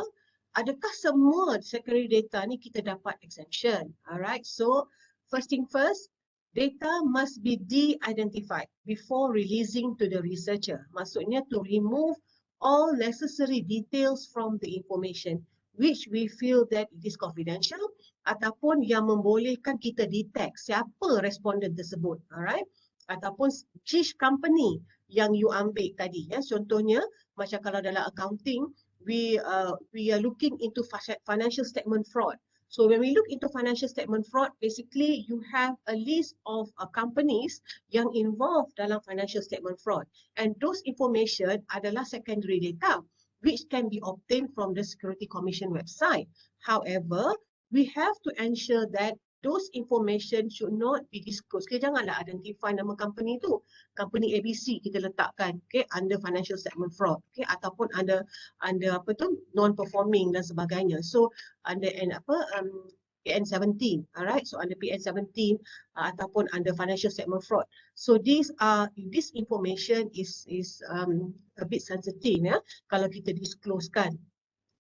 adakah semua secondary data ni kita dapat exemption? Alright, so first thing first, data must be de-identified before releasing to the researcher. Maksudnya to remove all necessary details from the information which we feel that it is confidential ataupun yang membolehkan kita detect siapa responden tersebut. Alright, ataupun which company yang you ambil tadi, ya. Contohnya macam kalau dalam accounting, we are looking into financial statement fraud. So when we look into financial statement fraud, basically you have a list of companies yang involved dalam financial statement fraud, and those information adalah secondary data which can be obtained from the Security Commission website. However, we have to ensure that those information should not be disclosed. Okay, janganlah identify nama company tu. Company ABC kita letakkan, okay, under financial statement fraud, okay, ataupun under apa tu, non-performing dan sebagainya. So under PN17, alright. So under PN17 ataupun under financial statement fraud. So this information is a bit sensitive, ya, kalau kita disclosekan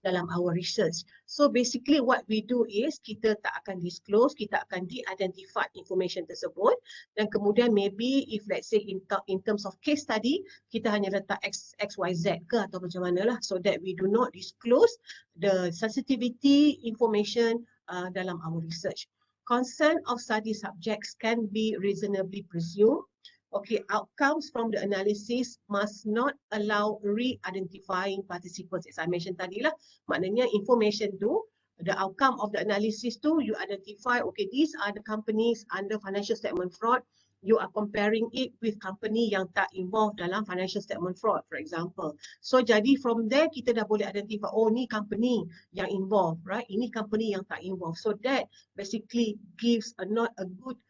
dalam our research. So basically what we do is kita tak akan disclose, kita akan de-identify information tersebut, dan kemudian maybe if let's say in terms of case study, kita hanya letak XYZ ke atau macam mana lah, so that we do not disclose the sensitivity information dalam our research. Consent of study subjects can be reasonably presumed. Okay, outcomes from the analysis must not allow re-identifying participants. As I mentioned tadi lah, maknanya information tu, the outcome of the analysis tu, you identify, okay, these are the companies under financial statement fraud. You are comparing it with company yang tak involved dalam financial statement fraud, for example. So jadi from there kita dah boleh identify, oh ni company yang involved, right? Ini company yang tak involved. So that basically gives not a good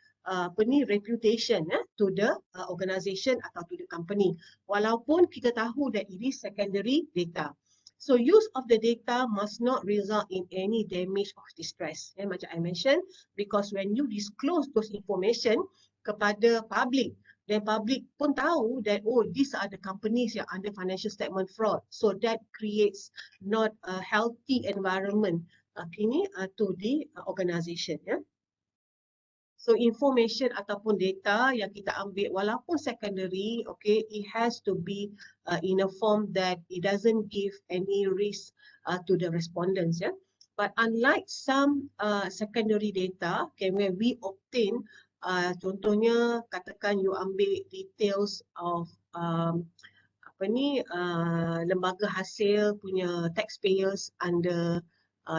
reputation to the organisation atau to the company, walaupun kita tahu that it is secondary data. So use of the data must not result in any damage or distress, macam I mentioned, because when you disclose those information kepada public, then public pun tahu that, oh, these are the companies yang under financial statement fraud, so that creates not a healthy environment to the organisation, ya. So information ataupun data yang kita ambil walaupun secondary, okay, it has to be in a form that it doesn't give any risk to the respondents, yeah. But unlike some secondary data, okay, where we obtain, contohnya katakan you ambil details of lembaga hasil punya taxpayers under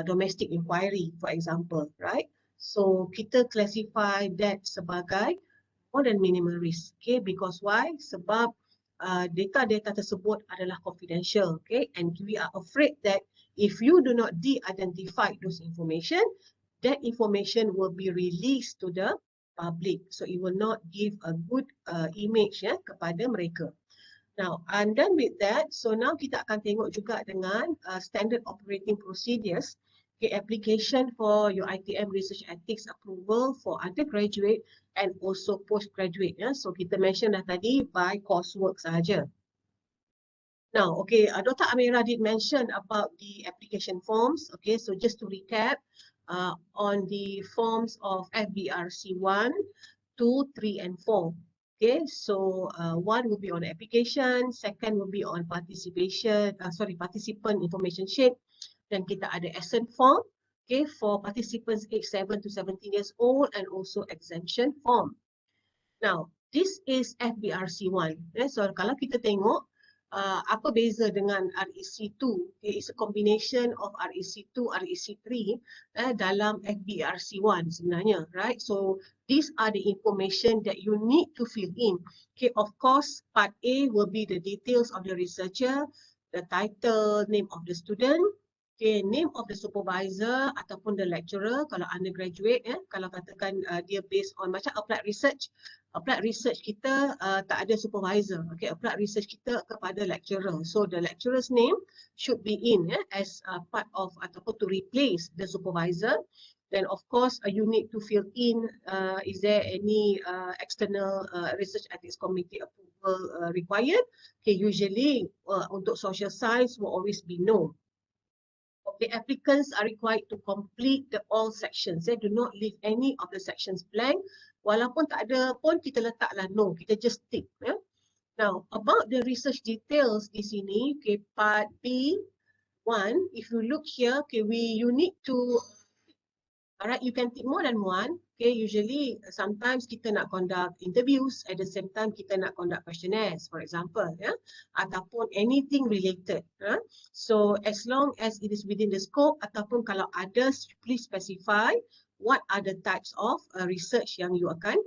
domestic inquiry, for example, right? So kita classify that sebagai more than minimal risk, okay? Because why? Sebab data-data tersebut adalah confidential, okay? And we are afraid that if you do not de-identify those information, that information will be released to the public. So it will not give a good image, ya, kepada mereka. Now, I'm done with that. So now kita akan tengok juga dengan standard operating procedures, okay, application for your ITM research ethics approval for undergraduate and also postgraduate. Ya. So kita mention dah tadi by coursework sahaja. Now, okay, Dr. Amira did mention about the application forms. Okay, so just to recap, on the forms of FBRC 1, 2, 3, and 4. Okay, so one will be on application, second will be on participant information sheet. Then kita ada assent form. okay, for participants aged 7 to 17 years old, and also exemption form. Now, this is FBRC1. So kalau kita tengok apa beza dengan REC2, okay, it's a combination of REC2, REC3 dalam FBRC1 sebenarnya, right? So these are the information that you need to fill in. Okay, of course, part A will be the details of the researcher, the title, name of the student, okay, name of the supervisor ataupun the lecturer kalau undergraduate, kalau katakan dia based on macam applied research kita tak ada supervisor, okay, applied research kita kepada lecturer, so the lecturer's name should be in as part of ataupun to replace the supervisor. Then of course you need to fill in is there any external research ethics committee approval required. Okay, usually untuk social science will always be no. Okay, applicants are required to complete all sections. Do not leave any of the sections blank. Walaupun tak ada pun kita letaklah no, kita just tick. Now, about the research details di sini, okay, part B1, if you look here, okay, you need to, alright, you can tick more than one. Okay, usually sometimes kita nak conduct interviews, at the same time kita nak conduct questionnaires, for example, ataupun anything related. So as long as it is within the scope, ataupun kalau ada, please specify what are the types of research yang you akan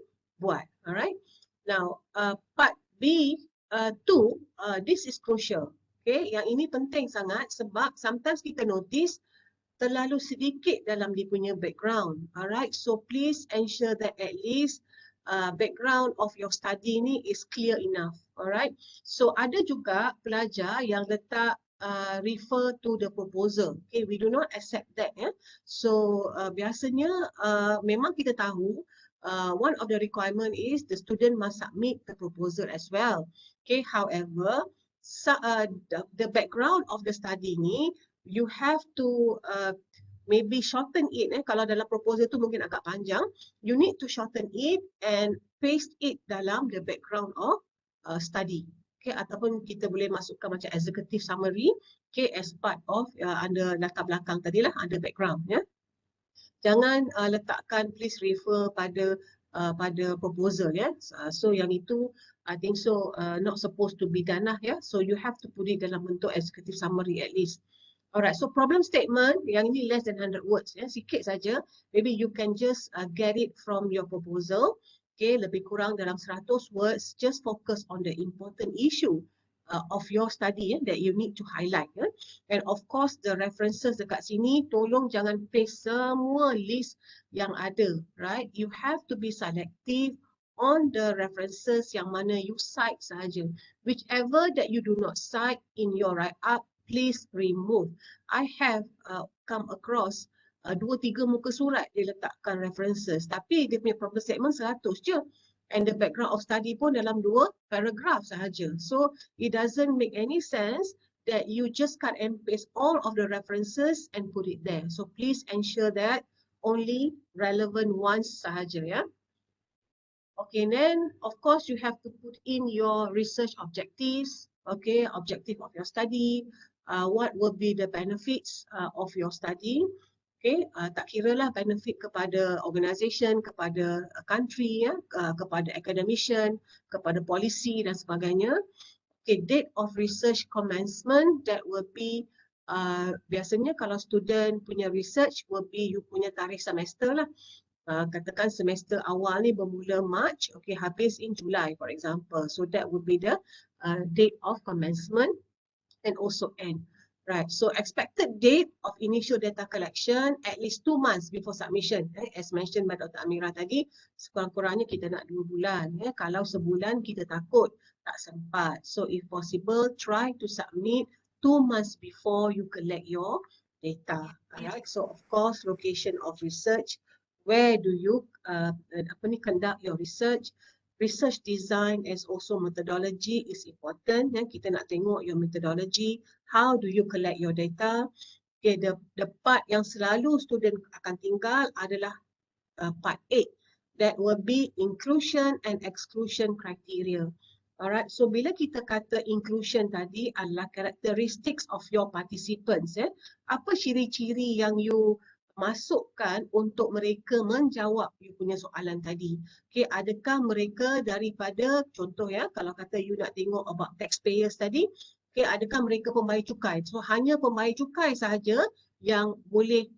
buat. Alright. Now, part B2, this is crucial. Okay, yang ini penting sangat sebab sometimes kita notice terlalu sedikit dalam dia punya background. Alright, so please ensure that at least background of your study ni is clear enough. Alright, so ada juga pelajar yang letak refer to the proposal. Okay, we do not accept that. So biasanya memang kita tahu one of the requirement is the student must submit the proposal as well. Okay, however, the background of the study ni you have to maybe shorten it. Kalau dalam proposal tu mungkin agak panjang, you need to shorten it and paste it dalam the background of study. Okay, ataupun kita boleh masukkan macam executive summary, okay, as part of under latar belakang tadi lah, under background. Jangan letakkan please refer pada proposal. So yang itu I think so not supposed to be done lah. So you have to put it dalam bentuk executive summary at least. Alright, so problem statement yang ini less than 100 words, sikit saja. Maybe you can just get it from your proposal. Okay, lebih kurang dalam 100 words. Just focus on the important issue of your study that you need to highlight. And of course the references dekat sini, tolong jangan paste semua list yang ada. Right, you have to be selective on the references yang mana you cite sahaja. Whichever that you do not cite in your write-up, please remove. I have come across 2-3 muka surat dia letakkan references, tapi dia punya problem statement 100 je, and the background of study pun dalam 2 paragraph sahaja. So it doesn't make any sense that you just cut and paste all of the references and put it there. So please ensure that only relevant ones sahaja. Okay, then of course you have to put in your research objectives. Okay, objective of your study. What will be the benefits of your study? Okay, tak kira lah benefit kepada organisation, kepada country, kepada academician, kepada policy dan sebagainya. Okay, date of research commencement, that will be biasanya kalau student punya research will be you punya tarikh semester lah. Katakan semester awal ni bermula March, okay, habis in July for example. So that would be the date of commencement and also end. Right, so expected date of initial data collection at least 2 months before submission. As mentioned by Dr. Amira tadi, sekurang-kurangnya kita nak 2 bulan. Kalau sebulan kita takut tak sempat. So if possible, try to submit 2 months before you collect your data. Alright, so of course location of research, where do you conduct your research. Research design as also methodology is important. Kita nak tengok your methodology. How do you collect your data? Okay, the part yang selalu student akan tinggal adalah part 8. That will be inclusion and exclusion criteria. Alright, so bila kita kata inclusion tadi adalah characteristics of your participants. Apa ciri-ciri yang you masukkan untuk mereka menjawab you punya soalan tadi. Okay, adakah mereka daripada, contoh ya, kalau kata you nak tengok about taxpayers tadi, okay, adakah mereka pembayar cukai? So hanya pembayar cukai sahaja yang boleh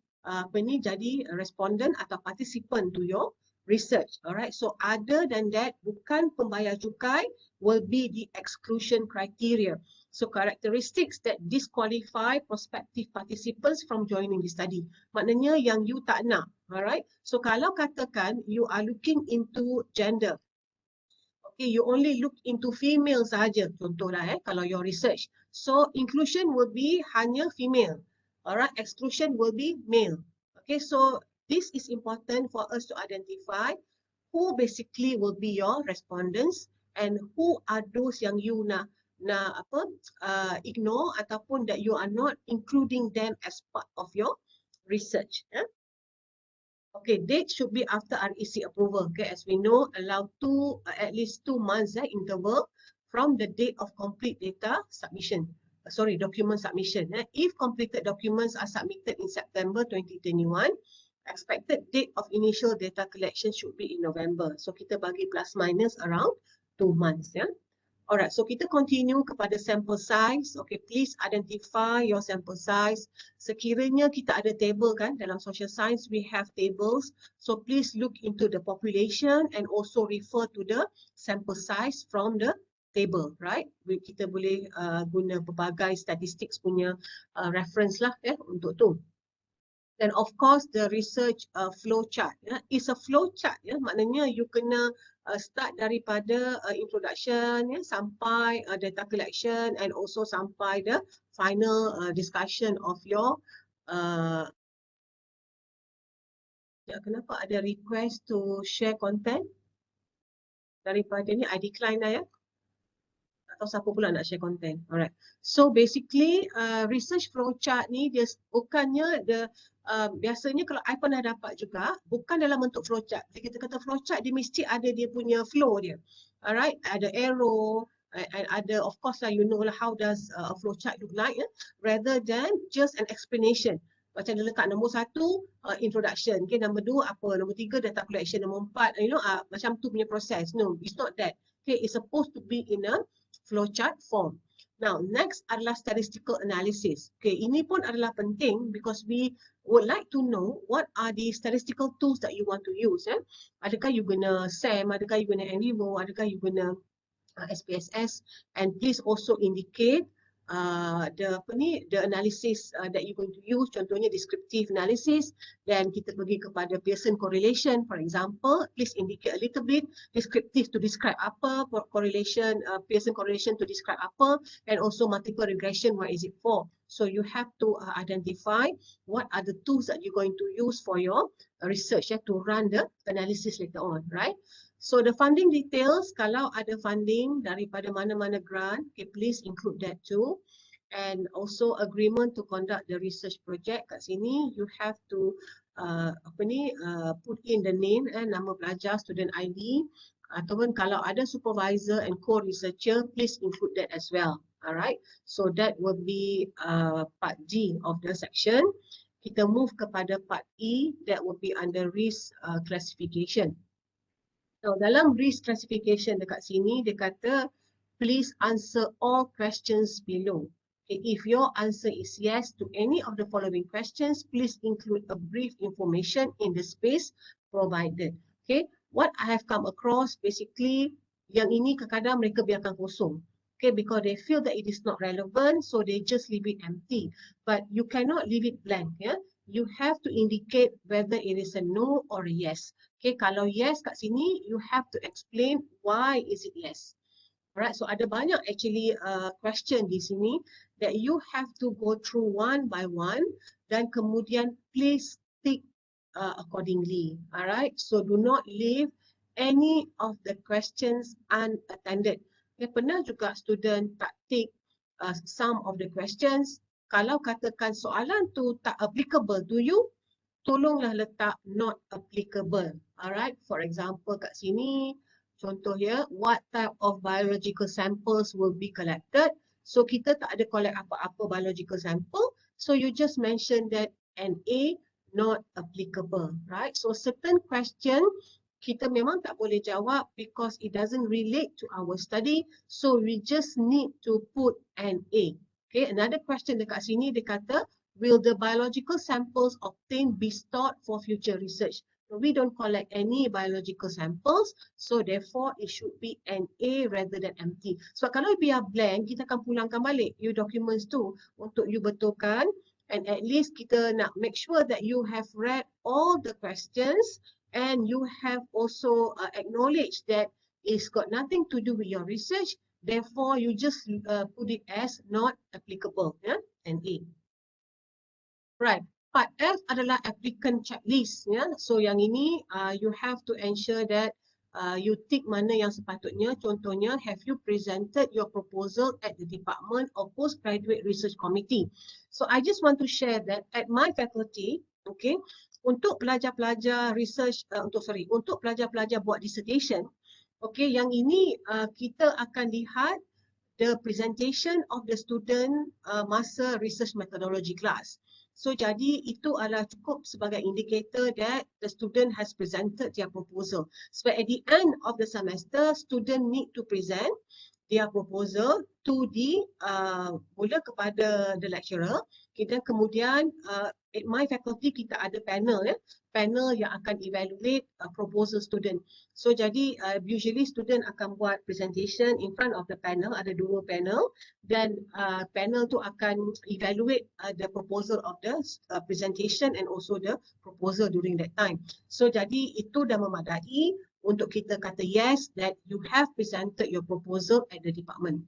jadi respondent atau participant to your research. Alright, so other than that, bukan pembayar cukai will be the exclusion criteria. So characteristics that disqualify prospective participants from joining the study. Maknanya yang you tak nak. Alright. So kalau katakan you are looking into gender. Okay, you only look into female sahaja. Contohlah kalau your research. So inclusion will be hanya female. Alright. Exclusion will be male. Okay, so this is important for us to identify who basically will be your respondents and who are those yang you nak ignore ataupun that you are not including them as part of your research. Okay, date should be after REC approval. Okay, as we know, allow at least 2 months interval from the date of complete data submission. Document submission. If completed documents are submitted in September 2021, expected date of initial data collection should be in November. So kita bagi plus minus around 2 months. Alright, so kita continue kepada sample size. Okay, please identify your sample size. Sekiranya kita ada table kan, dalam social science we have tables. So please look into the population and also refer to the sample size from the table, right? Kita boleh guna berbagai statistics punya reference lah untuk tu. And of course the research flow chart is a flow chart maknanya you kena start daripada introduction sampai data collection and also sampai the final discussion of your kenapa ada request to share content daripada ni, I decline lah atau siapa pula nak share content. Alright. So basically research flow chart ni dia bukannya biasanya kalau I pernah dapat juga bukan dalam bentuk flow chart. Jadi kita kata flow chart dia mesti ada dia punya flow dia. Alright, ada arrow and ada of course lah you know lah how does a flow chart look like rather than just an explanation. Macam dia letak nombor 1 introduction, okay, nombor 2 apa, nombor 3 data collection, nombor 4 macam tu punya proses. No, it's not that. Okay, it's supposed to be in a flowchart form. Now, next adalah statistical analysis. Okay, ini pun adalah penting because we would like to know what are the statistical tools that you want to use. Adakah you guna SAM, adakah you guna NVivo, adakah you guna SPSS, and please also indicate the analysis that you're going to use, contohnya descriptive analysis, dan kita pergi kepada Pearson correlation, for example, please indicate a little bit, descriptive to describe apa, correlation, Pearson correlation to describe apa, and also multiple regression, what is it for? So you have to identify what are the tools that you're going to use for your research to run the analysis later on, right? So the funding details, kalau ada funding daripada mana-mana grant, okay, please include that too. And also agreement to conduct the research project. Kat sini you have to put in the name nama pelajar, student ID, ataupun kalau ada supervisor and co-researcher, please include that as well. Alright, so that will be part G of the section. Kita move kepada part E, that will be under risk classification. So dalam risk classification dekat sini dia kata please answer all questions below. Okay, if your answer is yes to any of the following questions, please include a brief information in the space provided. Okay, what I have come across basically yang ini kadang-kadang mereka biarkan kosong. Okay, because they feel that it is not relevant, so they just leave it empty. But you cannot leave it blank. You have to indicate whether it is a no or a yes. Okay, kalau yes kat sini, you have to explain why is it yes. Alright, so ada banyak actually question di sini that you have to go through one by one dan kemudian please tick accordingly. Alright, so do not leave any of the questions unattended. Okay, pernah juga student tak tick some of the questions. Kalau katakan soalan tu tak applicable to you, tolonglah letak not applicable. Alright, for example kat sini, contoh ya, what type of biological samples will be collected? So kita tak ada collect apa-apa biological sample. So you just mention that NA not applicable, right? So certain question kita memang tak boleh jawab because it doesn't relate to our study, so we just need to put an A. Okay, another question dekat sini dia kata, will the biological samples obtained be stored for future research? So we don't collect any biological samples, so therefore it should be an A rather than empty. Sebab kalau biar blank, kita akan pulangkan balik you documents tu untuk you betulkan, and at least kita nak make sure that you have read all the questions and you have also acknowledged that it's got nothing to do with your research, therefore you just put it as not applicable, yeah, and A. Right. Part F adalah applicant checklist, ya. So yang ini you have to ensure that you tick mana yang sepatutnya. Contohnya, have you presented your proposal at the Department of Postgraduate Research Committee? So I just want to share that at my faculty, okay, untuk pelajar-pelajar research, untuk pelajar-pelajar buat dissertation, okay, yang ini kita akan lihat the presentation of the student masa research methodology class. So jadi itu adalah cukup sebagai indicator that the student has presented their proposal. So at the end of the semester, student need to present their proposal to the mula kepada the lecturer. Kita kemudian at my faculty kita ada panel, ya, panel yang akan evaluate proposal student. So jadi usually student akan buat presentation in front of the panel, ada 2 panel, dan panel tu akan evaluate the proposal of the presentation and also the proposal during that time. So jadi itu dah memadai untuk kita kata yes that you have presented your proposal at the department.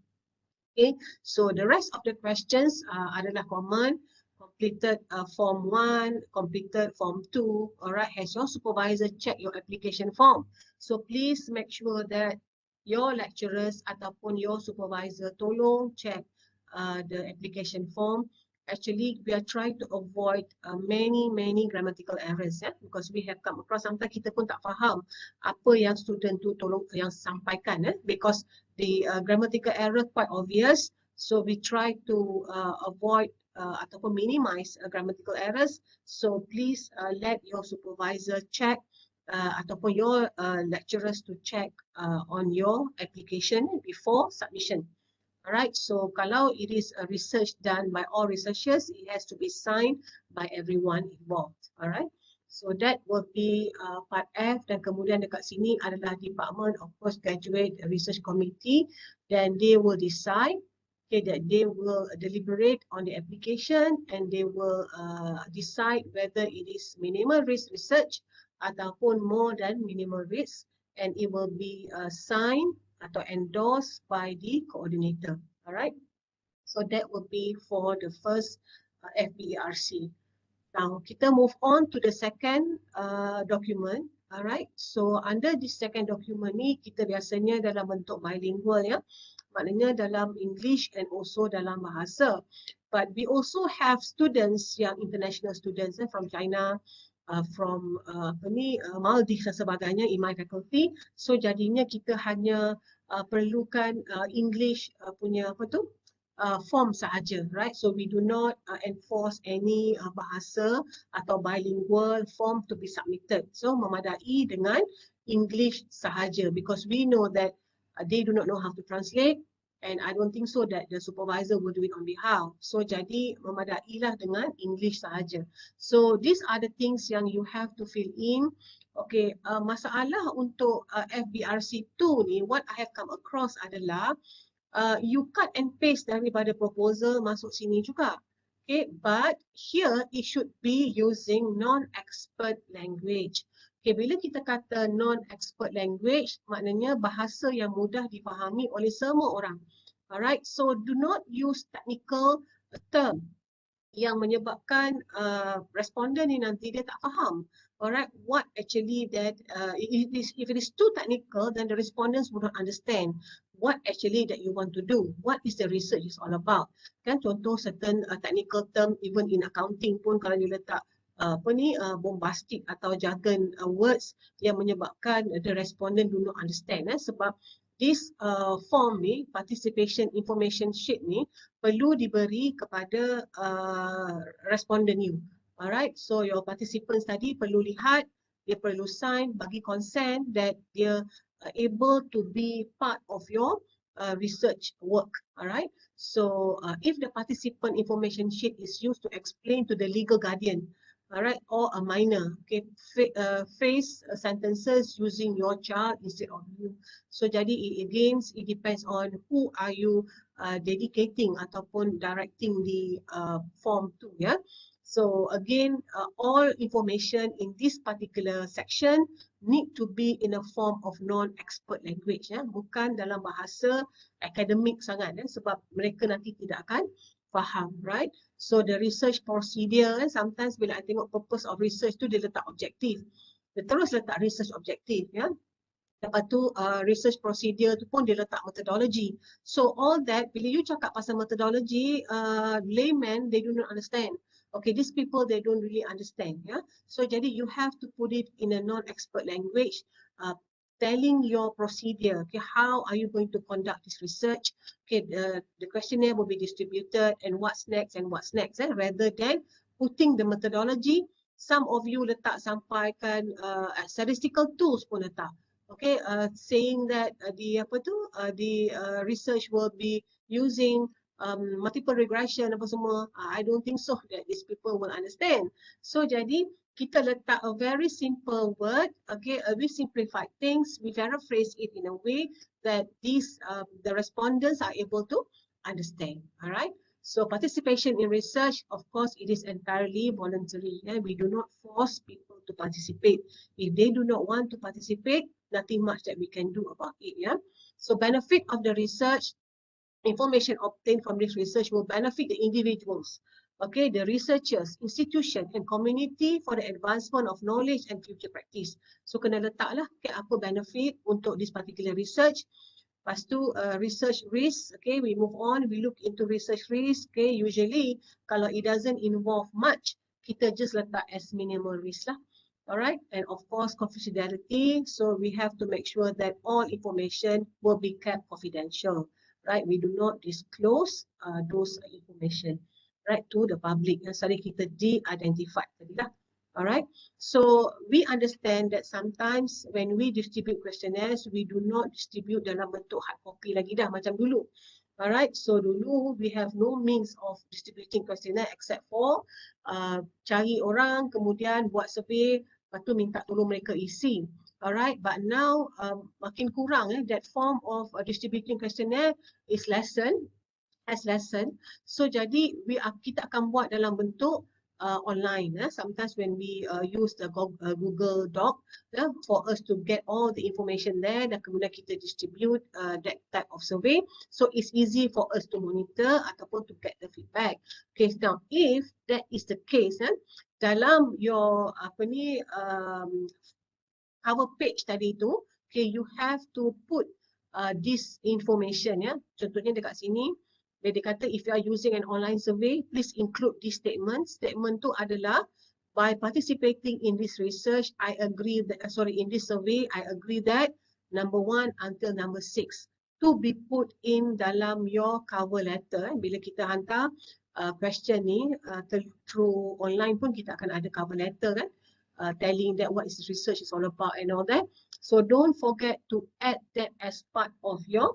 Okay, so the rest of the questions adalah common. Completed form 1, completed form 2, alright, has your supervisor check your application form? So please make sure that your lecturers ataupun your supervisor tolong check the application form. Actually, we are trying to avoid many grammatical errors, ya, because we have come across sometimes kita pun tak faham apa yang student tu tolong yang sampaikan, because the grammatical error quite obvious. So we try to avoid ataupun minimize grammatical errors. So please let your supervisor check ataupun your lecturers to check on your application before submission. Alright, so kalau it is a research done by all researchers, it has to be signed by everyone involved. Alright, so that will be part F, dan kemudian dekat sini adalah Department of Postgraduate Research Committee, then they will decide, okay, that they will deliberate on the application and they will decide whether it is minimal risk research ataupun more than minimal risk, and it will be signed atau endorsed by the coordinator. Alright, so that will be for the first FBERC. Now kita move on to the second document. Alright, so under this second document ni kita biasanya dalam bentuk bilingual, ya, maknanya dalam English and also dalam bahasa. But we also have students yang international students from China, from Maldives dan sebagainya in my faculty. So jadinya kita hanya perlukan English punya apa tu form sahaja, right? So we do not enforce any bahasa atau bilingual form to be submitted. So memadai dengan English sahaja, because we know that they do not know how to translate, and I don't think so that the supervisor will do it on behalf. So jadi memadailah dengan English sahaja. So these are the things yang you have to fill in. Okay, masalah untuk FBRC 2 ni, what I have come across adalah you cut and paste daripada proposal masuk sini juga. Okay, but here it should be using non-expert language. Okay, bila kita kata non-expert language, maknanya bahasa yang mudah difahami oleh semua orang. Alright, so do not use technical term yang menyebabkan responden ni nanti dia tak faham. Alright, what actually that if it is too technical, then the respondents will not understand what actually that you want to do. What is the research is all about? Kan contoh certain technical term even in accounting pun kalau you letak bombastic atau jargon words yang menyebabkan the respondent do not understand, sebab this form ni, participation information sheet ni perlu diberi kepada respondent you. Alright, so your participants tadi perlu lihat, dia perlu sign, bagi consent that dia able to be part of your research work. Alright, so if the participant information sheet is used to explain to the legal guardian, alright, or a minor, okay, phrase sentences using your child instead of you. So jadi it depends on who are you dedicating ataupun directing the form to, ya. So again, all information in this particular section need to be in a form of non-expert language, ya, bukan dalam bahasa akademik sangat, ya, sebab mereka nanti tidak akan faham, right? So the research procedure, sometimes bila I tengok purpose of research tu dia letak objektif, dia terus letak research objektif, ya. Lepas tu research procedure tu pun dia letak methodology. So all that, bila you cakap pasal methodology, layman they do not understand. Okay, these people they don't really understand. Yeah, so jadi you have to put it in a non-expert language, telling your procedure. Okay, how are you going to conduct this research? Okay, the questionnaire will be distributed and what's next and what's next. Rather than putting the methodology, some of you letak sampaikan statistical tools pun letak. Okay, saying that the research will be using multiple regression apa semua. I don't think so that these people will understand. So jadi kita letak a very simple word, okay, we simplified things, we paraphrase it in a way that these the respondents are able to understand. All right. So participation in research, of course, it is entirely voluntary. We do not force people to participate. If they do not want to participate, nothing much that we can do about it. Yeah. So benefit of the research, information obtained from this research will benefit the individuals, okay, the researchers, institution and community for the advancement of knowledge and future practice. So kena letaklah okay, apa benefit untuk this particular research. Lepas tu research risk, okay, we move on, we look into research risk, okay, usually kalau it doesn't involve much, kita just letak as minimal risk lah. Alright, and of course confidentiality, so we have to make sure that all information will be kept confidential. Right, we do not disclose those information, right, to the public. Sorry, kita de-identified tadi lah. Alright, so we understand that sometimes when we distribute questionnaires, we do not distribute dalam bentuk hard copy lagi dah macam dulu. Alright, so dulu we have no means of distributing questionnaire except for cari orang, kemudian buat survey, lepas tu minta tolong mereka isi. Alright, but now makin kurang that form of distributing questionnaire is lessened. So jadi kita akan buat dalam bentuk online. Sometimes when we use the Google Doc for us to get all the information there, dan kemudian kita distribute that type of survey. So it's easy for us to monitor ataupun to get the feedback. Okay, now if that is the case, dalam your cover page tadi tu, okay, you have to put this information, ya. Contohnya dekat sini, dia kata if you are using an online survey, please include this statement. Statement tu adalah, by participating in this research, I agree that, in this survey, I agree that number 1 until number 6 to be put in dalam your cover letter. Bila kita hantar question ni through online pun kita akan ada cover letter kan. Telling that what is this research is all about and all that. So don't forget to add that as part of your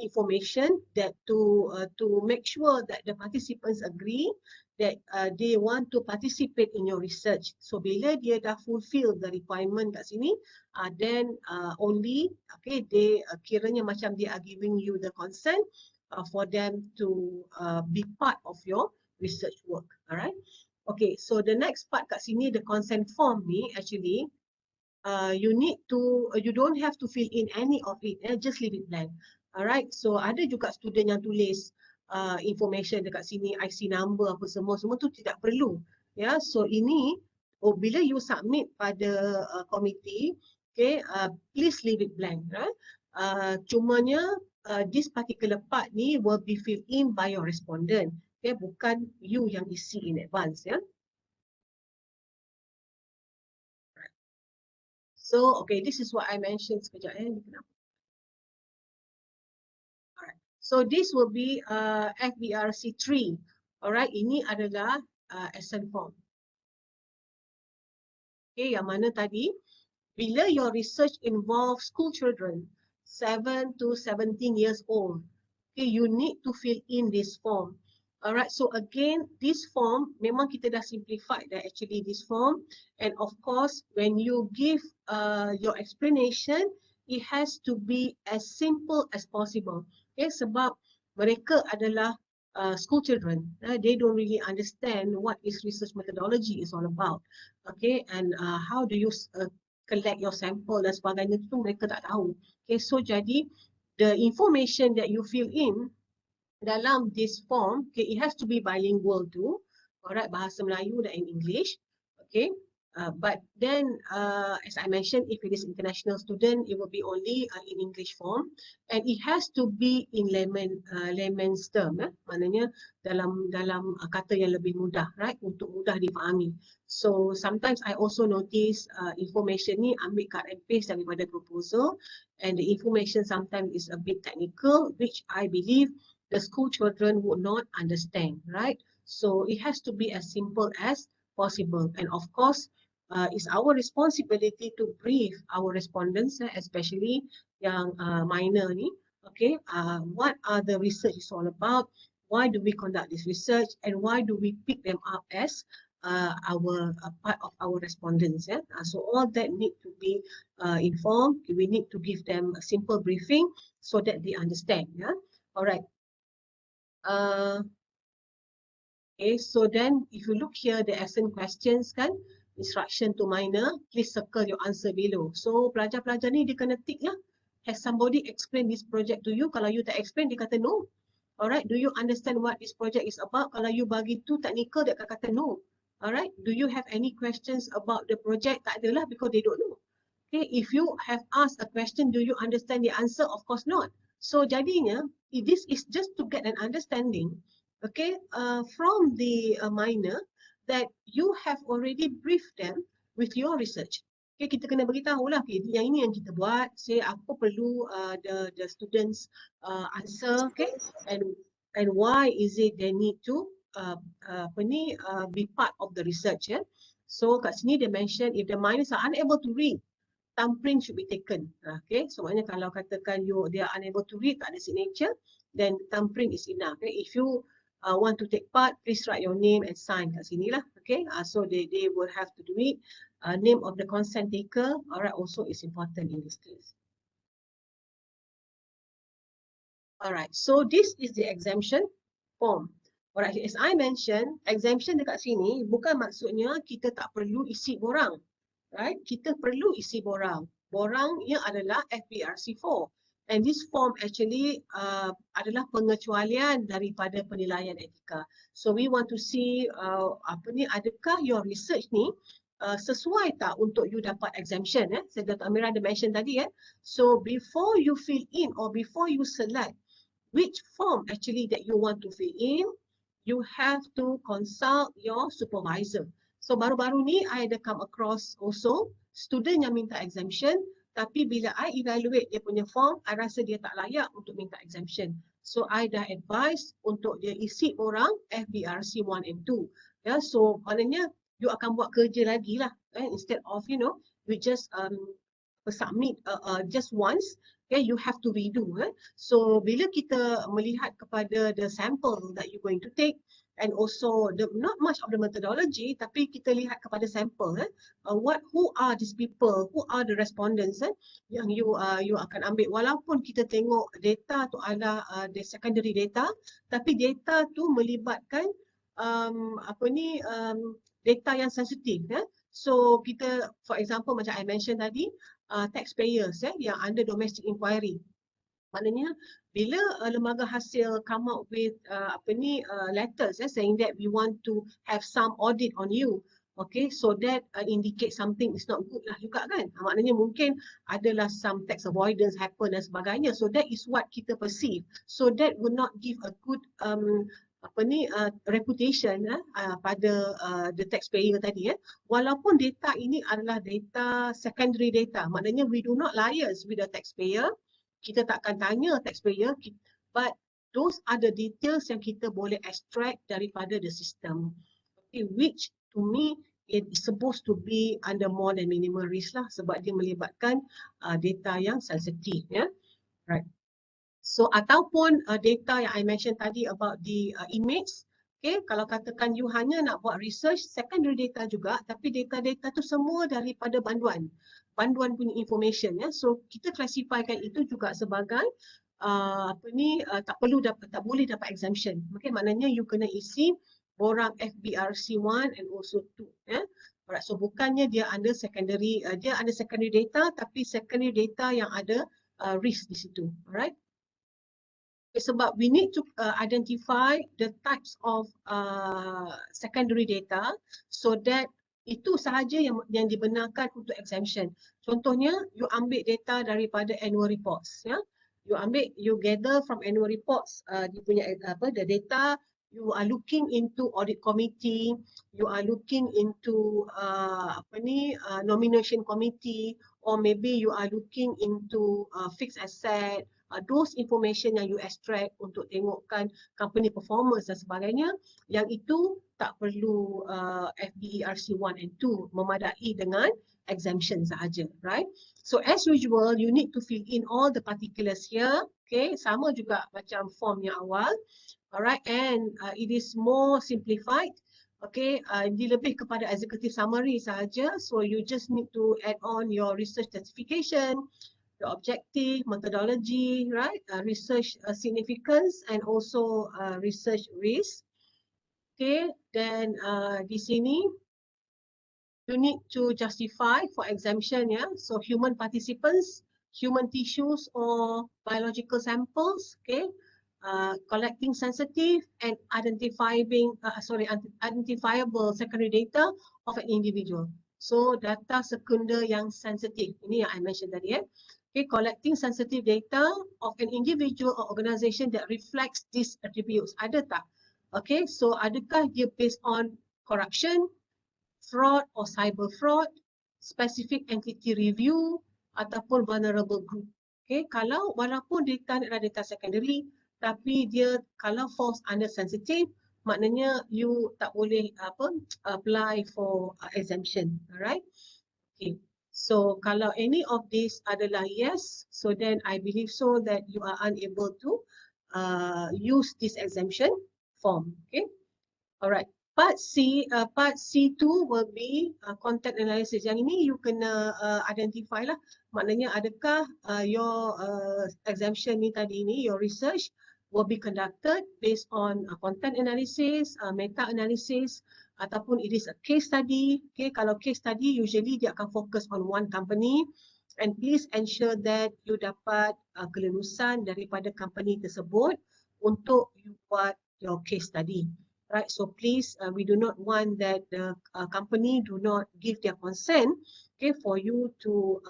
information, that to make sure that the participants agree that they want to participate in your research. So bila dia dah fulfill the requirement kat sini, then only okay they kiranya macam they are giving you the consent for them to be part of your research work. Alright. Okay, so the next part kat sini, the consent form ni actually you need to, you don't have to fill in any of it, just leave it blank. Alright, so ada juga student yang tulis information dekat sini, IC number apa semua tu tidak perlu. Ya, so ini bila you submit pada committee, okay, please leave it blank. Right? Cumanya this particular part ni will be filled in by your respondent. Okay, bukan you yang isi in advance, ya. So, okay, this is what I mentioned sekejap. Alright, so this will be FBRC 3. Alright, ini adalah Exemption Form. Okay, yang mana tadi, bila your research involves school children, 7 to 17 years old, okay, you need to fill in this form. Alright, so again, this form, memang kita dah simplify actually this form. And of course, when you give your explanation, it has to be as simple as possible. Okay, sebab mereka adalah school children. They don't really understand what is research methodology is all about. Okay, and how do you collect your sample dan sebagainya, itu mereka tak tahu. Okay, so jadi the information that you fill in dalam this form, okay, it has to be bilingual too. Alright, bahasa Melayu dan in English. Okay, but then as I mentioned, if it is international student, it will be only in English form, and it has to be in layman's term, maknanya dalam kata yang lebih mudah, right, untuk mudah difahami. So sometimes I also notice information ni ambil cut and paste daripada proposal, and the information sometimes is a bit technical, which I believe the school children would not understand, right? So it has to be as simple as possible. And of course, it's our responsibility to brief our respondents, especially yang minor ni, okay, what are the research is all about, why do we conduct this research, and why do we pick them up as our part of our respondents. So all that need to be informed. We need to give them a simple briefing so that they understand. All right. Okay, so then if you look here, the action questions kan, instruction to minor, please circle your answer below. So pelajar-pelajar ni dia kena tick lah. Has somebody explained this project to you? Kalau you tak explain, dia kata no. Alright, do you understand what this project is about? Kalau you bagi tu technical, dia akan kata no. Alright, do you have any questions about the project? Tak adalah, because they don't know. Okay, if you have asked a question, do you understand the answer? Of course not. So jadinya, this is just to get an understanding, okay, from the minor, that you have already briefed them with your research. Okay, kita kena beritahu lah, okay, yang ini yang kita buat, say apa perlu the students answer, okay, and why is it they need to be part of the research. So kat sini they mention if the minors are unable to read, thumbprint should be taken. Okay, so maknanya kalau katakan they are unable to read, tak ada signature, then thumbprint is enough. Okay, if you want to take part, please write your name and sign kat sini lah. Okay, so they will have to do it. Name of the consent taker, alright, also is important in this case. Alright, so this is the exemption form. Alright, as I mentioned, exemption dekat sini bukan maksudnya kita tak perlu isi borang. Right, kita perlu isi borang. Borangnya adalah FBRC4. And this form actually adalah pengecualian daripada penilaian etika. So we want to see adakah your research ni sesuai tak untuk you dapat exemption. Saya Dr. Amira ada mention tadi. So before you fill in or before you select which form actually that you want to fill in, you have to consult your supervisor. So baru-baru ni I ada come across also student yang minta exemption, tapi bila I evaluate dia punya form, I rasa dia tak layak untuk minta exemption. So I dah advise untuk dia isi orang FBRC 1 and 2. Ya, so maknanya you akan buat kerja lagi lah, instead of we just submit just once, okay, you have to redo. So bila kita melihat kepada the sample that you're going to take, and also not much of the methodology, tapi kita lihat kepada sampel, who are these people, who are the respondents yang you akan ambil. Walaupun kita tengok data tu adalah the secondary data, tapi data tu melibatkan data yang sensitif. So kita, for example macam I mention tadi, taxpayers yang under domestic inquiry. Maknanya bila lembaga hasil come out with letters saying that we want to have some audit on you, okay, so that indicate something is not good lah juga kan. Maknanya mungkin adalah some tax avoidance happen dan sebagainya. So that is what kita perceive. So that would not give a good reputation pada the taxpayer tadi. Walaupun data ini adalah data secondary data, maknanya we do not liaise with the taxpayer. Kita takkan tanya taxpayer, but those are the details yang kita boleh extract daripada the system. Okay, which to me it is supposed to be under more than minimal risk lah, sebab dia melibatkan data yang sensitif, ya. Right. So ataupun data yang I mention tadi about the image. Okay, kalau katakan you hanya nak buat research, secondary data juga, tapi data-data tu semua daripada banduan punya information, ya. So kita classifykan itu juga sebagai tak boleh dapat exemption. Okay, maknanya you kena isi borang FBRC 1 and also 2, ya. Alright, so bukannya dia under secondary data, tapi secondary data yang ada risk di situ. Alright. Sebab we need to identify the types of secondary data so that itu sahaja yang dibenarkan untuk exemption. Contohnya, you ambil data daripada annual reports, ya. You gather from annual reports dia punya the data. You are looking into audit committee, you are looking into nomination committee, or maybe you are looking into fixed asset. Those information yang you extract untuk tengokkan company performance dan sebagainya, yang itu tak perlu FBERC 1 and 2, memadai dengan exemption sahaja, right? So as usual, you need to fill in all the particulars here, okay? Sama juga macam form yang awal, alright, and it is more simplified, okay? Dia lebih kepada executive summary sahaja, so you just need to add on your research justification, the objective, methodology, right? Research significance and also research risk. Okay, then di sini you need to justify for exemption, ya. So human participants, human tissues or biological samples, okay, collecting sensitive and identifiable secondary data of an individual. So data sekunder yang sensitif, ini yang I mentioned tadi, ya. Okay, collecting sensitive data of an individual or organization that reflects these attributes. Ada tak? Okay, so adakah dia based on corruption, fraud or cyber fraud, specific entity review ataupun vulnerable group. Okay, kalau walaupun data adalah data secondary, tapi dia kalau falls under sensitive, maknanya you tak boleh apply for exemption, alright? Okay. So kalau any of these adalah yes, so then I believe so that you are unable to use this exemption form. Okay, alright. Part C2 will be content analysis. Yang ini you kena identify lah. Maknanya adakah your exemption ni tadi ni, your research will be conducted based on content analysis, meta analysis, ataupun it is a case study. Okay, kalau case study usually dia akan fokus on one company, and please ensure that you dapat kelulusan daripada company tersebut untuk you buat your case study. Right, so please we do not want that the company do not give their consent, okay, for you to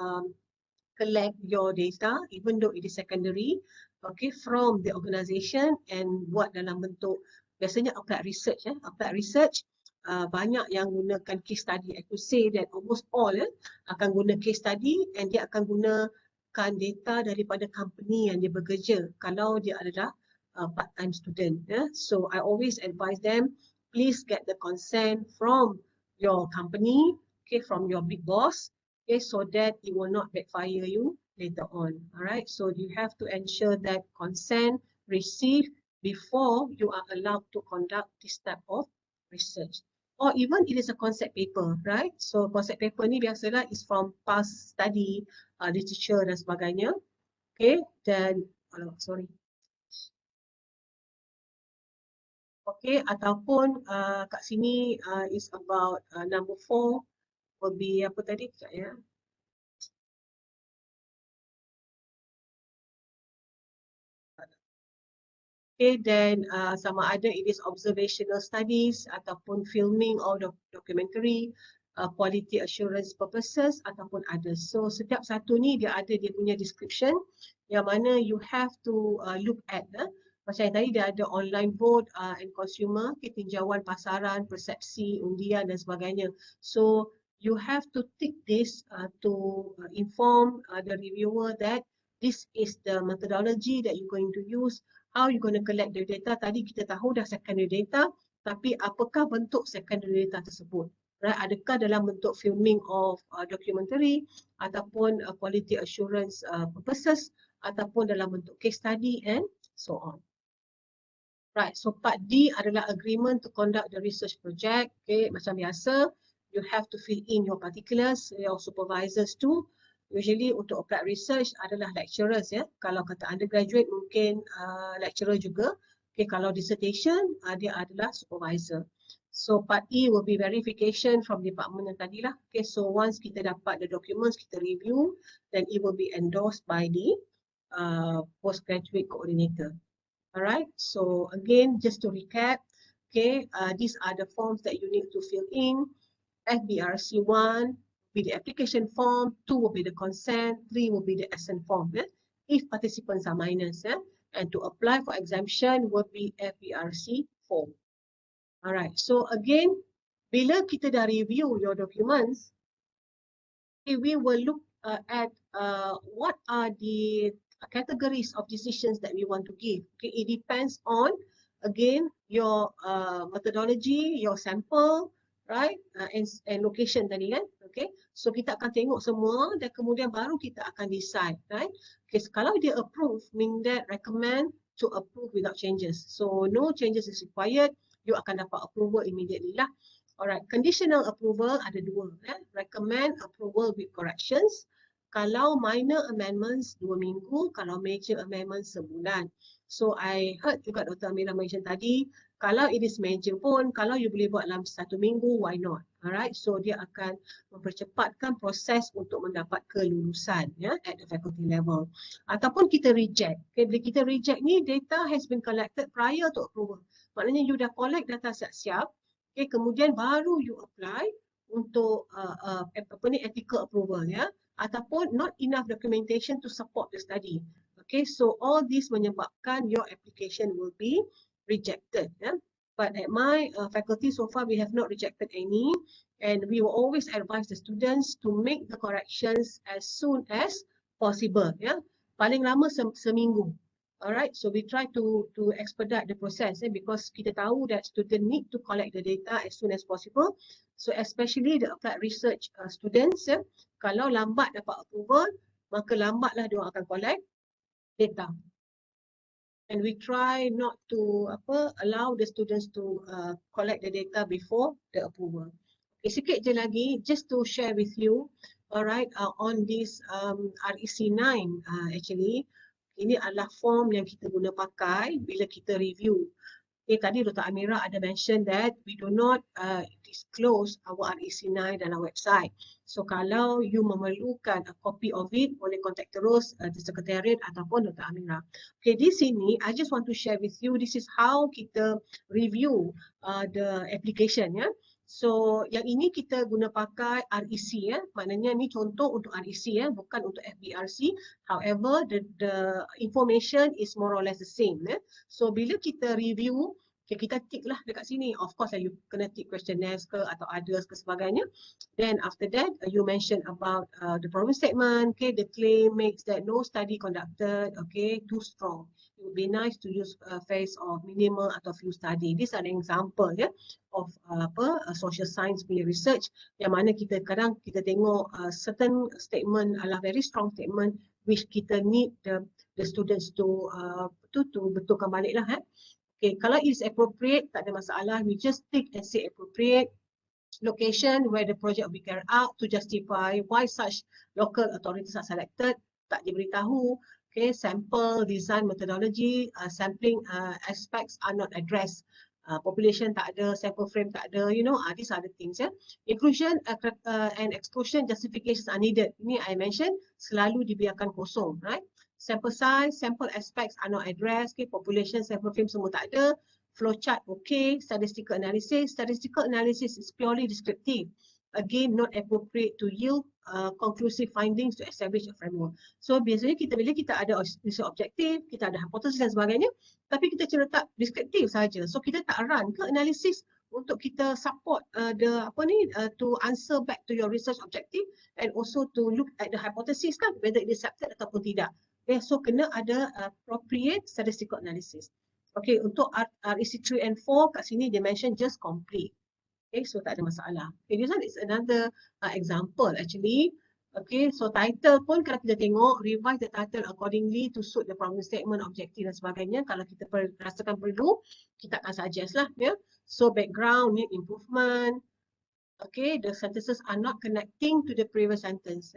collect your data even though it is secondary, okay, from the organisation and buat dalam bentuk biasanya applied research. Applied research banyak yang gunakan case study. I could say that almost all akan guna case study, and dia akan gunakan data daripada company yang dia bekerja kalau dia adalah part-time student. So I always advise them, please get the consent from your company, okay, from your big boss, okay, so that it will not backfire you later on. Alright, so you have to ensure that consent received before you are allowed to conduct this type of research. Or even it is a concept paper, right? So concept paper ni biasalah is from past study, literature dan sebagainya. Okay, dan okay, ataupun kat sini is about number 4 will be apa tadi? Sekejap ya. Okay, then sama ada it is observational studies ataupun filming or documentary, quality assurance purposes ataupun others. So setiap satu ni dia ada dia punya description yang mana you have to look at. Macam yang tadi dia ada online vote and consumer, tinjauan pasaran, persepsi, undian dan sebagainya. So you have to tick this to inform the reviewer that this is the methodology that you're going to use. how you going to collect the data. Tadi kita tahu dah secondary data, tapi apakah bentuk secondary data tersebut? Right? Adakah dalam bentuk filming of documentary ataupun quality assurance purposes ataupun dalam bentuk case study and so on. Right, so part D adalah agreement to conduct the research project. Okay, macam biasa, you have to fill in your particulars, your supervisors too. Usually untuk applied research adalah lecturers ya. Kalau kata undergraduate mungkin lecturer juga. Okay, kalau dissertation dia adalah supervisor. So part E will be verification from department yang tadilah. Okay, so once kita dapat the documents, kita review, then it will be endorsed by the postgraduate coordinator. Alright, so again, just to recap, okay, these are the forms that you need to fill in. FBRC 1 will be the application form, 2 will be the consent, 3 will be the assent form, if participants are minors. And to apply for exemption will be FBRC 4. Alright, so again, bila kita dah review your documents, okay, we will look at what are the categories of decisions that we want to give. Okay, it depends on, again, your methodology, your sample, right, and location tadi kan. Okay, so kita akan tengok semua dan kemudian baru kita akan decide, right. Okay, so kalau dia approve, mean that recommend to approve without changes. So no changes is required, you akan dapat approval immediately lah. Alright, conditional approval ada dua. Recommend approval with corrections. Kalau minor amendments 2 minggu, kalau major amendments sebulan. So I heard juga Dr. Amira mention tadi, kalau it is major pun, kalau you boleh buat dalam 1 minggu, why not? Alright, so dia akan mempercepatkan proses untuk mendapat kelulusan at the faculty level. Ataupun kita reject. Okay, bila kita reject ni, data has been collected prior to approval. Maknanya you dah collect data siap-siap, okay, kemudian baru you apply untuk ethical approval ataupun not enough documentation to support the study. Okay, so all this menyebabkan your application will be rejected. But at my faculty so far we have not rejected any, and we will always advise the students to make the corrections as soon as possible. Paling lama seminggu. Alright, so we try to expedite the process because kita tahu that student need to collect the data as soon as possible. So especially the applied research students, kalau lambat dapat approval, maka lambatlah dia akan collect data. And we try not to allow the students to collect the data before the approval. Okay, sikit je lagi, just to share with you, alright, on this REC 9 actually. Ini adalah form yang kita guna pakai bila kita review. Okay, tadi Dr. Amira ada mention that we do not disclose our REC 9 dalam website. So kalau you memerlukan a copy of it, boleh contact terus the Secretariat ataupun Dr. Amira. Okay, di sini I just want to share with you, this is how kita review the application. So yang ini kita guna pakai REC maknanya ni contoh untuk REC bukan untuk FBRC. However, the information is more or less the same. So bila kita review, okay, kita tick lah dekat sini. Of course you kena tick questionnaires ke atau others ke sebagainya. Then after that you mention about the problem statement, okay, the claim makes that no study conducted, okay, too strong. It would be nice to use a phase of minimal atau few study. These are the example of social science punya research yang mana kita kadang kita tengok certain statement adalah very strong statement which kita need the students to betulkan balik lah. Okay, kalau it is appropriate tak ada masalah, we just tick and say appropriate. Location where the project will be carried out to justify why such local authorities are selected, tak diberitahu. Okay, sample, design, methodology, sampling aspects are not addressed. Population tak ada, sample frame tak ada, these are the things. Inclusion and exclusion justifications are needed. Ini I mentioned, selalu dibiarkan kosong, right? Sample size, sample aspects are not addressed. Okay, population, sample frame semua tak ada. Flowchart, okay. Statistical analysis is purely descriptive. Again, not appropriate to yield conclusive findings to establish a framework. So biasanya bila kita ada research objektif, kita ada hypothesis dan sebagainya, tapi kita cuma letak deskriptif saja. So kita tak run ke analisis untuk kita support to answer back to your research objective and also to look at the hypothesis kan, whether it is accepted ataupun tidak. Okay, so kena ada appropriate statistical analysis. Okay, untuk REC 3 and 4 kat sini dia mention just complete. Okay, so tak ada masalah. Okay, this one is another example actually. Okay, so title pun kalau kita tengok, revise the title accordingly to suit the problem statement, objective dan sebagainya. Kalau kita rasakan perlu, kita akan suggest lah. Ya. So background, need improvement. Okay, the sentences are not connecting to the previous sentence.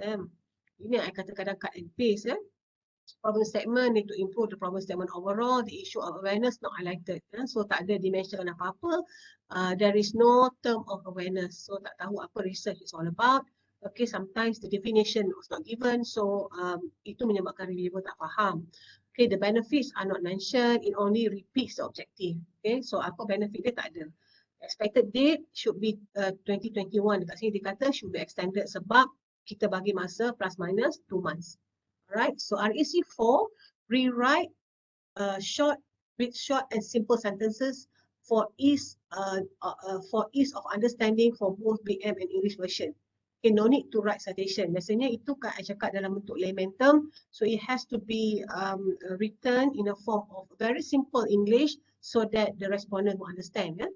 Ini yang I kata kadang cut and paste. Problem statement need to improve the problem statement overall. The issue of awareness not highlighted. So tak ada dimension apa-apa. There is no term of awareness. So tak tahu apa research is all about. Okay, sometimes the definition was not given. So itu menyebabkan reviewer tak faham. Okay, the benefits are not mentioned. It only repeats the objective. Okay, so apa benefit dia tak ada. Expected date should be 2021. Dekat sini dia kata should be extended sebab kita bagi masa plus minus 2 months. Alright, so REC 4, rewrite short and simple sentences for ease of understanding for both BM and English version. Okay, no need to write citation. Biasanya itu kan I cakap dalam bentuk layman term, so it has to be written in a form of very simple English so that the respondent will understand. Yeah?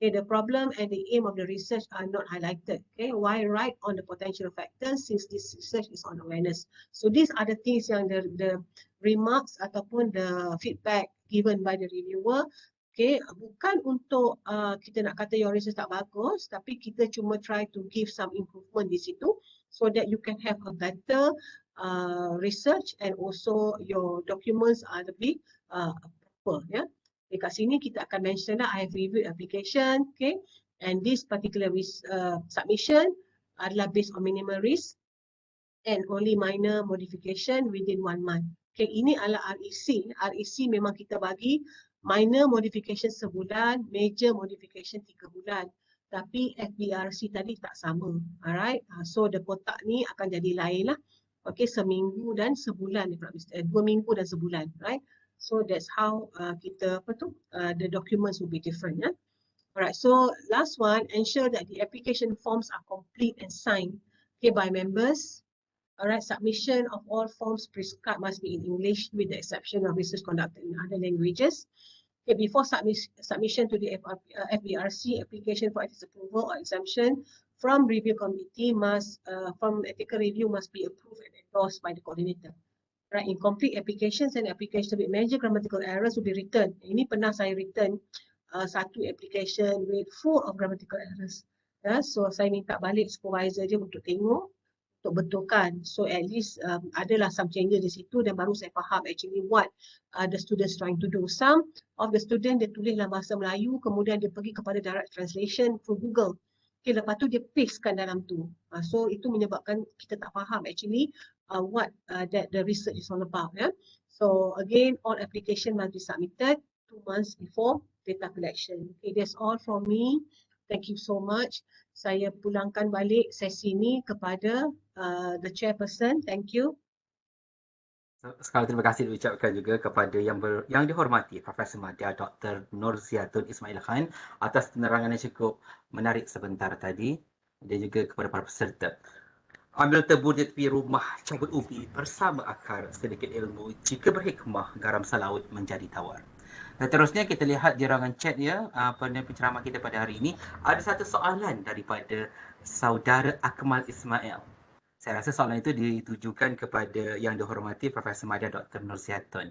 Okay, the problem and the aim of the research are not highlighted. Okay, why write on the potential factors since this research is on awareness? So these are the things yang the remarks ataupun the feedback given by the reviewer. Okay, bukan untuk kita nak kata your research tak bagus, tapi kita cuma try to give some improvement di situ so that you can have a better research and also your documents are lebih proper. Yeah. Dekat sini kita akan mention lah, I have reviewed application, okay, and this particular submission adalah based on minimal risk and only minor modification within 1 month. Okay, ini adalah REC. REC memang kita bagi minor modification sebulan, major modification 3 bulan. Tapi FBRC tadi tak sama. Alright, so the kotak ni akan jadi lain lah. Okay, seminggu dan sebulan, 2 minggu dan sebulan, right? So that's how kita the documents will be different. Yeah? Alright, so last one, ensure that the application forms are complete and signed by members. Alright, submission of all forms prescribed must be in English with the exception of research conducted in other languages. Okay, before submission to the FBRC, application for ethics approval or exemption from review committee from ethical review must be approved and endorsed by the coordinator. Right, incomplete applications and application with major grammatical errors will be returned. Ini pernah saya return satu application with full of grammatical errors. So saya minta balik supervisor dia untuk tengok, untuk betulkan. So at least adalah some changes di situ dan baru saya faham actually what the students trying to do. Some of the student dia tulis dalam bahasa Melayu, kemudian dia pergi kepada direct translation through Google. Okay, lepas tu dia pastekan dalam tu. So itu menyebabkan kita tak faham actually what that the research is all about. Yeah? So again, all application must be submitted 2 months before data collection. Okay, that's all from me. Thank you so much. Saya pulangkan balik sesi ini kepada the chairperson. Thank you. Sekali terima kasih diucapkan juga kepada yang dihormati Profesor Madya Dr. Nurziatun Ismail Khan atas penerangan yang cukup menarik sebentar tadi dan juga kepada para peserta. Ambil tebur di tepi rumah, cabut ubi bersama akar sedikit ilmu, jika berhikmah garam selaut menjadi tawar. Dan terusnya kita lihat di ruangan chat ya, penceramah kita pada hari ini. Ada satu soalan daripada saudara Akmal Ismail. Saya rasa soalan itu ditujukan kepada yang dihormati Profesor Madya Dr. Nurziatun.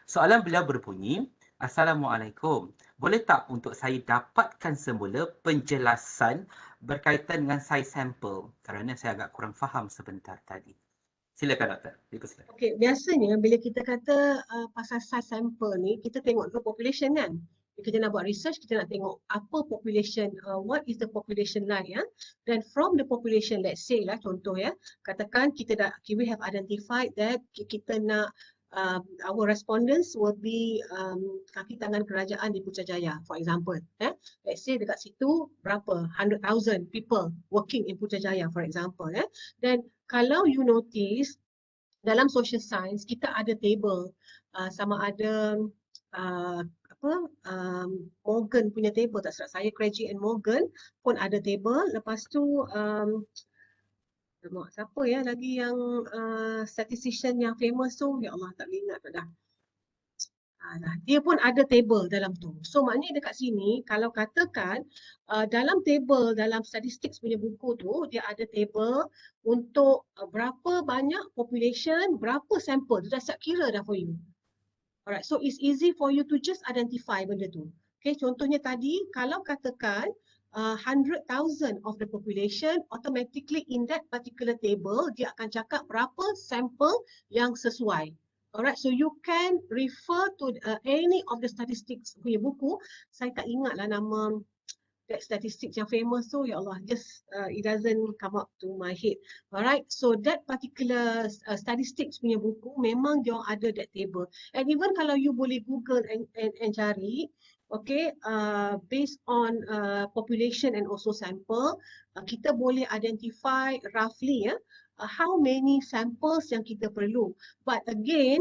Soalan beliau berbunyi, Assalamualaikum. Boleh tak untuk saya dapatkan semula penjelasan berkaitan dengan saiz sampel? Kerana saya agak kurang faham sebentar tadi. Silakan Doktor. Okey, biasanya bila kita kata pasal saiz sampel ni, kita tengok dulu population kan. Kita nak buat research, kita nak tengok apa population, what is the population like ya. Then from the population, let's say lah contoh ya, katakan we have identified that kita nak our respondents will be kaki tangan kerajaan di Putrajaya, for example. Let's say dekat situ berapa? 100,000 people working in Putrajaya, for example. Then kalau you notice, dalam social science kita ada table sama ada Morgan punya table, tak silap saya, Craigie and Morgan pun ada table. Lepas tu Siapa ya lagi yang statistician yang famous tu? Ya Allah, tak boleh ingat dah. Dia pun ada table dalam tu. So maknanya dekat sini kalau katakan dalam table dalam statistics punya buku tu dia ada table untuk berapa banyak population, berapa sampel. Dia dah siap kira dah for you. Alright, so it's easy for you to just identify benda tu. Okay, contohnya tadi kalau katakan 100,000 of the population, automatically in that particular table dia akan cakap berapa sampel yang sesuai. Alright, so you can refer to any of the statistics punya buku. Saya tak ingat lah nama that statistics yang famous tu, ya Allah, just it doesn't come up to my head. Alright, so that particular statistics punya buku memang dia ada that table. And even kalau you boleh Google and cari, okay, based on population and also sample, kita boleh identify roughly how many samples yang kita perlu. But again,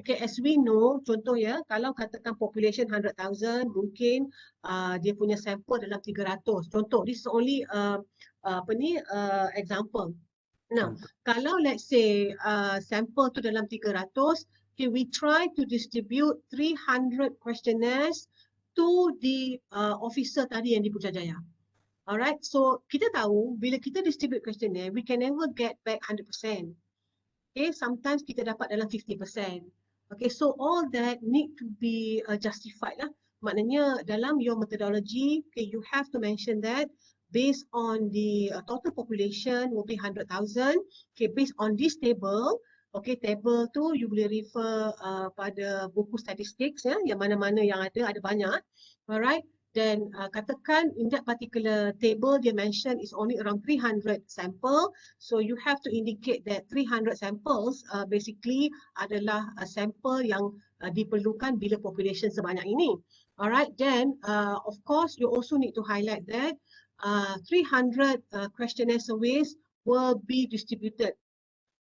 okay, as we know, contoh ya, kalau katakan population 100,000, mungkin dia punya sampel dalam 300. Contoh, this is only example. Now, kalau let's say sampel tu dalam 300, okay, we try to distribute 300 questionnaires to the officer tadi yang di Putrajaya. Alright, so kita tahu bila kita distribute questionnaire, we can never get back 100%. Okay, sometimes kita dapat dalam 50%. Okay, so all that need to be justified lah. Maknanya dalam your methodology, okay, you have to mention that based on the total population will be 100,000. Okay, based on this table, okay, table tu you boleh refer pada buku statistics ya, yang mana-mana yang ada banyak. Alright. Then katakan in that particular table dia mention is only around 300 sample, so you have to indicate that 300 samples basically adalah sample yang diperlukan bila population sebanyak ini. Alright, then of course you also need to highlight that 300 questionnaire surveys will be distributed.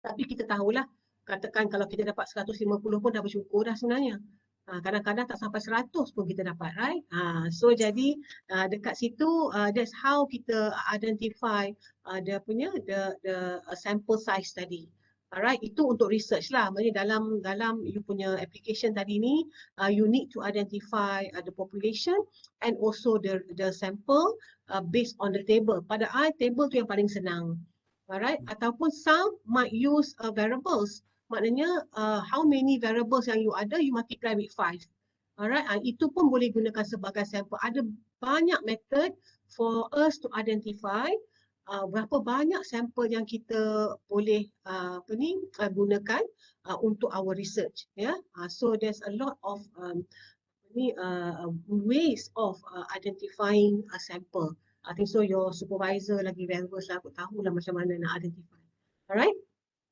Tapi kita tahulah, katakan kalau kita dapat 150 pun dah bersyukur dah sebenarnya. Kadang-kadang tak sampai 100 pun kita dapat, right? So jadi dekat situ that's how kita identify dia punya the sample size tadi. Alright, itu untuk research lah. Maksudnya dalam you punya application tadi ni you need to identify the population and also the sample based on the table. Pada table tu yang paling senang. Alright, ataupun some might use variables. Maknanya how many variables yang you ada, you multiply with 5. Alright, itu pun boleh gunakan sebagai sampel. Ada banyak method for us to identify berapa banyak sampel yang kita boleh gunakan untuk our research. Yeah? So there's a lot of ways of identifying a sample. I think so your supervisor lagi variables lah, aku tahulah macam mana nak identify. Alright?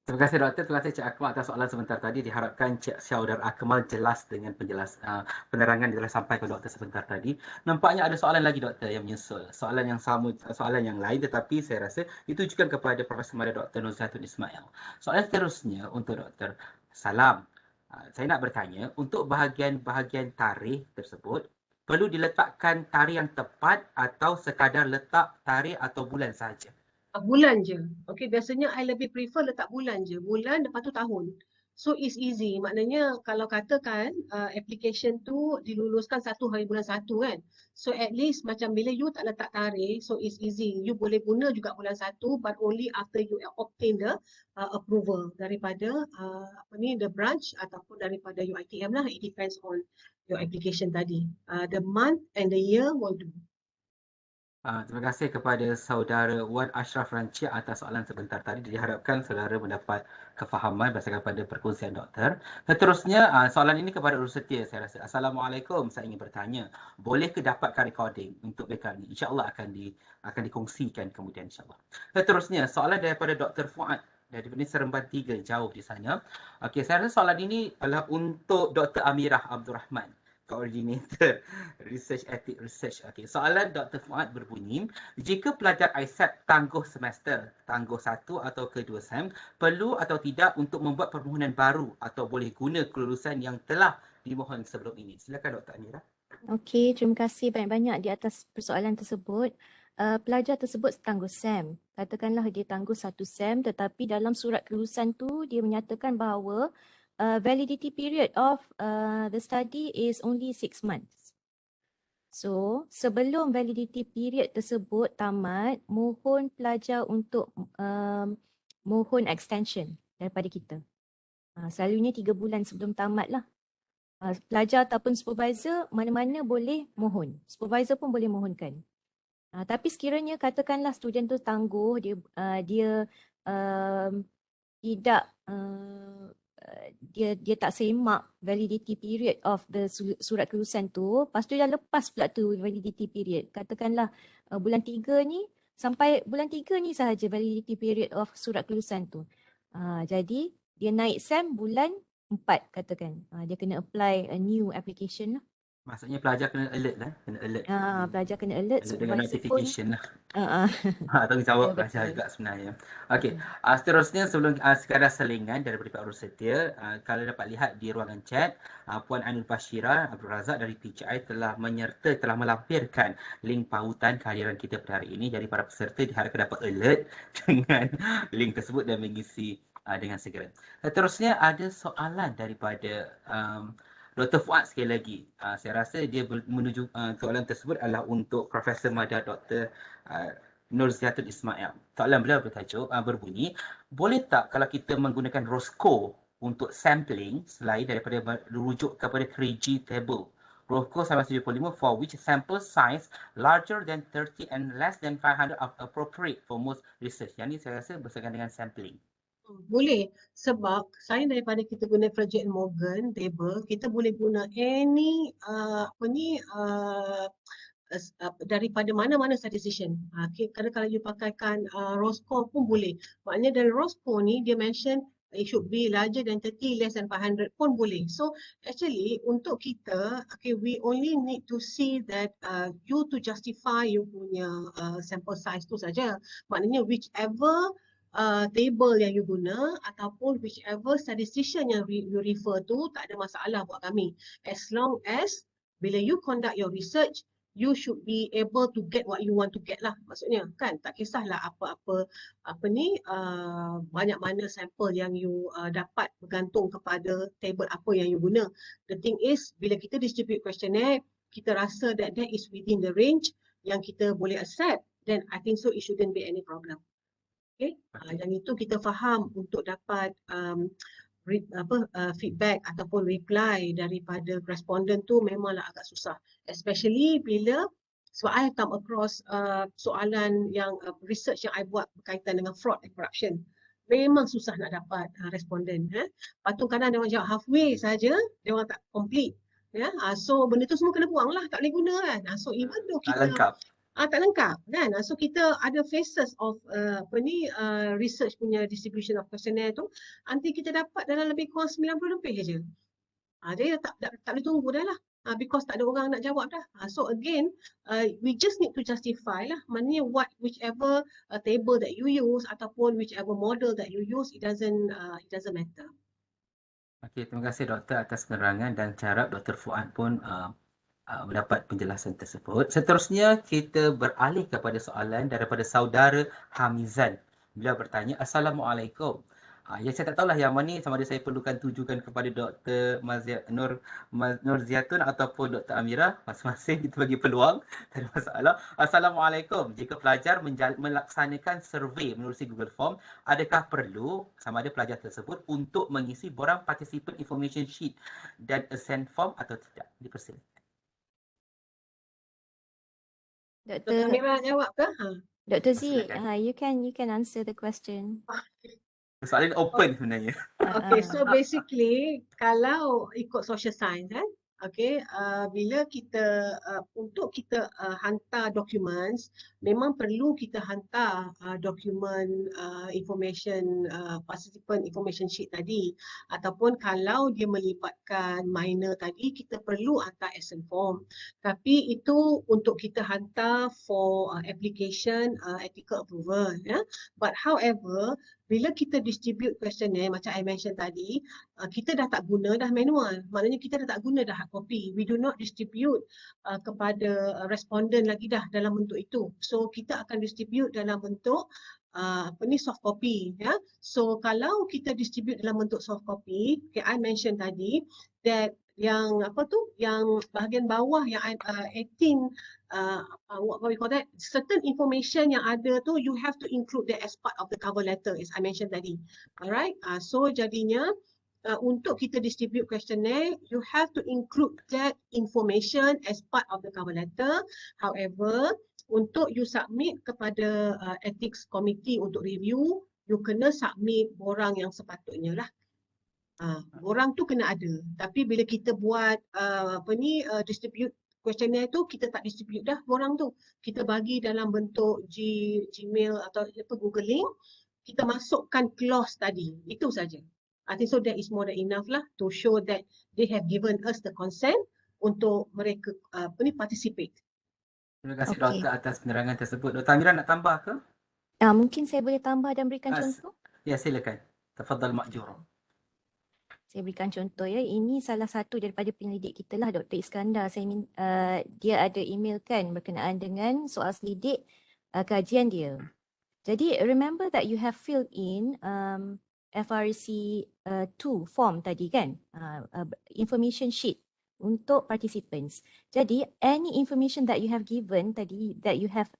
Terima kasih Doktor, terima kasih Cik Akmal atas soalan sebentar tadi. Diharapkan Cik Saudara Akmal jelas dengan penerangan telah sampai ke Doktor sebentar tadi. Nampaknya ada soalan lagi Doktor yang menyusul. Soalan yang sama, soalan yang lain tetapi saya rasa ditujukan kepada Profesor Mada Dr. Nuzhatun Ismail. Soalan seterusnya untuk Doktor. Salam. Saya nak bertanya, untuk bahagian-bahagian tarikh tersebut, perlu diletakkan tarikh yang tepat atau sekadar letak tarikh atau bulan sahaja? Bulan je. Okay, biasanya I lebih prefer letak bulan je. Bulan lepas tu tahun. So it's easy. Maknanya kalau katakan application tu diluluskan 1 hari bulan 1 kan. So at least macam bila you tak letak tarikh, so it's easy. You boleh guna juga bulan 1 but only after you obtain the approval daripada the branch ataupun daripada UiTM lah. It depends on your application tadi. The month and the year will do. Terima kasih kepada saudara Wan Ashraf Ranci atas soalan sebentar tadi. Diharapkan saudara mendapat kefahaman berdasarkan pada perkongsian doktor. Seterusnya, soalan ini kepada Urus Setia saya rasa. Assalamualaikum, saya ingin bertanya, boleh ke dapatkan recording untuk backup ini? InsyaAllah akan dikongsikan kemudian insyaAllah. Seterusnya, soalan daripada Dr. Fuad dari Seremban 3, jauh di sana. Okey, saya rasa soalan ini adalah untuk Dr. Amirah Abdul Rahman, Coordinator Research Ethics Research. Okay. Soalan Dr. Fuad berbunyi, jika pelajar ISAT tangguh semester, tangguh 1 atau kedua SEM, perlu atau tidak untuk membuat permohonan baru atau boleh guna kelulusan yang telah dimohon sebelum ini? Silakan Dr. Amira. Okey, terima kasih banyak-banyak di atas persoalan tersebut. Pelajar tersebut tangguh SEM, katakanlah dia tangguh 1 sem, tetapi dalam surat kelulusan tu dia menyatakan bahawa validity period of the study is only 6 months. So, sebelum validity period tersebut tamat, mohon pelajar untuk mohon extension daripada kita. Selalunya 3 bulan sebelum tamat lah. Pelajar ataupun supervisor mana-mana boleh mohon. Supervisor pun boleh mohonkan. Tapi sekiranya katakanlah student tu tangguh, dia tidak dia tak semak validity period of the surat kelulusan tu, lepas tu dah lepas pula tu validity period. Katakanlah bulan 3 ni sampai bulan 3 ni sahaja validity period of surat kelulusan tu. Jadi dia naik SEM bulan 4 katakan. Dia kena apply a new application lah. Maksudnya pelajar kena alert lah, kena alert. Pelajar kena alert, Alert dengan supervisor pun notification lah. Tanggungjawab Ya, pelajar betul. juga sebenarnya. Okey, seterusnya sebelum sekadar selingan daripada Pak Bersedia, kalau dapat lihat di ruangan chat, Puan Ainul Bashira Abdul Razak dari PJI telah melampirkan link pautan kehadiran kita pada hari ini. Jadi para peserta diharapkan dapat alert dengan link tersebut dan mengisi dengan segera. Seterusnya ada soalan daripada Dr. Fuad sekali lagi. Saya rasa dia menuju soalan tersebut adalah untuk Profesor Madar Dr. Nurziatul Ismail. Soalan beliau berbunyi, boleh tak kalau kita menggunakan ROSCO untuk sampling selain daripada merujuk kepada Kriji table? ROSCO 175 for which sample size larger than 30 and less than 500 are appropriate for most research. Yang ini saya rasa bersangkutan dengan sampling. Boleh, sebab selain daripada kita guna Project Morgan table, kita boleh guna any daripada mana-mana statistician. Kadang kalau you pakaikan ROSCO pun boleh. Maknanya dalam ROSCO ni dia mention it should be larger than 30, less than 500 pun boleh. So actually untuk kita, we only need to see that you to justify you punya sample size tu saja. Maknanya whichever table yang you guna ataupun whichever statistician yang you refer to, tak ada masalah buat kami. As long as bila you conduct your research, you should be able to get what you want to get lah, maksudnya kan. Tak kisahlah banyak mana sampel yang you dapat bergantung kepada table apa yang you guna. The thing is, bila kita distribute questionnaire, kita rasa that is within the range yang kita boleh accept, then I think so it shouldn't be any problem. Okay. Dan itu kita faham untuk dapat feedback ataupun reply daripada responden tu memanglah agak susah, especially bila sebab I come across soalan yang research yang I buat berkaitan dengan fraud and corruption. Memang susah nak dapat responden. Patut kadang dia orang jawab halfway saja, dia orang tak complete. So benda tu semua kena buang lah, tak boleh guna kan. So even though kita tak lengkap kan. So kita ada phases of research punya distribution of questionnaire tu, nanti kita dapat dalam lebih kurang 90 lebih je. Dia tak boleh tunggu dah lah, because tak ada orang nak jawab dah. So again, we just need to justify lah, maknanya whichever table that you use ataupun whichever model that you use, it doesn't matter. Okey, terima kasih doktor atas penerangan dan harap Dr. Fuad pun mendapat penjelasan tersebut. Seterusnya kita beralih kepada soalan daripada saudara Hamizan. Beliau bertanya, Assalamualaikum. Yang saya tak tahulah yang mana sama ada saya perlukan tujukan kepada Dr. Nurziatun ataupun Dr. Amira. Masing-masing kita bagi peluang. Tak ada masalah. Assalamualaikum. Jika pelajar melaksanakan survey menerusi Google Form, adakah perlu sama ada pelajar tersebut untuk mengisi borang participant information sheet dan assent form atau tidak? Dipersilakan. Dr. Amira jawab ke? Dr. Z, you can answer the question. Soalan open sebenarnya. Okay, so basically kalau ikut social science bila kita untuk kita hantar documents, memang perlu kita hantar dokumen information participant information sheet tadi, ataupun kalau dia melibatkan minor tadi, kita perlu hantar assent form. Tapi itu untuk kita hantar for application ethical approval. But however, bila kita distribute questionnaire macam I mention tadi, kita dah tak guna dah manual. Maknanya kita dah tak guna dah hard copy. We do not distribute kepada responden lagi dah dalam bentuk itu. So kita akan distribute dalam bentuk soft copy, ya. So kalau kita distribute dalam bentuk soft copy, okay, I mention tadi that yang yang bahagian bawah yang 18 what we call that, certain information yang ada tu you have to include that as part of the cover letter, as I mentioned tadi. Alright, so jadinya untuk kita distribute questionnaire, you have to include that information as part of the cover letter. However, untuk you submit kepada ethics committee untuk review, you kena submit borang yang sepatutnya lah. Borang tu kena ada. Tapi bila kita buat distribute questionnaire tu, kita tak distribute dah borang tu. Kita bagi dalam bentuk Gmail atau Google link, kita masukkan clause tadi. Itu saja. I think so that is more than enough lah to show that they have given us the consent untuk mereka participate. Terima kasih Doktor atas penerangan tersebut. Dr. Amira nak tambah ke? Mungkin saya boleh tambah dan berikan contoh. Ya, silakan. Tafadhal ma'jur. Saya berikan contoh ya. Ini salah satu daripada penyelidik kita lah, Dr. Iskandar. Dia ada email kan berkenaan dengan soal selidik kajian dia. Jadi remember that you have filled in FRC 2 form tadi kan, information sheet untuk participants. Jadi any information that you have given tadi, that you have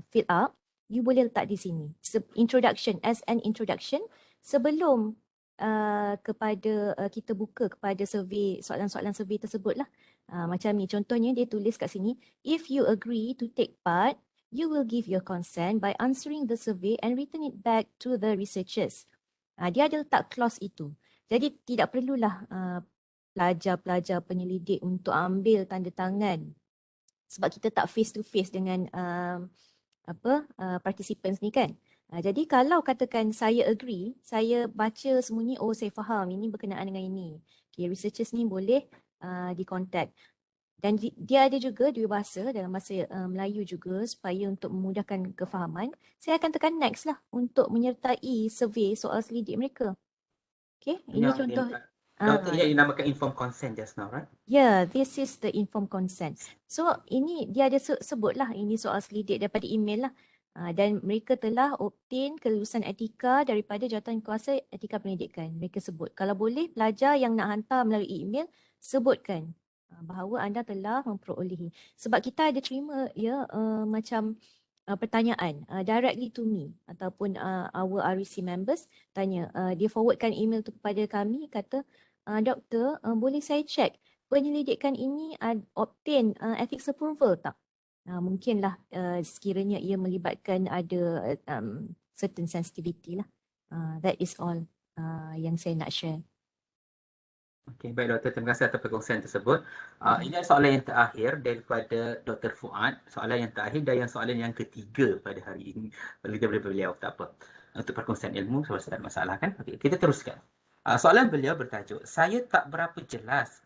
fill up, you boleh letak di sini. Introduction, as an introduction sebelum kepada kita buka kepada survey, soalan-soalan survey tersebut lah. Macam ni contohnya dia tulis kat sini, if you agree to take part, you will give your consent by answering the survey and return it back to the researchers. Dia ada letak clause itu. Jadi tidak perlulah pelajar-pelajar penyelidik untuk ambil tanda tangan sebab kita tak face to face dengan participants ni kan. Jadi kalau katakan saya agree, saya baca semua ni, oh saya faham ini berkenaan dengan ini. Okay, researchers ni boleh di-contact. Dan dia ada juga dua bahasa, dalam bahasa Melayu juga supaya untuk memudahkan kefahaman. Saya akan tekan next lah untuk menyertai survey soal selidik mereka. Okay, ini contoh. Doktor, ini dinamakan informed consent just now, right? Yeah, this is the informed consent. So ini dia ada sebutlah ini soal selidik daripada email lah. Dan mereka telah obtain kelulusan etika daripada Jawatankuasa Etika Penyelidikan. Mereka sebut, kalau boleh pelajar yang nak hantar melalui email, sebutkan bahawa anda telah memperolehi. Sebab kita ada terima ya macam pertanyaan directly to me ataupun our REC members tanya, dia forwardkan email tu kepada kami, kata, doktor, boleh saya check penyelidikan ini obtain ethics approval tak? Mungkinlah sekiranya ia melibatkan ada certain sensitivity lah. That is all yang saya nak share. Okey, baik Doktor. Terima kasih atas perkongsian tersebut. Ini soalan yang terakhir daripada Dr. Fuad. Soalan yang terakhir dan yang soalan yang ketiga pada hari ini. Daripada beliau, tak apa. Untuk perkongsian ilmu, kalau ada masalah kan. Okey, kita teruskan. Soalan beliau bertajuk, saya tak berapa jelas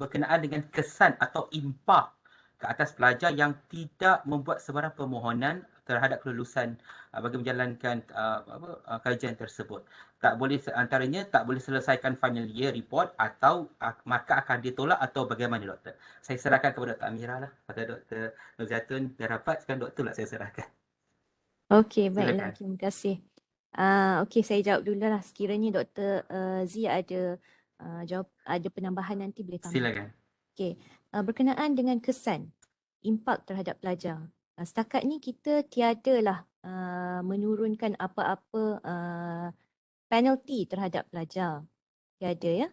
berkenaan dengan kesan atau impah ke atas pelajar yang tidak membuat sebarang permohonan terhadap kelulusan bagi menjalankan kajian tersebut. Tak boleh, antaranya tak boleh selesaikan final year report atau maka akan ditolak atau bagaimana doktor? Saya serahkan kepada Dr. Amira lah. Pada Dr. Nurjatun, dia rapat, sekarang doktor lah saya serahkan. Okey, baiklah. Terima kasih. Okey, saya jawab dulu lah. Sekiranya Dr. Z ada penambahan nanti boleh tambah. Silakan. Okey, berkenaan dengan kesan, impak terhadap pelajar. Setakat ni kita tiadalah menurunkan apa-apa penalty terhadap pelajar. Tiada ya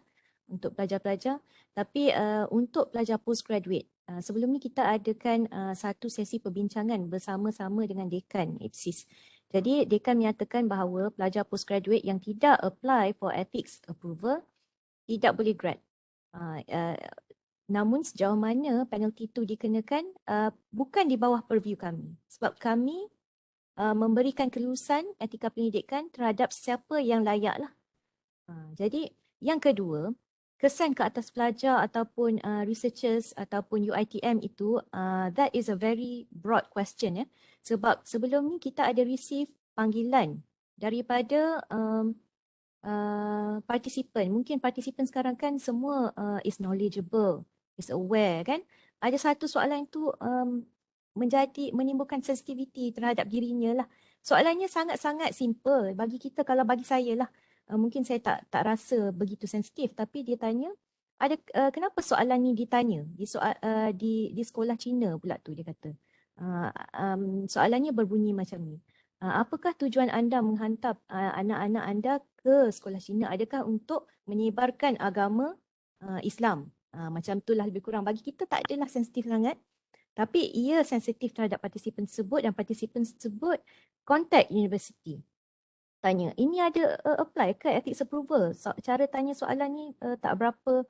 untuk pelajar-pelajar. Tapi untuk pelajar postgraduate, sebelum ni kita adakan satu sesi perbincangan bersama-sama dengan dekan EPSIS. Jadi dekan menyatakan bahawa pelajar postgraduate yang tidak apply for ethics approval tidak boleh grad. Namun sejauh mana penalti itu dikenakan bukan di bawah purview kami. Sebab kami memberikan kelulusan etika penyelidikan terhadap siapa yang layak lah. Jadi yang kedua, kesan ke atas pelajar ataupun researchers ataupun UITM itu, that is a very broad question ya. Sebab sebelum ni kita ada receive panggilan daripada participant. Mungkin participant sekarang kan semua is knowledgeable, is aware kan. Ada satu soalan itu menimbulkan sensitivity terhadap dirinya lah. Soalannya sangat-sangat simple bagi kita, kalau bagi saya lah. Mungkin saya tak rasa begitu sensitif, tapi dia tanya kenapa soalan ni ditanya di sekolah Cina pula tu, dia kata. Soalannya berbunyi macam ni. Apakah tujuan anda menghantar anak-anak anda ke sekolah Cina? Adakah untuk menyebarkan agama Islam? Macam itulah lebih kurang. Bagi kita tak adalah sensitif sangat. Tapi ia sensitif terhadap partisipan tersebut, dan partisipan tersebut contact universiti. Tanya, ini ada apply ke ethics approval? Cara tanya soalan ni tak berapa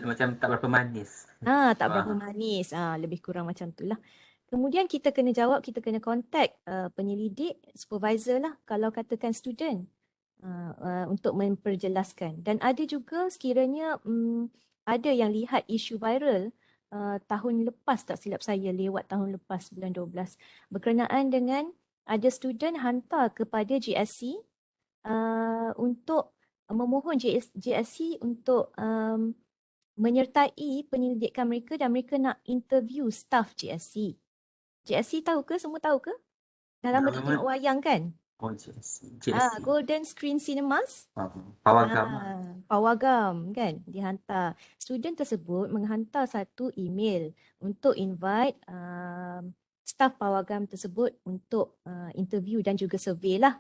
macam tak berapa manis. Tak berapa manis. Lebih kurang macam itulah. Kemudian kita kena jawab, kita kena contact penyelidik, supervisor lah kalau katakan student untuk memperjelaskan. Dan ada juga sekiranya ada yang lihat isu viral tahun lepas, tak silap saya, lewat tahun lepas bulan 12, berkenaan dengan ada student hantar kepada GSC untuk memohon GSC untuk menyertai penyelidikan mereka, dan mereka nak interview staff GSC. GSC tahu ke? Semua tahu ke? Dah lama tak tengok wayang kan? Oh, GSC. Golden Screen Cinemas. Pawagam. Pawagam kan, dihantar. Student tersebut menghantar satu email untuk invite staff Pawagam tersebut untuk interview dan juga survey lah.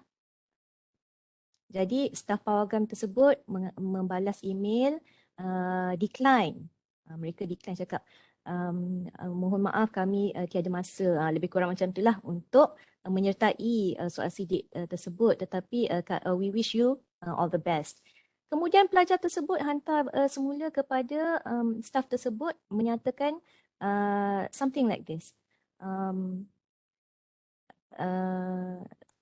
Jadi staff Pawagam tersebut membalas email, decline. Mereka decline, cakap mohon maaf kami tiada masa. Lebih kurang macam itulah untuk menyertai soal sidik tersebut, tetapi we wish you all the best. Kemudian pelajar tersebut hantar semula kepada staff tersebut menyatakan something like this.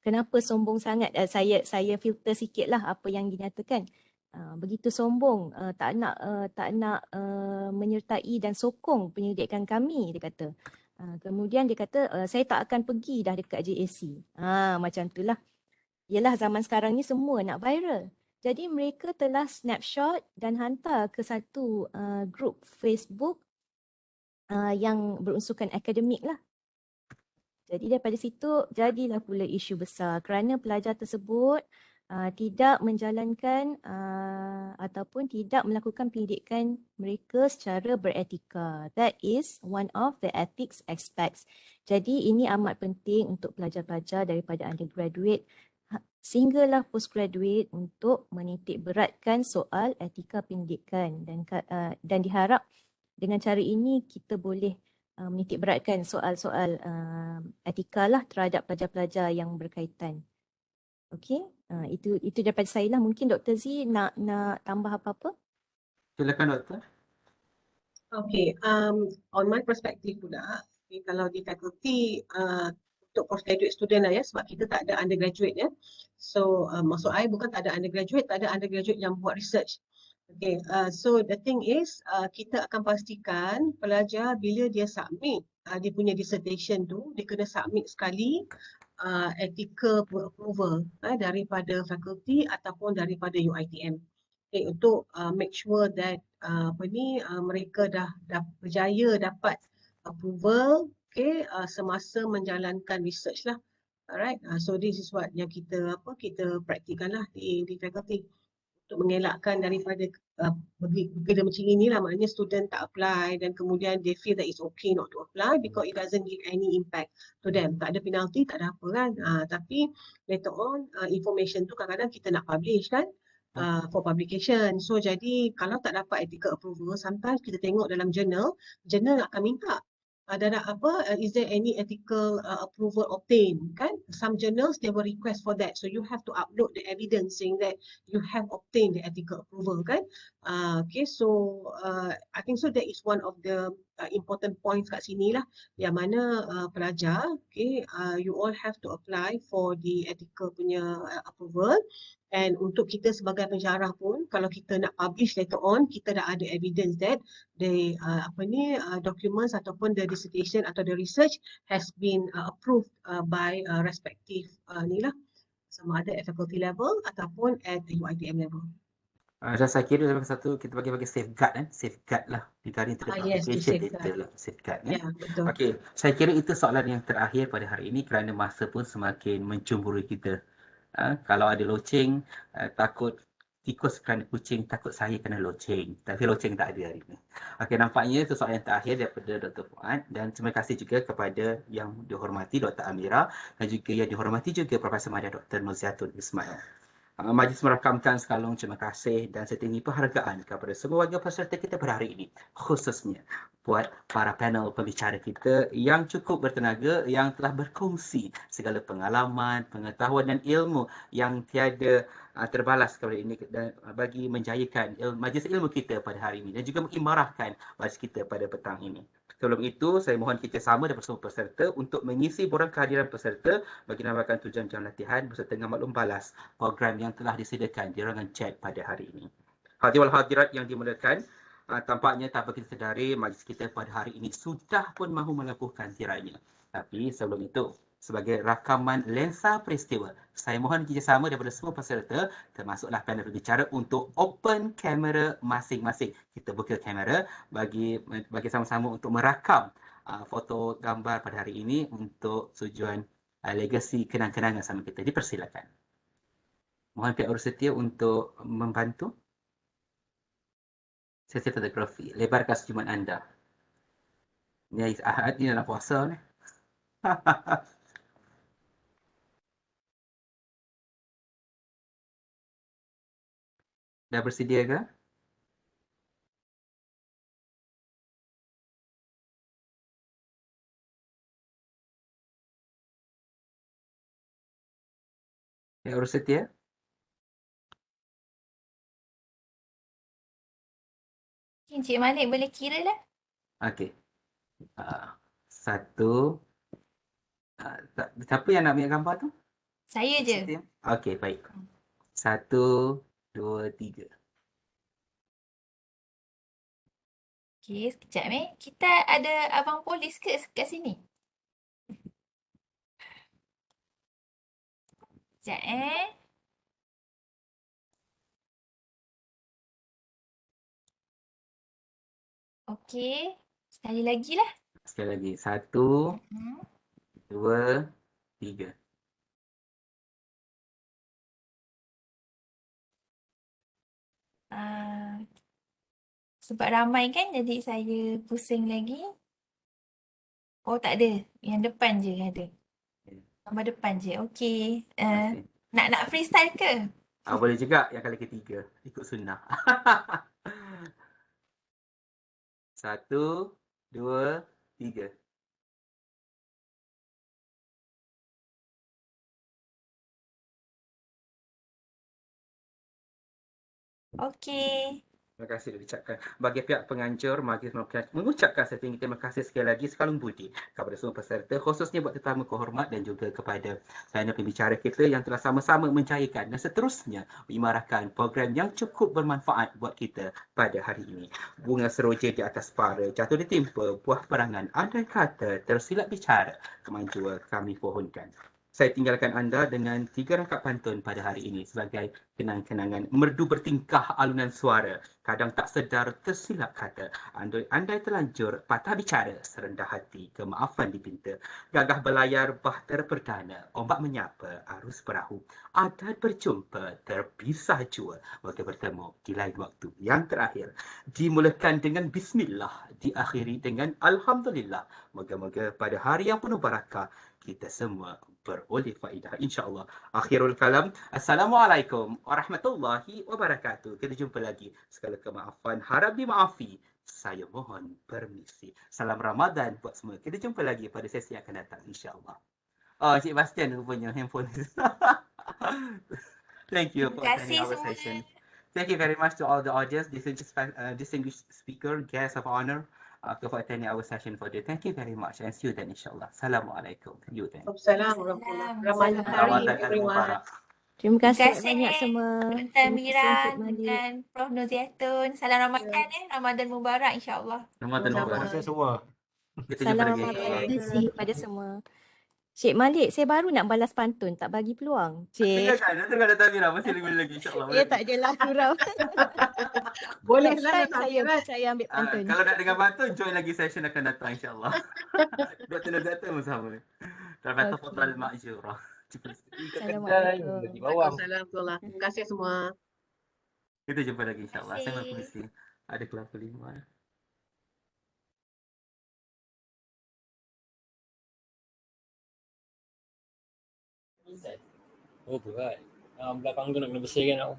Kenapa sombong sangat? Saya filter sikit lah apa yang dinyatakan. Begitu sombong, tak nak menyertai dan sokong penyelidikan kami, dia kata. Kemudian dia kata, saya tak akan pergi dah dekat JAC. Macam itulah. Yelah, zaman sekarang ni semua nak viral. Jadi mereka telah snapshot dan hantar ke satu grup Facebook yang berunsurkan akademik lah. Jadi daripada situ jadilah pula isu besar kerana pelajar tersebut tidak menjalankan ataupun tidak melakukan pendidikan mereka secara beretika. That is one of the ethics aspects. Jadi ini amat penting untuk pelajar-pelajar daripada undergraduate sehinggalah postgraduate untuk menitik beratkan soal etika pendidikan, dan diharap dengan cara ini kita boleh menitik beratkan soal-soal etika lah terhadap pelajar-pelajar yang berkaitan. Okey, itu daripada saya lah. Mungkin Dr. Z nak tambah apa-apa? Silakan Doktor. Okay, on my perspective pula, kalau di faculty untuk postgraduate student lah ya, sebab kita tak ada undergraduate ya. So maksud I bukan tak ada undergraduate yang buat research. Okay, so the thing is kita akan pastikan pelajar bila dia submit dia punya dissertation tu, dia kena submit sekali ethical approval daripada faculty ataupun daripada UiTM. Okay, untuk make sure that mereka dah berjaya dapat approval semasa menjalankan research lah. Alright, so this is what yang kita praktikkan lah di faculty untuk mengelakkan daripada benda macam ini lah, maknanya student tak apply dan kemudian they feel that it's okay not to apply because it doesn't give any impact to them. Tak ada penalty, tak ada apa kan. Tapi later on information tu kadang-kadang kita nak publish kan for publication. So jadi kalau tak dapat ethical approval, sometimes kita tengok dalam journal akan minta is there any ethical approval obtained kan? Some journals they will request for that, so you have to upload the evidence saying that you have obtained the ethical approval kan? Okay, so I think so that is one of the important points kat sini lah, yang mana pelajar you all have to apply for the ethical punya approval. And untuk kita sebagai pensyarah pun, kalau kita nak publish later on, kita dah ada evidence that the documents ataupun the dissertation atau the research has been approved by respective sama ada at faculty level ataupun at the UiTM level. Dan saya kira salah satu kita bagi safeguard safeguard lah regarding to the Yes, to application safeguard. data lah, safeguard Ya, betul. Okey, saya kira itu soalan yang terakhir pada hari ini kerana masa pun semakin mencemburu kita. Kalau ada loceng, takut tikus kerana kucing, takut saya kena loceng. Tapi loceng tak ada hari ini. Okey, nampaknya itu soalan yang terakhir daripada Dr. Fuad. Dan terima kasih juga kepada yang dihormati Dr. Amira dan juga yang dihormati juga Profesor Madia Dr. Noziatul Ismail. Majlis merakamkan sekalian terima kasih dan setinggi penghargaan kepada semua warga peserta kita pada hari ini. Khususnya buat para panel pembicara kita yang cukup bertenaga, yang telah berkongsi segala pengalaman, pengetahuan dan ilmu yang tiada terbalas kepada ini dan bagi menjayakan majlis ilmu kita pada hari ini dan juga mengimarahkan majlis kita pada petang ini. Sebelum itu, saya mohon kerjasama daripada semua peserta untuk mengisi borang kehadiran peserta bagi menambahkan tujuan jam latihan beserta dengan maklum balas program yang telah disediakan di ruangan chat pada hari ini. Hadirin hadirat yang dimuliakan, tampaknya tanpa kita sedari majlis kita pada hari ini sudah pun mahu melakukan tirainya. Tapi sebelum itu, sebagai rakaman lensa peristiwa, saya mohon kerjasama daripada semua peserta, termasuklah panel berbicara untuk open kamera masing-masing. Kita buka kamera bagi sama-sama untuk merakam foto gambar pada hari ini untuk tujuan legasi kenang-kenangan sama kita. Dipersilakan. Mohon pihak urus setia untuk membantu. Sesi fotografi. Lebarkan senyuman anda. Ni Ahad ni dalam puasa ni. Dah bersedia ke? Pihak urus setia? Encik Malik boleh kira lah. Okey. Satu. Siapa yang nak ambil gambar tu? Saya je. Okey, baik. 1, 2, 3. Okey, sekejap Kita ada abang polis ke kat sini? Sekejap Okey, sekali lagi lah. Sekali lagi. 1, 2, 3. Sebab ramai kan jadi saya pusing lagi. Oh tak ada, yang depan je ada. Gambar depan je. Okey. Nak freestyle ke? Boleh juga yang kali ketiga. Ikut sunnah. 1, 2, 3. Okey. Terima kasih diucapkan. Bagi pihak penganjur, majlis mengucapkan setinggi terima kasih sekali lagi sekalung budi kepada semua peserta, khususnya buat tetamu kehormat dan juga kepada panel pembicara kita yang telah sama-sama menjayakan dan seterusnya mengimarahkan program yang cukup bermanfaat buat kita pada hari ini. Bunga seroja di atas para, jatuh ditimpa, buah perangan, andai kata, tersilap bicara, kemajuan kami pohonkan. Saya tinggalkan anda dengan 3 rangkap pantun pada hari ini sebagai kenang-kenangan. Merdu bertingkah alunan suara, kadang tak sedar tersilap kata. Andai terlanjur patah bicara, serendah hati kemaafan dipinta. Gagah belayar bahtera perdana, ombak menyapa arus perahu. Adat berjumpa, terpisah jua, moga bertemu di lain waktu. Yang terakhir, dimulakan dengan bismillah, diakhiri dengan alhamdulillah. Moga-moga pada hari yang penuh barakah, kita semua beroleh faedah insya-Allah. Akhirul kalam. Assalamualaikum warahmatullahi wabarakatuh. Kita jumpa lagi. Segala kemaafan harap dimaafi. Saya mohon permisi. Salam Ramadan buat semua. Kita jumpa lagi pada sesi yang akan datang insya-Allah. Oh, Cik Bastian rupanya handphone. Thank you for attending our session. Thank you very much to all the audience, distinguished speaker, guests of honor. For attending our session for today. Thank you very much and see you then insyaAllah. Assalamualaikum. You then. Assalamualaikum warahmatullahi wabarakatuh. Ramadan Mubarak. Terima kasih banyak semua. Dr. Mira dan Prof. Noziatun. Salam Ramadan Ramadan Mubarak insyaAllah. Ramadan Mubarak. Terima kasih semua. Kita jumpa lagi. Salam Ramadan pada semua. Cik Malik, saya baru nak balas pantun, tak bagi peluang. Cik. Tengah datang Mira, masih lagi insyaAllah. Tak adalah kurang. Next Bolehlah time Nasafirat. saya ambil pantun. Kalau nak dengar pantun, join lagi session akan datang insyaAllah. Doktor pun sama. Kalau kata Fadal Ma'jurah. Assalamualaikum. Waalaikumsalam. Terima kasih semua. Kita jumpa lagi insyaAllah. Saya Terima mesti ada kelas kelima. Oh berat. Belakang tu nak kena bersihkan tau.